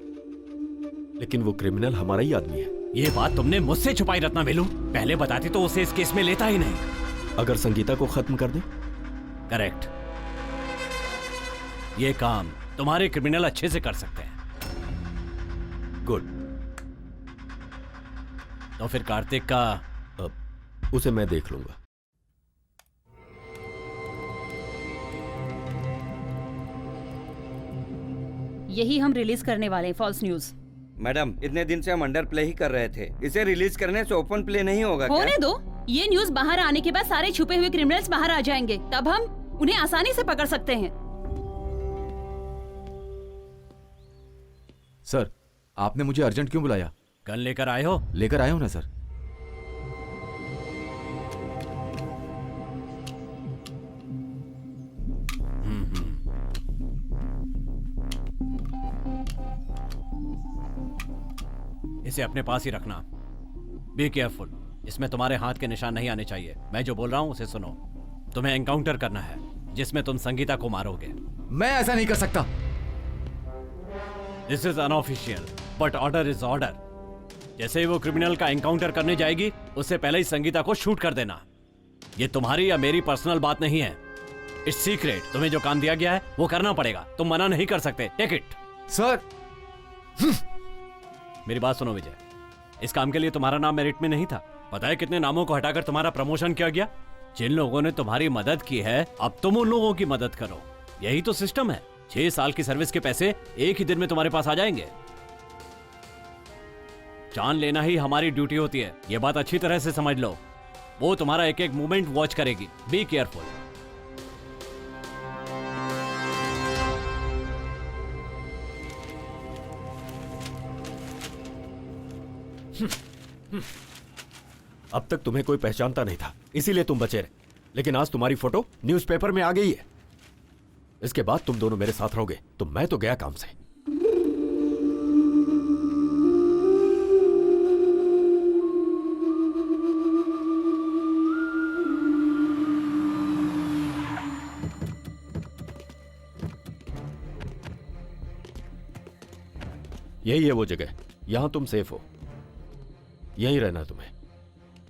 लेकिन वो क्रिमिनल हमारा ही आदमी है। ये बात तुमने मुझसे छुपाई रत्नावेलू। पहले बताती तो उसे इस केस में लेता ही नहीं। अगर संगीता को खत्म कर दे? करेक्ट। ये काम तुम्हारे क्रिमिनल अच्छे से कर सकते हैं। गुड। तो फिर कार्तिक का उसे मैं देख लूंगा। यही हम रिलीज करने वाले हैं, फॉल्स न्यूज। मैडम, इतने दिन से हम अंडर प्ले ही कर रहे थे। इसे रिलीज करने से ओपन प्ले नहीं होगा क्या? होने दो। ये न्यूज बाहर आने के बाद सारे छुपे हुए क्रिमिनल्स बाहर आ जाएंगे, तब हम उन्हें आसानी से पकड़ सकते हैं। सर, आपने मुझे अर्जेंट क्यों बुलाया? गन लेकर आए हो? लेकर आया हूं ना सर। इसे अपने पास ही रखना। Be careful. इसमें तुम्हारे हाथ के निशान नहीं आने चाहिए। मैं जो बोल रहा हूं उसे सुनो। तुम्हें एनकाउंटर करना है जिसमें तुम संगीता को मारोगे। मैं ऐसा नहीं कर सकता। This is unofficial, but order is order. जैसे ही वो क्रिमिनल का एनकाउंटर करने जाएगी, उससे पहले ही संगीता को शूट कर देना। ये तुम्हारी या मेरी पर्सनल बात नहीं है। It's secret. तुम्हें जो काम दिया गया है वो करना पड़ेगा। तुम मना नहीं कर सकते। Take it. सर, मेरी बात सुनो विजय, इस काम के लिए तुम्हारा नाम मेरिट में नहीं था। पता है कितने नामों को हटाकर तुम्हारा प्रमोशन किया गया? जिन लोगों ने तुम्हारी मदद की है, अब तुम उन लोगों की मदद करो। यही तो सिस्टम है। 6 साल की सर्विस के पैसे एक ही दिन में तुम्हारे पास आ जाएंगे। जान लेना ही हमारी ड्यूटी होती है, यह बात अच्छी तरह से समझ लो। वो तुम्हारा एक एक मूवमेंट वॉच करेगी। Be careful. अब तक तुम्हें कोई पहचानता नहीं था, इसीलिए तुम बचे रहे। लेकिन आज तुम्हारी फोटो न्यूज़पेपर में आ गई है। इसके बाद तुम दोनों मेरे साथ रहोगे तो मैं तो गया काम से। यही है वो जगह, यहां तुम सेफ हो। यहीं रहना तुम्हें।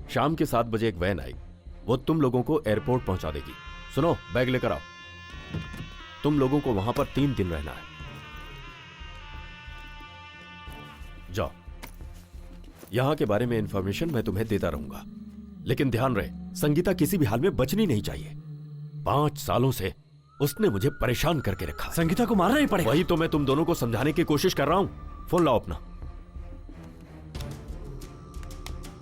शाम के 7 बजे एक वैन आई, वो तुम लोगों को एयरपोर्ट पहुंचा देगी। सुनो, बैग लेकर आओ। तुम लोगों को वहां पर 3 दिन रहना है। जाओ। यहां के बारे में इंफॉर्मेशन मैं तुम्हें देता रहूंगा, लेकिन ध्यान रहे संगीता किसी भी हाल में बचनी नहीं चाहिए। 5 सालों से उसने मुझे परेशान करके रखा। संगीता को मारना ही पड़ेगा। वही तो मैं तुम दोनों को समझाने की कोशिश कर रहा हूं। फोन लाओ अपना।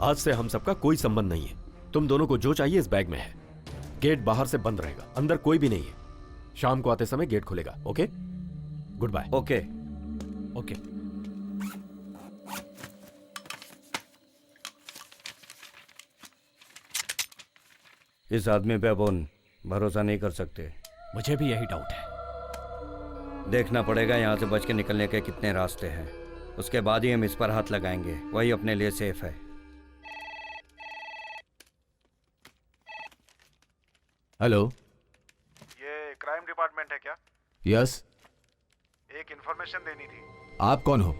आज से हम सबका कोई संबंध नहीं है। तुम दोनों को जो चाहिए इस बैग में है। गेट बाहर से बंद रहेगा, अंदर कोई भी नहीं है। शाम को आते समय गेट खुलेगा। Okay, good bye. Okay okay. इस आदमी पे अपन भरोसा नहीं कर सकते। मुझे भी यही डाउट है। देखना पड़ेगा यहाँ से बच के निकलने के कितने रास्ते हैं, उसके बाद ही हम इस पर हाथ लगाएंगे। वही अपने लिए सेफ है। हेलो, ये क्राइम डिपार्टमेंट है क्या? यस। एक इन्फॉर्मेशन देनी थी। आप कौन हो?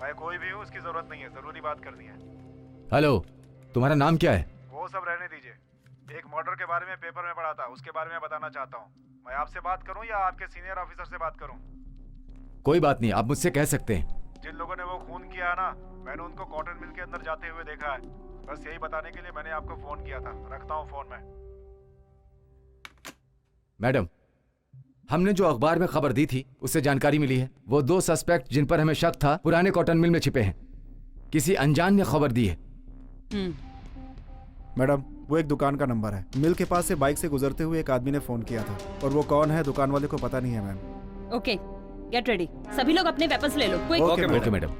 मैं कोई भी हूँ, उसकी जरूरत नहीं है, जरूरी बात करनी है। हेलो, तुम्हारा नाम क्या है? वो सब रहने दीजिए। एक मर्डर के बारे में पेपर में पढ़ा था, उसके बारे में बताना चाहता हूँ। मैं आपसे बात करूँ या आपके सीनियर ऑफिसर से बात करूँ? कोई बात नहीं, आप मुझसे कह सकते हैं। जिन लोगों ने वो खून किया ना, मैंने उनको कॉटन मिल के अंदर जाते हुए देखा है। बस यही बताने के लिए मैंने आपको फोन किया था। रखता हूँ फोन में। मैडम, हमने जो अखबार में खबर दी थी उससे जानकारी मिली है। वो 2 सस्पेक्ट जिन पर हमें शक था पुराने कॉटन मिल में छिपे हैं। किसी अनजान ने खबर दी है। मैडम, वो एक दुकान का नंबर है। मिल के पास से बाइक से गुजरते हुए एक आदमी ने फोन किया था, और वो कौन है दुकान वाले को पता नहीं है मैम। Okay, get ready. सभी लोग अपने वेपन्स ले लो। क्विक। Okay madam.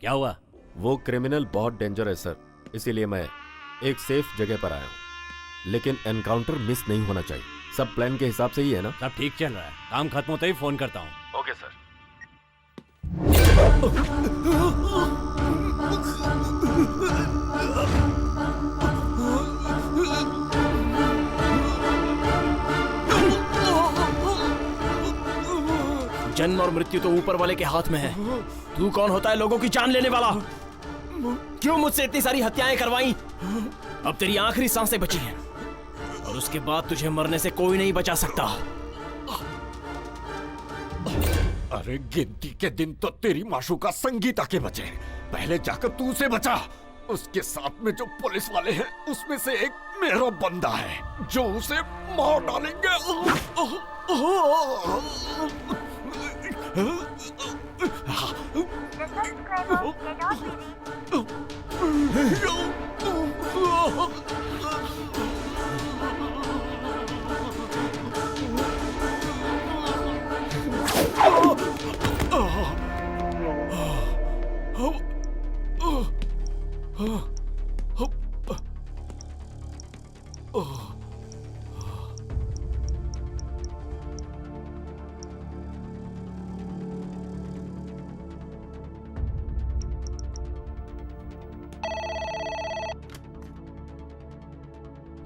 क्या हुआ? वो क्रिमिनल बहुत डेंजर है सर, इसीलिए मैं एक सेफ जगह पर आया हूँ। लेकिन एनकाउंटर मिस नहीं होना चाहिए। सब प्लान के हिसाब से ही है ना? सब ठीक चल रहा है। काम खत्म होते ही फोन करता हूँ। Okay sir. जन्म और मृत्यु तो ऊपर वाले के हाथ में है। तू कौन होता है लोगों की जान लेने वाला? क्यों मुझसे इतनी सारी हत्याएं करवाई? अब तेरी आखिरी सांसें बची हैं और उसके बाद तुझे मरने से कोई नहीं बचा सकता। अरे गिनती के दिन तो तेरी माशूका संगीता के बचे, पहले जाकर तू उसे बचा। उसके साथ में जो पुलिस वाले हैं उसमें से एक मेरा बंदा है जो उसे मार डालेंगे।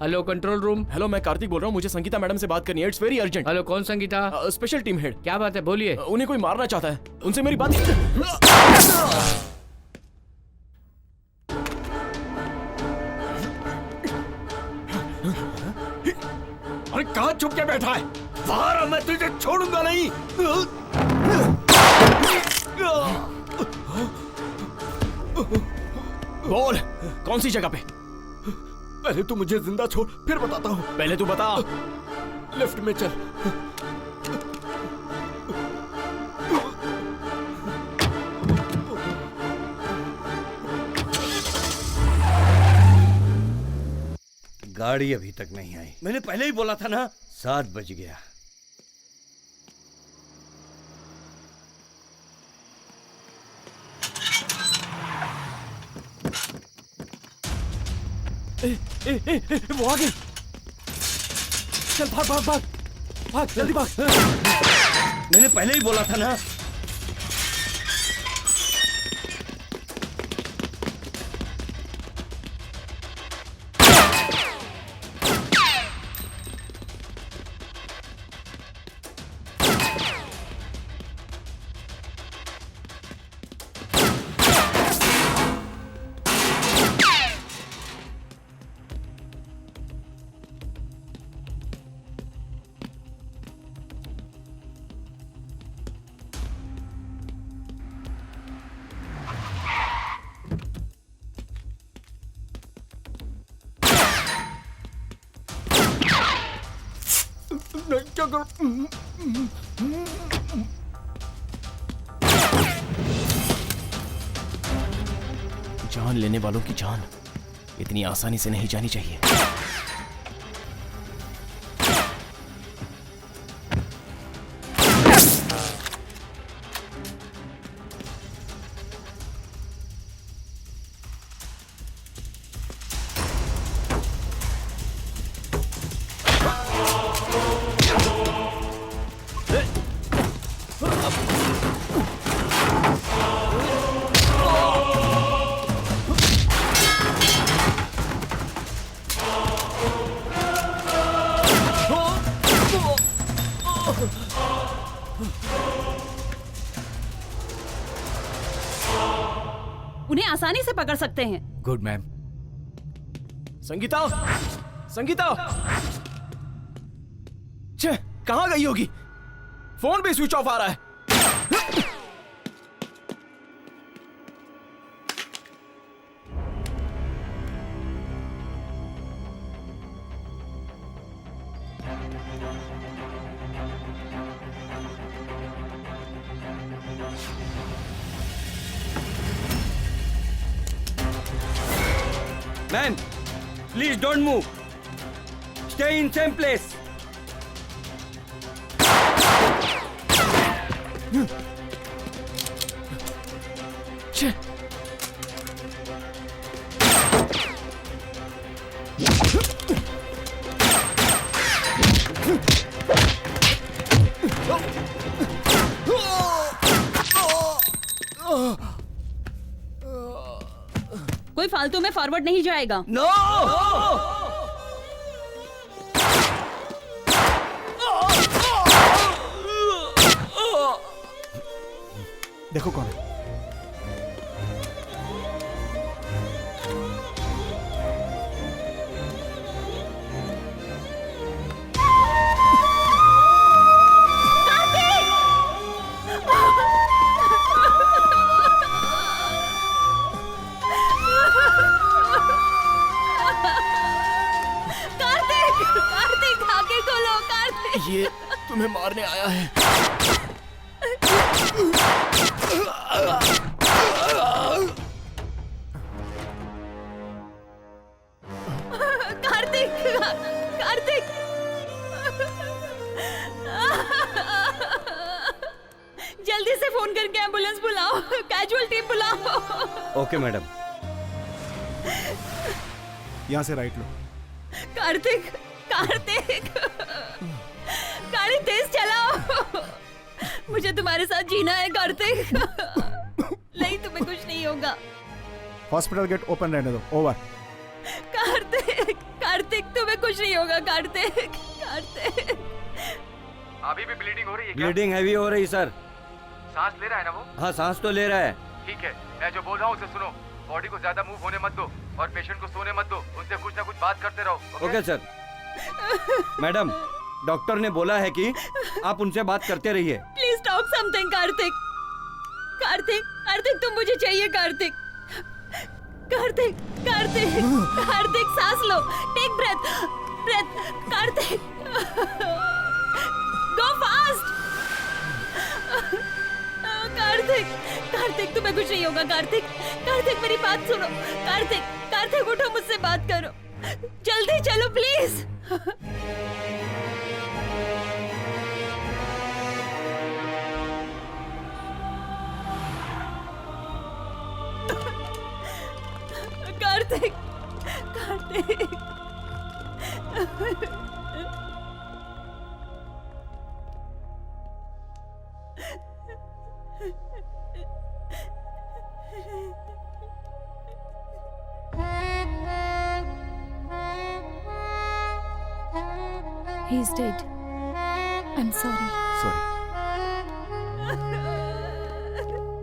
Hello control room. हेलो, मैं कार्तिक बोल रहा हूँ। मुझे संगीता मैडम से बात करनी है। It's very urgent. हेलो, कौन संगीता? Special team head. क्या बात है, बोलिए। उन्हें कोई मारना चाहता है, उनसे मेरी बात। अरे कहाँ छुप के बैठा है? बाहर आ, मैं तुझे छोड़ूंगा नहीं। बोल, कौन सी जगह पे? पहले तू मुझे जिंदा छोड़, फिर बताता हूँ। पहले तू बता। लिफ्ट में चल। गाड़ी अभी तक नहीं आई। मैंने पहले ही बोला था ना, 7 बज गया। वो आ गई। चल भाग भाग भाग भाग, जल्दी भाग। मैंने पहले ही बोला था ना। क्या करूं? जान लेने वालों की जान इतनी आसानी से नहीं जानी चाहिए। उन्हें आसानी से पकड़ सकते हैं। Good ma'am. संगीता, संगीता, छे, कहाँ गई होगी? फोन भी स्विच ऑफ आ रहा है। Man, please don't move. Stay in same place. छे, कोई फालतू में फॉरवर्ड नहीं जाएगा। नो! देखो कौन है। ये तुम्हें मारने आया है। कार्तिक, कार्तिक, जल्दी से फोन करके एम्बुलेंस बुलाओ, कैजुअल टीम बुलाओ। Okay madam. यहाँ से राइट लो। कार्तिक, कार्तिक, गाड़ी तेज चलाओ। मुझे तुम्हारे साथ जीना है कार्तिक। नहीं, तुम्हें कुछ नहीं होगा। हॉस्पिटल गेट ओपन रहने दो। ओवर। कार्तिक, कार्तिक, तुम्हें कुछ नहीं होगा कार्तिक, कार्तिक। अभी भी ब्लीडिंग हो रही है क्या? ब्लीडिंग हैवी हो रही सर। सांस ले रहा है ना वो? हाँ, सांस तो ले रहा है। ठीक है, मैं जो बोल रहा हूँ उसे सुनो। बॉडी को ज्यादा मूव होने मत दो और पेशेंट को सोने मत दो। उनसे कुछ ना कुछ बात करते रहो। Okay sir. मैडम, डॉक्टर ने बोला है कि आप उनसे बात करते रहिए। Please talk something Karthik. Karthik, Karthik, तुम मुझे चाहिए कार्तिक। कार्तिक, कार्तिक, कार्तिक, सांस लो। Take breath, breath. Karthik, go fast. Karthik, Karthik, तुम्हें कुछ नहीं होगा कार्तिक। कार्तिक, मेरी बात सुनो। कार्तिक, कार्तिक, उठो, मुझसे बात करो। जल्दी चलो please. Kartik, Kartik. He's dead. I'm sorry. Sorry.